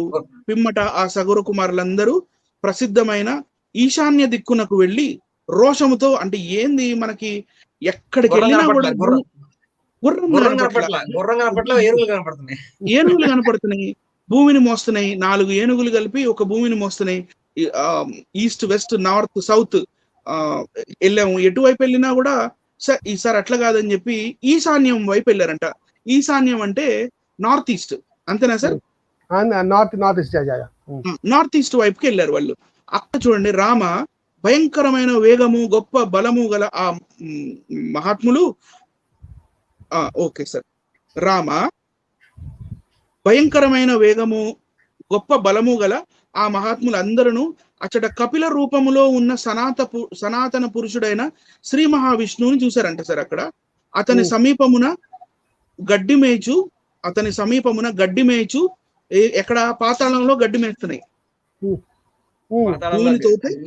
పిమ్మట ఆ సగరు కుమారులందరూ ప్రసిద్ధమైన ఈశాన్య దిక్కునకు వెళ్ళి రోషముతో, అంటే ఏంది మనకి ఎక్కడికి వెళ్ళినా కూడా ఏనుగులు కనపడుతున్నాయి, భూమిని మోస్తున్నాయి. 4 ఏనుగులు కలిపి ఒక భూమిని మోస్తున్నాయి. ఈస్ట్, వెస్ట్, నార్త్, సౌత్ వెళ్ళాము. ఎటువైపు వెళ్ళినా కూడా ఈసారి అట్లా కాదని చెప్పి ఈశాన్యం వైపు వెళ్ళారంట. ఈశాన్యం అంటే నార్త్ ఈస్ట్, అంతేనా సార్? నార్త్ ఈస్ట్ వైపుకి వెళ్ళారు వాళ్ళు. అక్కడ చూడండి, రామ భయంకరమైన వేగము గొప్ప బలము గల ఆ మహాత్ములు. ఓకే సార్, రామ భయంకరమైన వేగము గొప్ప బలము గల ఆ మహాత్ములు అందరూ అచ్చట కపిల రూపములో ఉన్న సనాతన పురుషుడైన శ్రీ మహావిష్ణువుని చూశారంట సార్. అక్కడ అతని సమీపమున గడ్డి మేచు ఎక్కడ పాతాళంలో గడ్డి మేస్తున్నాయి.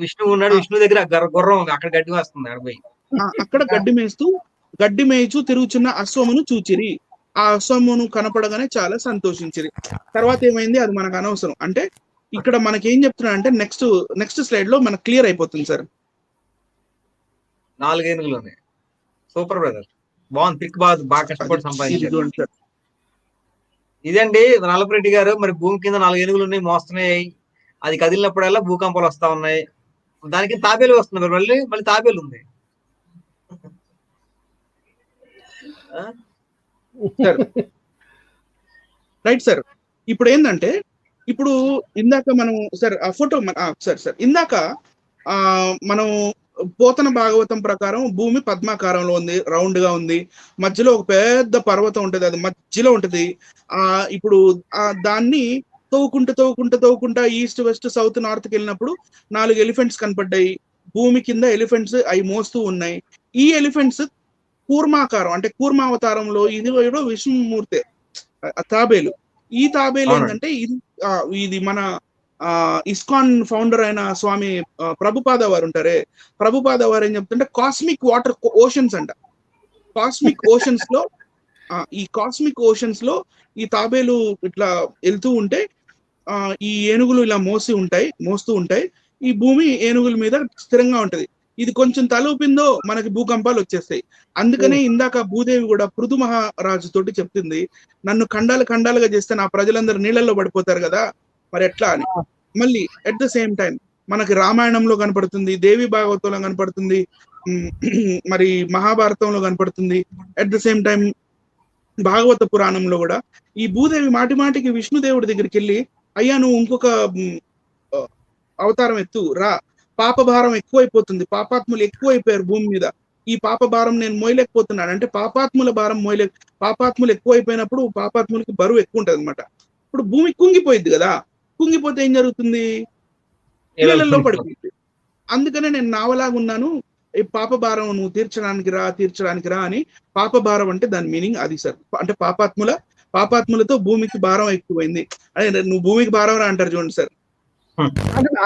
విష్ణు ఉన్నాడు, విష్ణు దగ్గర గుర్రం అక్కడ గడ్డి వస్తుంది. అక్కడ గడ్డి మేయచు తిరుగుచున్న అశ్వమును చూచిరి. ఆ అశ్వమును కనపడగానే చాలా సంతోషించిరి. తర్వాత ఏమైంది అది మనకు అనవసరం. అంటే ఇక్కడ మనకి ఏం చెప్తున్నా అంటే నెక్స్ట్ స్లైడ్ లో మనకు క్లియర్ అయిపోతుంది సార్. 4 ఏనుగులు ఉన్నాయి. సూపర్ బ్రదర్, బాగుంది. పిక్ బాగా కష్టపడి సంపాదించారు. ఇదండి నల్లపురెడ్డి గారు. మరి భూమి కింద 4 ఏనుగులు ఉన్నాయి, మోస్తున్నాయి. అది కదిలినప్పుడల్లా భూకంపాలు వస్తా ఉన్నాయి. దానికి తాబేలు వస్తుంది, మళ్ళీ తాబేలు ఉంది. Right sir. ఇప్పుడు ఏంటంటే, ఇప్పుడు ఇందాక మనం సార్ ఆ ఫోటో సార్ ఇందాక మనం పోతన భాగవతం ప్రకారం భూమి పద్మాకారంలో ఉంది, రౌండ్ గా ఉంది. మధ్యలో ఒక పెద్ద పర్వతం ఉంటది, అది మధ్యలో ఉంటది. ఇప్పుడు దాన్ని తవ్వుకుంటా ఈస్ట్, వెస్ట్, సౌత్, నార్త్ కి వెళ్ళినప్పుడు 4 ఎలిఫెంట్స్ కనపడ్డాయి. భూమి కింద ఎలిఫెంట్స్ అవి మోస్తూ ఉన్నాయి. ఈ ఎలిఫెంట్స్ కూర్మాకారం, అంటే కూర్మావతారంలో ఇది విష్ణుమూర్తి తాబేలు. ఈ తాబేలు ఏంటంటే ఇది మన ఇస్కాన్ ఫౌండర్ అయిన స్వామి ప్రభుపాద వారు ఉంటారే, ప్రభుపాద వారు ఏం చెప్తుంటే కాస్మిక్ వాటర్ ఓషన్స్ అంట. కాస్మిక్ ఓషన్స్ లో ఈ తాబేలు ఇట్లా వెళ్తూ ఉంటే ఈ ఏనుగులు ఇలా మోస్తూ ఉంటాయి. ఈ భూమి ఏనుగుల మీద స్థిరంగా ఉంటది. ఇది కొంచెం తలూపిందో మనకి భూకంపాలు వచ్చేస్తాయి. అందుకనే ఇందాక భూదేవి కూడా పృథు మహారాజు తోటి చెప్తుంది, నన్ను ఖండాలు ఖండాలుగా చేస్తే నా ప్రజలందరూ నీళ్ళల్లో పడిపోతారు కదా, మరి ఎట్లా అని. మళ్ళీ అట్ ద సేమ్ టైం మనకి రామాయణంలో కనపడుతుంది, దేవి భాగవతంలో కనపడుతుంది, మరి మహాభారతంలో కనపడుతుంది, అట్ ద సేమ్ టైం భాగవత పురాణంలో కూడా ఈ భూదేవి మాటి మాటికి విష్ణుదేవుడి దగ్గరికి వెళ్ళి, అయ్యా నువ్వు ఇంకొక అవతారం ఎత్తు రా, పాప భారం ఎక్కువైపోతుంది, పాపాత్ములు ఎక్కువైపోయారు భూమి మీద, ఈ పాప భారం నేను మోయలేకపోతున్నాను అంటే పాపాత్ముల భారం పాపాత్ములు ఎక్కువైపోయినప్పుడు పాపాత్ములకి బరువు ఎక్కువ ఉంటది అనమాట. ఇప్పుడు భూమి కుంగిపోయింది కదా, కుంగిపోతే ఏం జరుగుతుంది, నీళ్ళల్లో పడిపోయింది. అందుకనే నేను నావలాగా ఉన్నాను, ఈ పాప భారం నువ్వు తీర్చడానికి రా అని. పాప భారం అంటే దాని మీనింగ్ అది సార్, అంటే పాపాత్ములతో భూమికి భారం ఎక్కువైంది. అదే నువ్వు భూమికి భారం రా అంటారు చూడండి సార్.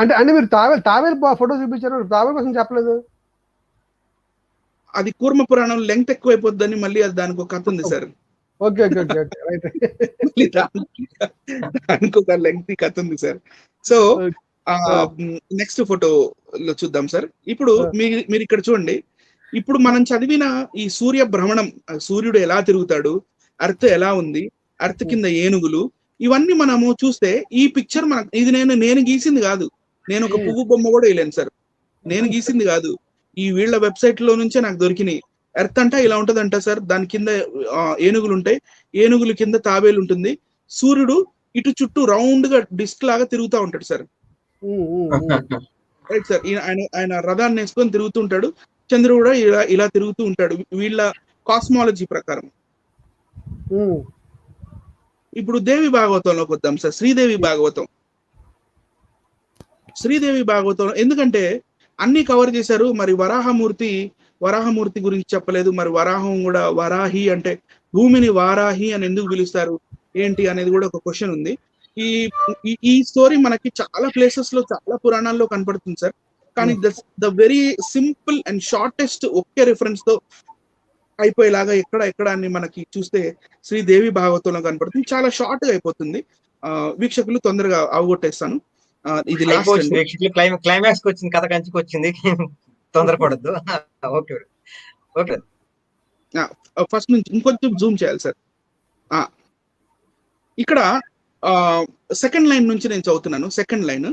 అంటే మీరు తావేలు ఫోటో చూపించారు, తావేలు కోసం చెప్పలేదు. అది కూర్మ పురాణం లెంగ్త్ ఎక్కువైపోద్దని మళ్ళీ అది దానికి ఒక కథ ఉంది సార్. ఓకే దానికి ఒక లెంగ్త్ కథ ఉంది సార్. సో నెక్స్ట్ ఫోటోలో చూద్దాం సార్. ఇప్పుడు మీరు ఇక్కడ చూడండి, ఇప్పుడు మనం చదివిన ఈ సూర్య భ్రమణం, సూర్యుడు ఎలా తిరుగుతాడు, అర్త్ ఎలా ఉంది, అర్త్ కింద ఏనుగులు, ఇవన్నీ మనము చూస్తే ఈ పిక్చర్ ఇది నేను గీసింది కాదు, నేను ఒక పువ్వు బొమ్మ కూడా వేయలేను సార్, నేను గీసింది కాదు, ఈ వీళ్ళ వెబ్సైట్ లో నుంచే నాకు దొరికినాయి. ఎర్త్ అంట ఇలా ఉంటదంట సార్, దాని కింద ఏనుగులు ఉంటాయి, ఏనుగుల కింద తాబేలు ఉంటుంది, సూర్యుడు ఇటు చుట్టూ రౌండ్ గా డిస్క్ లాగా తిరుగుతూ ఉంటాడు సార్. రైట్ సార్, ఆయన రథాన్ని వేసుకొని తిరుగుతూ ఉంటాడు, చంద్రుడు కూడా ఇలా తిరుగుతూ ఉంటాడు వీళ్ళ కాస్మాలజీ ప్రకారం. ఇప్పుడు దేవి భాగవతంలోకి వద్దాం సార్. శ్రీదేవి భాగవతం ఎందుకంటే అన్ని కవర్ చేశారు, మరి వరాహమూర్తి గురించి చెప్పలేదు. మరి వరాహం కూడా వరాహి అంటే భూమిని వారాహి అని ఎందుకు పిలుస్తారు ఏంటి అనేది కూడా ఒక క్వశ్చన్ ఉంది. ఈ స్టోరీ మనకి చాలా ప్లేసెస్ లో చాలా పురాణాల్లో కనపడుతుంది సార్, కానీ the very simple and shortest okay reference తో అయిపోయేలాగా ఎక్కడ అని మనకి చూస్తే శ్రీదేవి భాగవతంలో కనపడుతుంది. చాలా షార్ట్ గా అయిపోతుంది, వీక్షకులు తొందరగా అవగొట్టేస్తాను. ఇది క్లైమాక్స్ వచ్చింది, కథ కంచికి వచ్చింది, తొందరపడద్దు. ఓకే ఫస్ట్ నుంచి ఇంకొంచెం జూమ్ చేయాలి సార్. ఇక్కడ సెకండ్ లైన్ నుంచి నేను చదువుతున్నాను. సెకండ్ లైన్,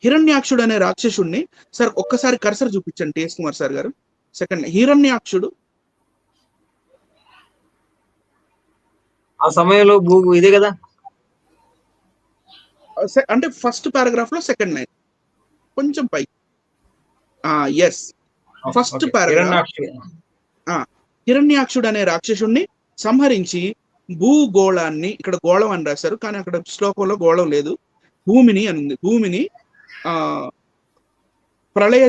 హిరణ్యాక్షుడు అనే రాక్షసుడిని, సార్ ఒక్కసారి కర్సర్ చూపించండి టిఎస్ కుమార్ సార్ గారు. సెకండ్ లైన్, హిరణ్యాక్షుడు ఆ సమయంలో ఇదే కదా, అంటే ఫస్ట్ పారాగ్రాఫ్ లో సెకండ్ లైన్ కొంచెం పై. Yes, first paragraph. హిరణ్యాక్షుడు అనే రాక్షసుడిని సంహరించి భూగోళాన్ని, ఇక్కడ గోళం అని రాశారు కానీ అక్కడ శ్లోకంలో గోళం లేదు, భూమిని అని ఉంది. భూమిని ప్రళయ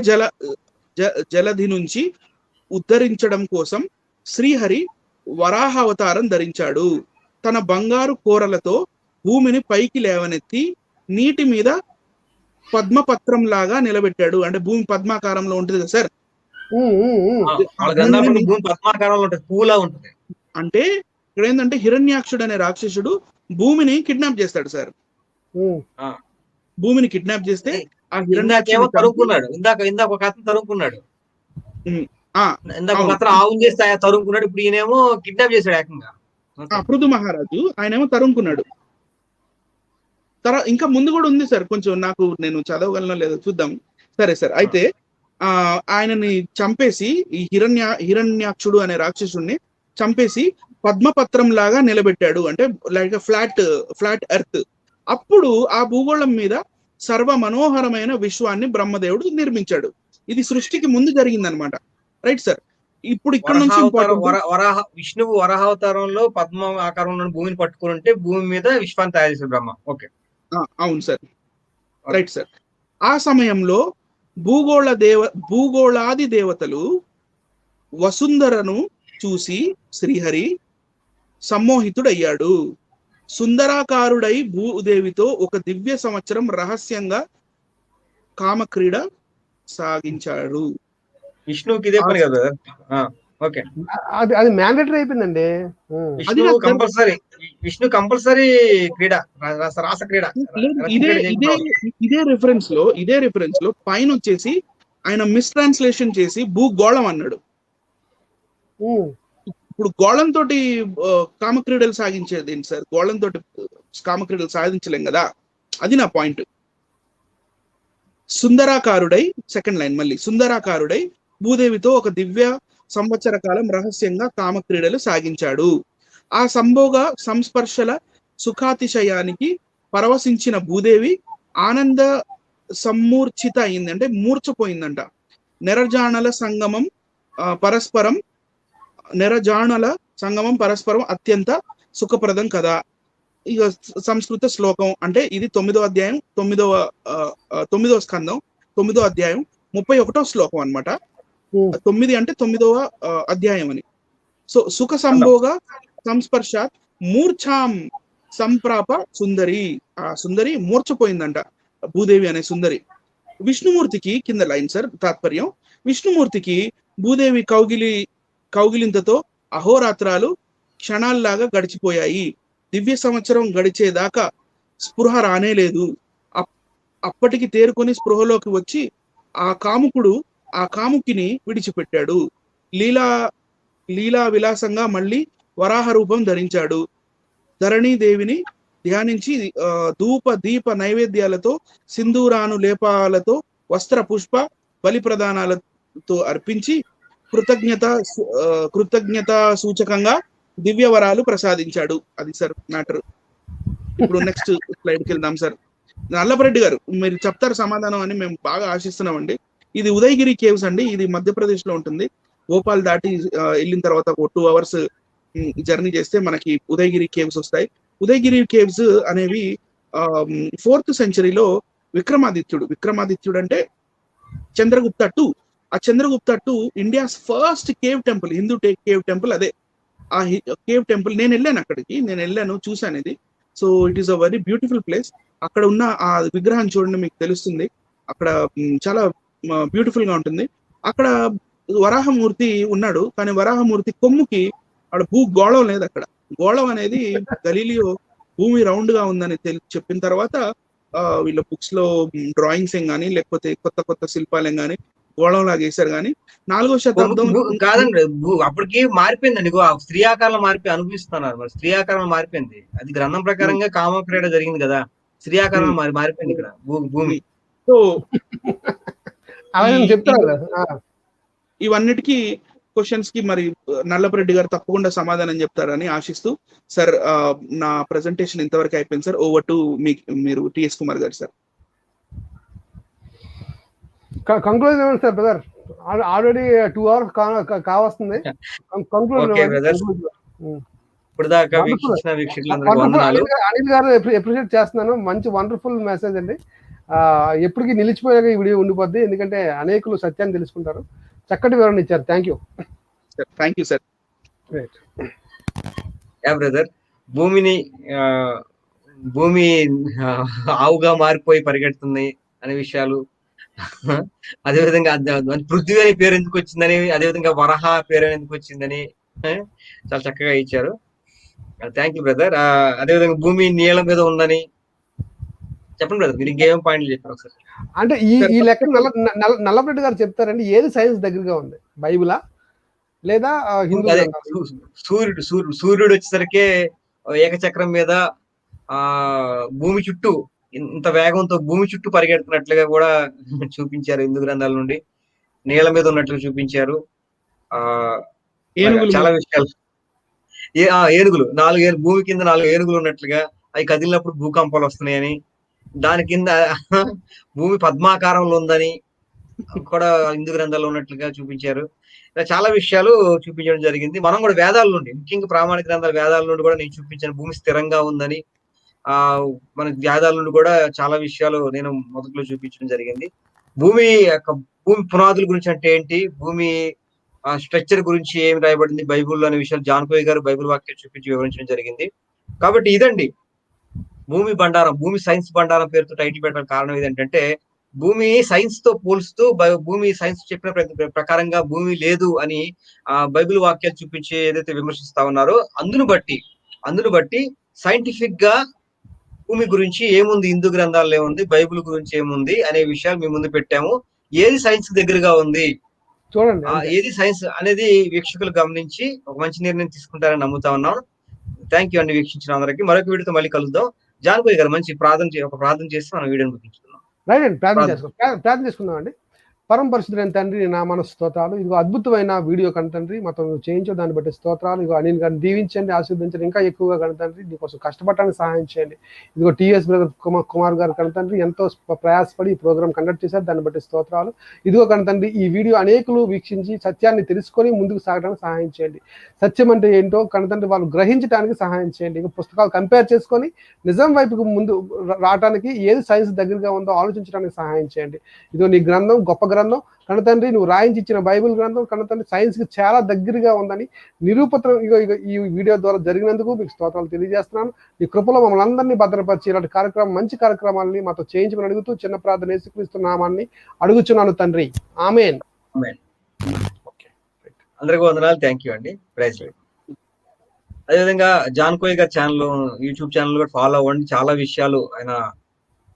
జలధి నుంచి ఉద్ధరించడం కోసం శ్రీహరి వరాహ అవతారం ధరించాడు. తన బంగారు కూరలతో భూమిని పైకి లేవనెత్తి నీటి మీద పద్మపత్రం లాగా నిలబెట్టాడు. అంటే భూమి పద్మాకారంలో ఉంటుంది కదా సార్, అంటే ఇక్కడ ఏంటంటే హిరణ్యాక్షుడు అనే రాక్షసుడు భూమిని కిడ్నాప్ చేస్తాడు సార్. భూమిని కిడ్నాప్ చేస్తే ఆ హిరణ్యాక్షుడు తరుముకున్నాడు. ఇందాక ఒక అతను తరుముకున్నాడు, ఇందాక ఒక అతను ఆవును చేస్తే తరుముకున్నాడు, ఇప్పుడు ఈయనేమో కిడ్నాప్ చేశాడు ఏకంగా. పృథు మహారాజు ఆయనేమో తరుముకున్నాడు. ఇంకా ముందు కూడా ఉంది సార్, కొంచెం నేను చదవగలనో లేదో చూద్దాం. సరే సార్, అయితే ఆయనని చంపేసి ఈ హిరణ్యాక్షుడు అనే రాక్షసుడిని చంపేసి పద్మపత్రం లాగా నిలబెట్టాడు, అంటే లైక్ ఫ్లాట్ ఎర్త్. అప్పుడు ఆ భూగోళం మీద సర్వ మనోహరమైన విశ్వాన్ని బ్రహ్మదేవుడు నిర్మించాడు. ఇది సృష్టికి ముందు జరిగిందనమాట. రైట్ సార్, ఇప్పుడు ఇక్కడ నుంచి విష్ణువు వరాహావతారంలో పద్మ ఆకారంలో భూమిని పట్టుకుని ఉంటే భూమి మీద విశ్వాన్ని తయారు చేశాడు బ్రహ్మ. ఓకే, అవును సార్, రైట్ సార్. ఆ సమయంలో భూగోళాది దేవతలు వసుంధరను చూసి శ్రీహరి సమ్మోహితుడయ్యాడు. సుందరాకారుడై భూదేవితో ఒక దివ్య సంవత్సరం రహస్యంగా కామక్రీడ సాగించాడు. విష్ణువుకి ఇదే పని కదా. ఓకే. అది అది మ్యాండేటరీ అయిపోయిందండి. విష్ణు నాకు కంపల్సరీ. విష్ణు కంపల్సరీ క్రీడ. రాస క్రీడ. లేదు, రక్త క్రీడ చేయించుకోవాలి. ఇదే రిఫరెన్స్ లో పైన వచ్చేసి ఆయన మిస్ ట్రాన్స్లేషన్ చేసి భూగోళం అన్నాడు. ఇప్పుడు గోళం తోటి కామక్రీడలు సాగించేది ఏంటి సార్? గోళం తోటి కామక్రీడలు సాధించలేం కదా, అది నా పాయింట్. సుందరాకారుడై, సెకండ్ లైన్ మళ్ళీ, సుందరాకారుడై భూదేవితో ఒక దివ్య సంవత్సర కాలం రహస్యంగా కామక్రీడలు సాగించాడు. ఆ సంభోగ సంస్పర్శల సుఖాతిశయానికి పరవశించిన భూదేవి ఆనంద సమ్మూర్ఛిత అయింది, అంటే మూర్చపోయిందంట. నెరజాణల సంగమం పరస్పరం అత్యంత సుఖప్రదం కదా. ఇక సంస్కృత శ్లోకం అంటే ఇది 9వ అధ్యాయం 9వ స్కందం 9వ అధ్యాయం 31వ శ్లోకం అన్నమాట. 9 అంటే 9వ అధ్యాయం అని. సో సుఖ సంభోగ సంస్పర్శాత్ మూర్ఛాం సంప్రాప సుందరి. ఆ సుందరి మూర్ఛపోయిందంట, భూదేవి అనే సుందరి. విష్ణుమూర్తికి, కింద లైన్ సార్ తాత్పర్యం, విష్ణుమూర్తికి భూదేవి కౌగిలింతతో అహోరాత్రాలు క్షణాల్లాగా గడిచిపోయాయి. దివ్య సంవత్సరం గడిచేదాకా స్పృహ రానేలేదు. అప్పటికి తేరుకొని స్పృహలోకి వచ్చి ఆ కాముకిని విడిచిపెట్టాడు. లీలా విలాసంగా మళ్ళీ వరాహ రూపం ధరించాడు. ధరణీదేవిని ధ్యానించి ధూప దీప నైవేద్యాలతో, సింధూరాను లేపాలతో, వస్త్ర పుష్ప బలి ప్రదానాలతో అర్పించి కృతజ్ఞత సూచకంగా దివ్య వరాలు ప్రసాదించాడు. అది సార్ మ్యాటర్. ఇప్పుడు నెక్స్ట్ స్లైడ్కి వెళ్దాం సార్. నల్లపరెడ్డి గారు మీరు చెప్తారు సమాధానం అని మేము బాగా ఆశిస్తున్నామండి. ఇది ఉదయగిరి కేవ్స్ అండి, ఇది మధ్యప్రదేశ్ లో ఉంటుంది. భోపాల్ దాటి వెళ్ళిన తర్వాత ఒక 2 hours జర్నీ చేస్తే మనకి ఉదయగిరి కేవ్స్ వస్తాయి. ఉదయగిరి కేవ్స్ అనేవి 4th centuryలో విక్రమాదిత్యుడు అంటే చంద్రగుప్త II. ఆ Chandragupta II India's first cave temple, Hindu cave temple అదే. ఆ కేవ్ టెంపుల్ నేను వెళ్ళాను, చూశాను ఇది. So it is a very beautiful place. అక్కడ ఉన్న ఆ విగ్రహం చూడండి, మీకు తెలుస్తుంది. అక్కడ చాలా బ్యూటిఫుల్ గా ఉంటుంది. అక్కడ వరాహమూర్తి ఉన్నాడు, కానీ వరాహమూర్తి కొమ్ముకి అక్కడ భూగోళం లేదు. అక్కడ గోళం అనేది గలీలియో భూమి రౌండ్ గా ఉందని చెప్పిన తర్వాత వీళ్ళ బుక్స్ లో డ్రాయింగ్స్ ఏం కానీ, లేకపోతే కొత్త శిల్పాలు ఏం కానీ గోళం లాగా వేశారు. కానీ 4వ శతాబ్దం కాదండి, అప్పటికి మారిపోయిందండి. స్త్రీ ఆకారంలో మారిపోయి అనుభవిస్తున్నారు. మరి స్త్రీ ఆకారంలో మారిపోయింది. అది గ్రంథం ప్రకారంగా కామక్రీడ జరిగింది కదా, స్త్రీ ఆకారంలో మారిపోయింది ఇక్కడ భూమి. సో చెప్తారు. ఇవన్నిటికీ క్వశ్చన్స్ కి మరి నల్లపరెడ్డి గారు తప్పకుండా సమాధానం చెప్తారని ఆశిస్తూ, సార్ నా ప్రెజెంటేషన్ ఇంతవరకు అయిపోయింది సార్. ఓవర్ టు మీరు టిఎస్ కుమార్ గారు సార్. కంక్లూజన్ ఏమండి సార్ బ్రదర్? ఆల్రెడీ 2 hours కావస్తుంది. ఇప్పుడు దాకా వీక్షించిన వీక్షకులందరికీ వందనాలు. అనిల్ గారు అప్రిషియేట్ చేస్తున్నాను. మంచి వండర్ఫుల్ మెసేజ్ అండి. ఎప్పటికీ నిలిచిపోయాక ఈ వీడియో ఉండిపోద్ది, ఎందుకంటే అనేకులు సత్యాన్ని తెలుసుకుంటారు. చక్కటి వివరణ ఇచ్చారు. Thank you sir. బ్రదర్, భూమి ఆవుగా మారిపోయి పరిగెడుతుంది అనే విషయాలు, అదేవిధంగా పృథ్వీ అనే పేరు ఎందుకు వచ్చిందని, అదేవిధంగా వరహ పేరు ఎందుకు వచ్చిందని చాలా చక్కగా ఇచ్చారు. Thank you brother. అదేవిధంగా భూమి నీళ్ళ మీద ఉందని చెప్పండి బ్రదర్, మీరు ఇంకేం పాయింట్లు చెప్పారు ఒకసారి. అంటే ఈ లెక్క నల్లపరెడ్డి గారు చెప్తారండి, ఏది సైన్స్ దగ్గరగా ఉంది, బైబిలా లేదా హిందూ? సూర్యుడు వచ్చేసరికి ఏకచక్రం మీద భూమి చుట్టూ ఇంత వేగంతో భూమి చుట్టూ పరిగెడుతున్నట్లుగా కూడా చూపించారు హిందూ గ్రంథాల నుండి. నీళ్ళ మీద ఉన్నట్లు చూపించారు. చాలా విషయాలు. ఏనుగులు, 4 భూమి కింద 4 ఏనుగులు ఉన్నట్లుగా, అవి కదిలినప్పుడు భూకంపాలు వస్తున్నాయని, దాని కింద భూమి పద్మాకారంలో ఉందని కూడా హిందూ గ్రంథాల్లో ఉన్నట్లుగా చూపించారు. ఇలా చాలా విషయాలు చూపించడం జరిగింది. మనం కూడా వేదాల నుండి, ముఖ్యంగా ప్రామాణిక గ్రంథాల వేదాల నుండి కూడా నేను చూపించాను భూమి స్థిరంగా ఉందని. మన వేదాల నుండి కూడా చాలా విషయాలు నేను మొదట్లో చూపించడం జరిగింది. భూమి పునాదుల గురించి అంటే ఏంటి, భూమి స్ట్రక్చర్ గురించి ఏమి రాయబడింది బైబుల్లో అనే విషయాలు జాన్కోయ్ గారు బైబిల్ వాక్యాలు చూపించి వివరించడం జరిగింది. కాబట్టి ఇదండి భూమి బండారం, భూమి సైన్స్ బండారం పేరుతో టైటిల్ పెట్టడానికి కారణం ఏంటంటే, భూమి సైన్స్ తో పోల్స్తూ భూమి సైన్స్ చెప్పిన ప్రకారంగా భూమి లేదు అని బైబిల్ వాక్యాలు చూపించి ఏదైతే విమర్శిస్తా ఉన్నారో అందును బట్టి సైంటిఫిక్ గా భూమి గురించి ఏముంది, హిందూ గ్రంథాల్లో ఏముంది, బైబిల్ గురించి ఏముంది అనే విషయాలు మీ ముందు పెట్టాము. ఏది సైన్స్ దగ్గరగా ఉంది, చూడండి. ఏది సైన్స్ అనేది వీక్షకులు గమనించి ఒక మంచి నిర్ణయం తీసుకుంటారని నమ్ముతా ఉన్నాం. థ్యాంక్ యూ అండి వీక్షించిన అందరికి. మరొక వీడియోతో మళ్ళీ కలుద్దాం. జాన్కోయ్ గారు మంచి ప్రార్థన చేసి మనం వీడియోని ముగించుకుందాం. రైట్ అండి, ప్రార్థన చేసుకుందాం అండి. పరమ పరిశుద్ధులైన తండ్రి, నా మనసు స్తోత్రాలు. ఇదిగో అద్భుతమైన వీడియో తండ్రి మాతో చేయించు, దాన్ని బట్టి స్తోత్రాలు. ఇదిగో అనిల్ గారిని దీవించండి, ఆశీర్వదించండి, ఇంకా ఎక్కువగా తండ్రి నీకోసం కష్టపడటానికి సహాయం చేయండి. ఇదిగో టీఎస్ బ్రదర్ కుమార్ గారు తండ్రి ఎంతో ప్రయాసపడి ఈ ప్రోగ్రామ్ కండక్ట్ చేశారు, దాన్ని బట్టి స్తోత్రాలు. ఇదిగో తండ్రి ఈ వీడియో అనేకులు వీక్షించి సత్యాన్ని తెలుసుకొని ముందుకు సాగడానికి సహాయం చేయండి. సత్యం అంటే ఏంటో తండ్రి వాళ్ళు గ్రహించడానికి సహాయం చేయండి. ఇక పుస్తకాలు కంపేర్ చేసుకొని నిజం వైపుకు ముందు రావడానికి ఏది సైన్స్ దగ్గరగా ఉందో ఆలోచించడానికి సహాయం చేయండి. ఇదిగో నీ గ్రంథం గొప్ప గ్రంథం కన్నతండ్రి, నువ్వు రాయించి ఇచ్చిన బైబిల్ గ్రంథం కన్నతండ్రి సైన్స్ కి చాలా దగ్గరగా ఉందని నిరూపణ ఈ వీడియో ద్వారా జరిగినందుకు మీకు స్తోత్రాలు తెలియజేస్తున్నాను. ఈ కృపలో మమ్మల్ని అందరినీ భద్రపరిచి ఇలాంటి కార్యక్రమం, మంచి కార్యక్రమాలని మాతో చేయించమని అడుగుతూ చిన్న ప్రార్థన యేసుక్రీస్తు నామాన్ని అడుగుచున్నాను తండ్రి, ఆమేన్. అందరికీ వందనాలు. థ్యాంక్ యూ అండి. Praise Lord. అదేవిధంగా జాన్కోయ్ గారి ఛానల్, యూట్యూబ్ ఛానల్ కూడా ఫాలో అవ్వండి. చాలా విషయాలు ఆయన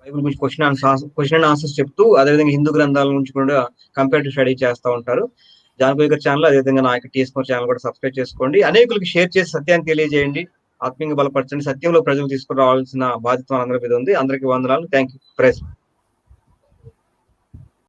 బైబిల్ గురించి క్వశ్చన్ అండ్ ఆన్సర్స్ చెప్తూ, అదేవిధంగా హిందూ గ్రంథాల నుంచి కూడా కంపేరిటివ్ స్టడీ చేస్తూ ఉంటారు. జాన్కోయ్ గారి ఛానల్, అదేవిధంగా నా యొక్క టీఎస్ ఛానల్ కూడా సబ్స్క్రైబ్ చేసుకోండి. అనేకులకు షేర్ చేసి సత్యాన్ని తెలియజేయండి, ఆత్మీయంగా బలపరచండి. సత్యంలో ప్రజలు తీసుకురావాల్సిన బాధ్యత అందరి మీద ఉంది. అందరికీ వందనాలు. Thank you. Praise lord.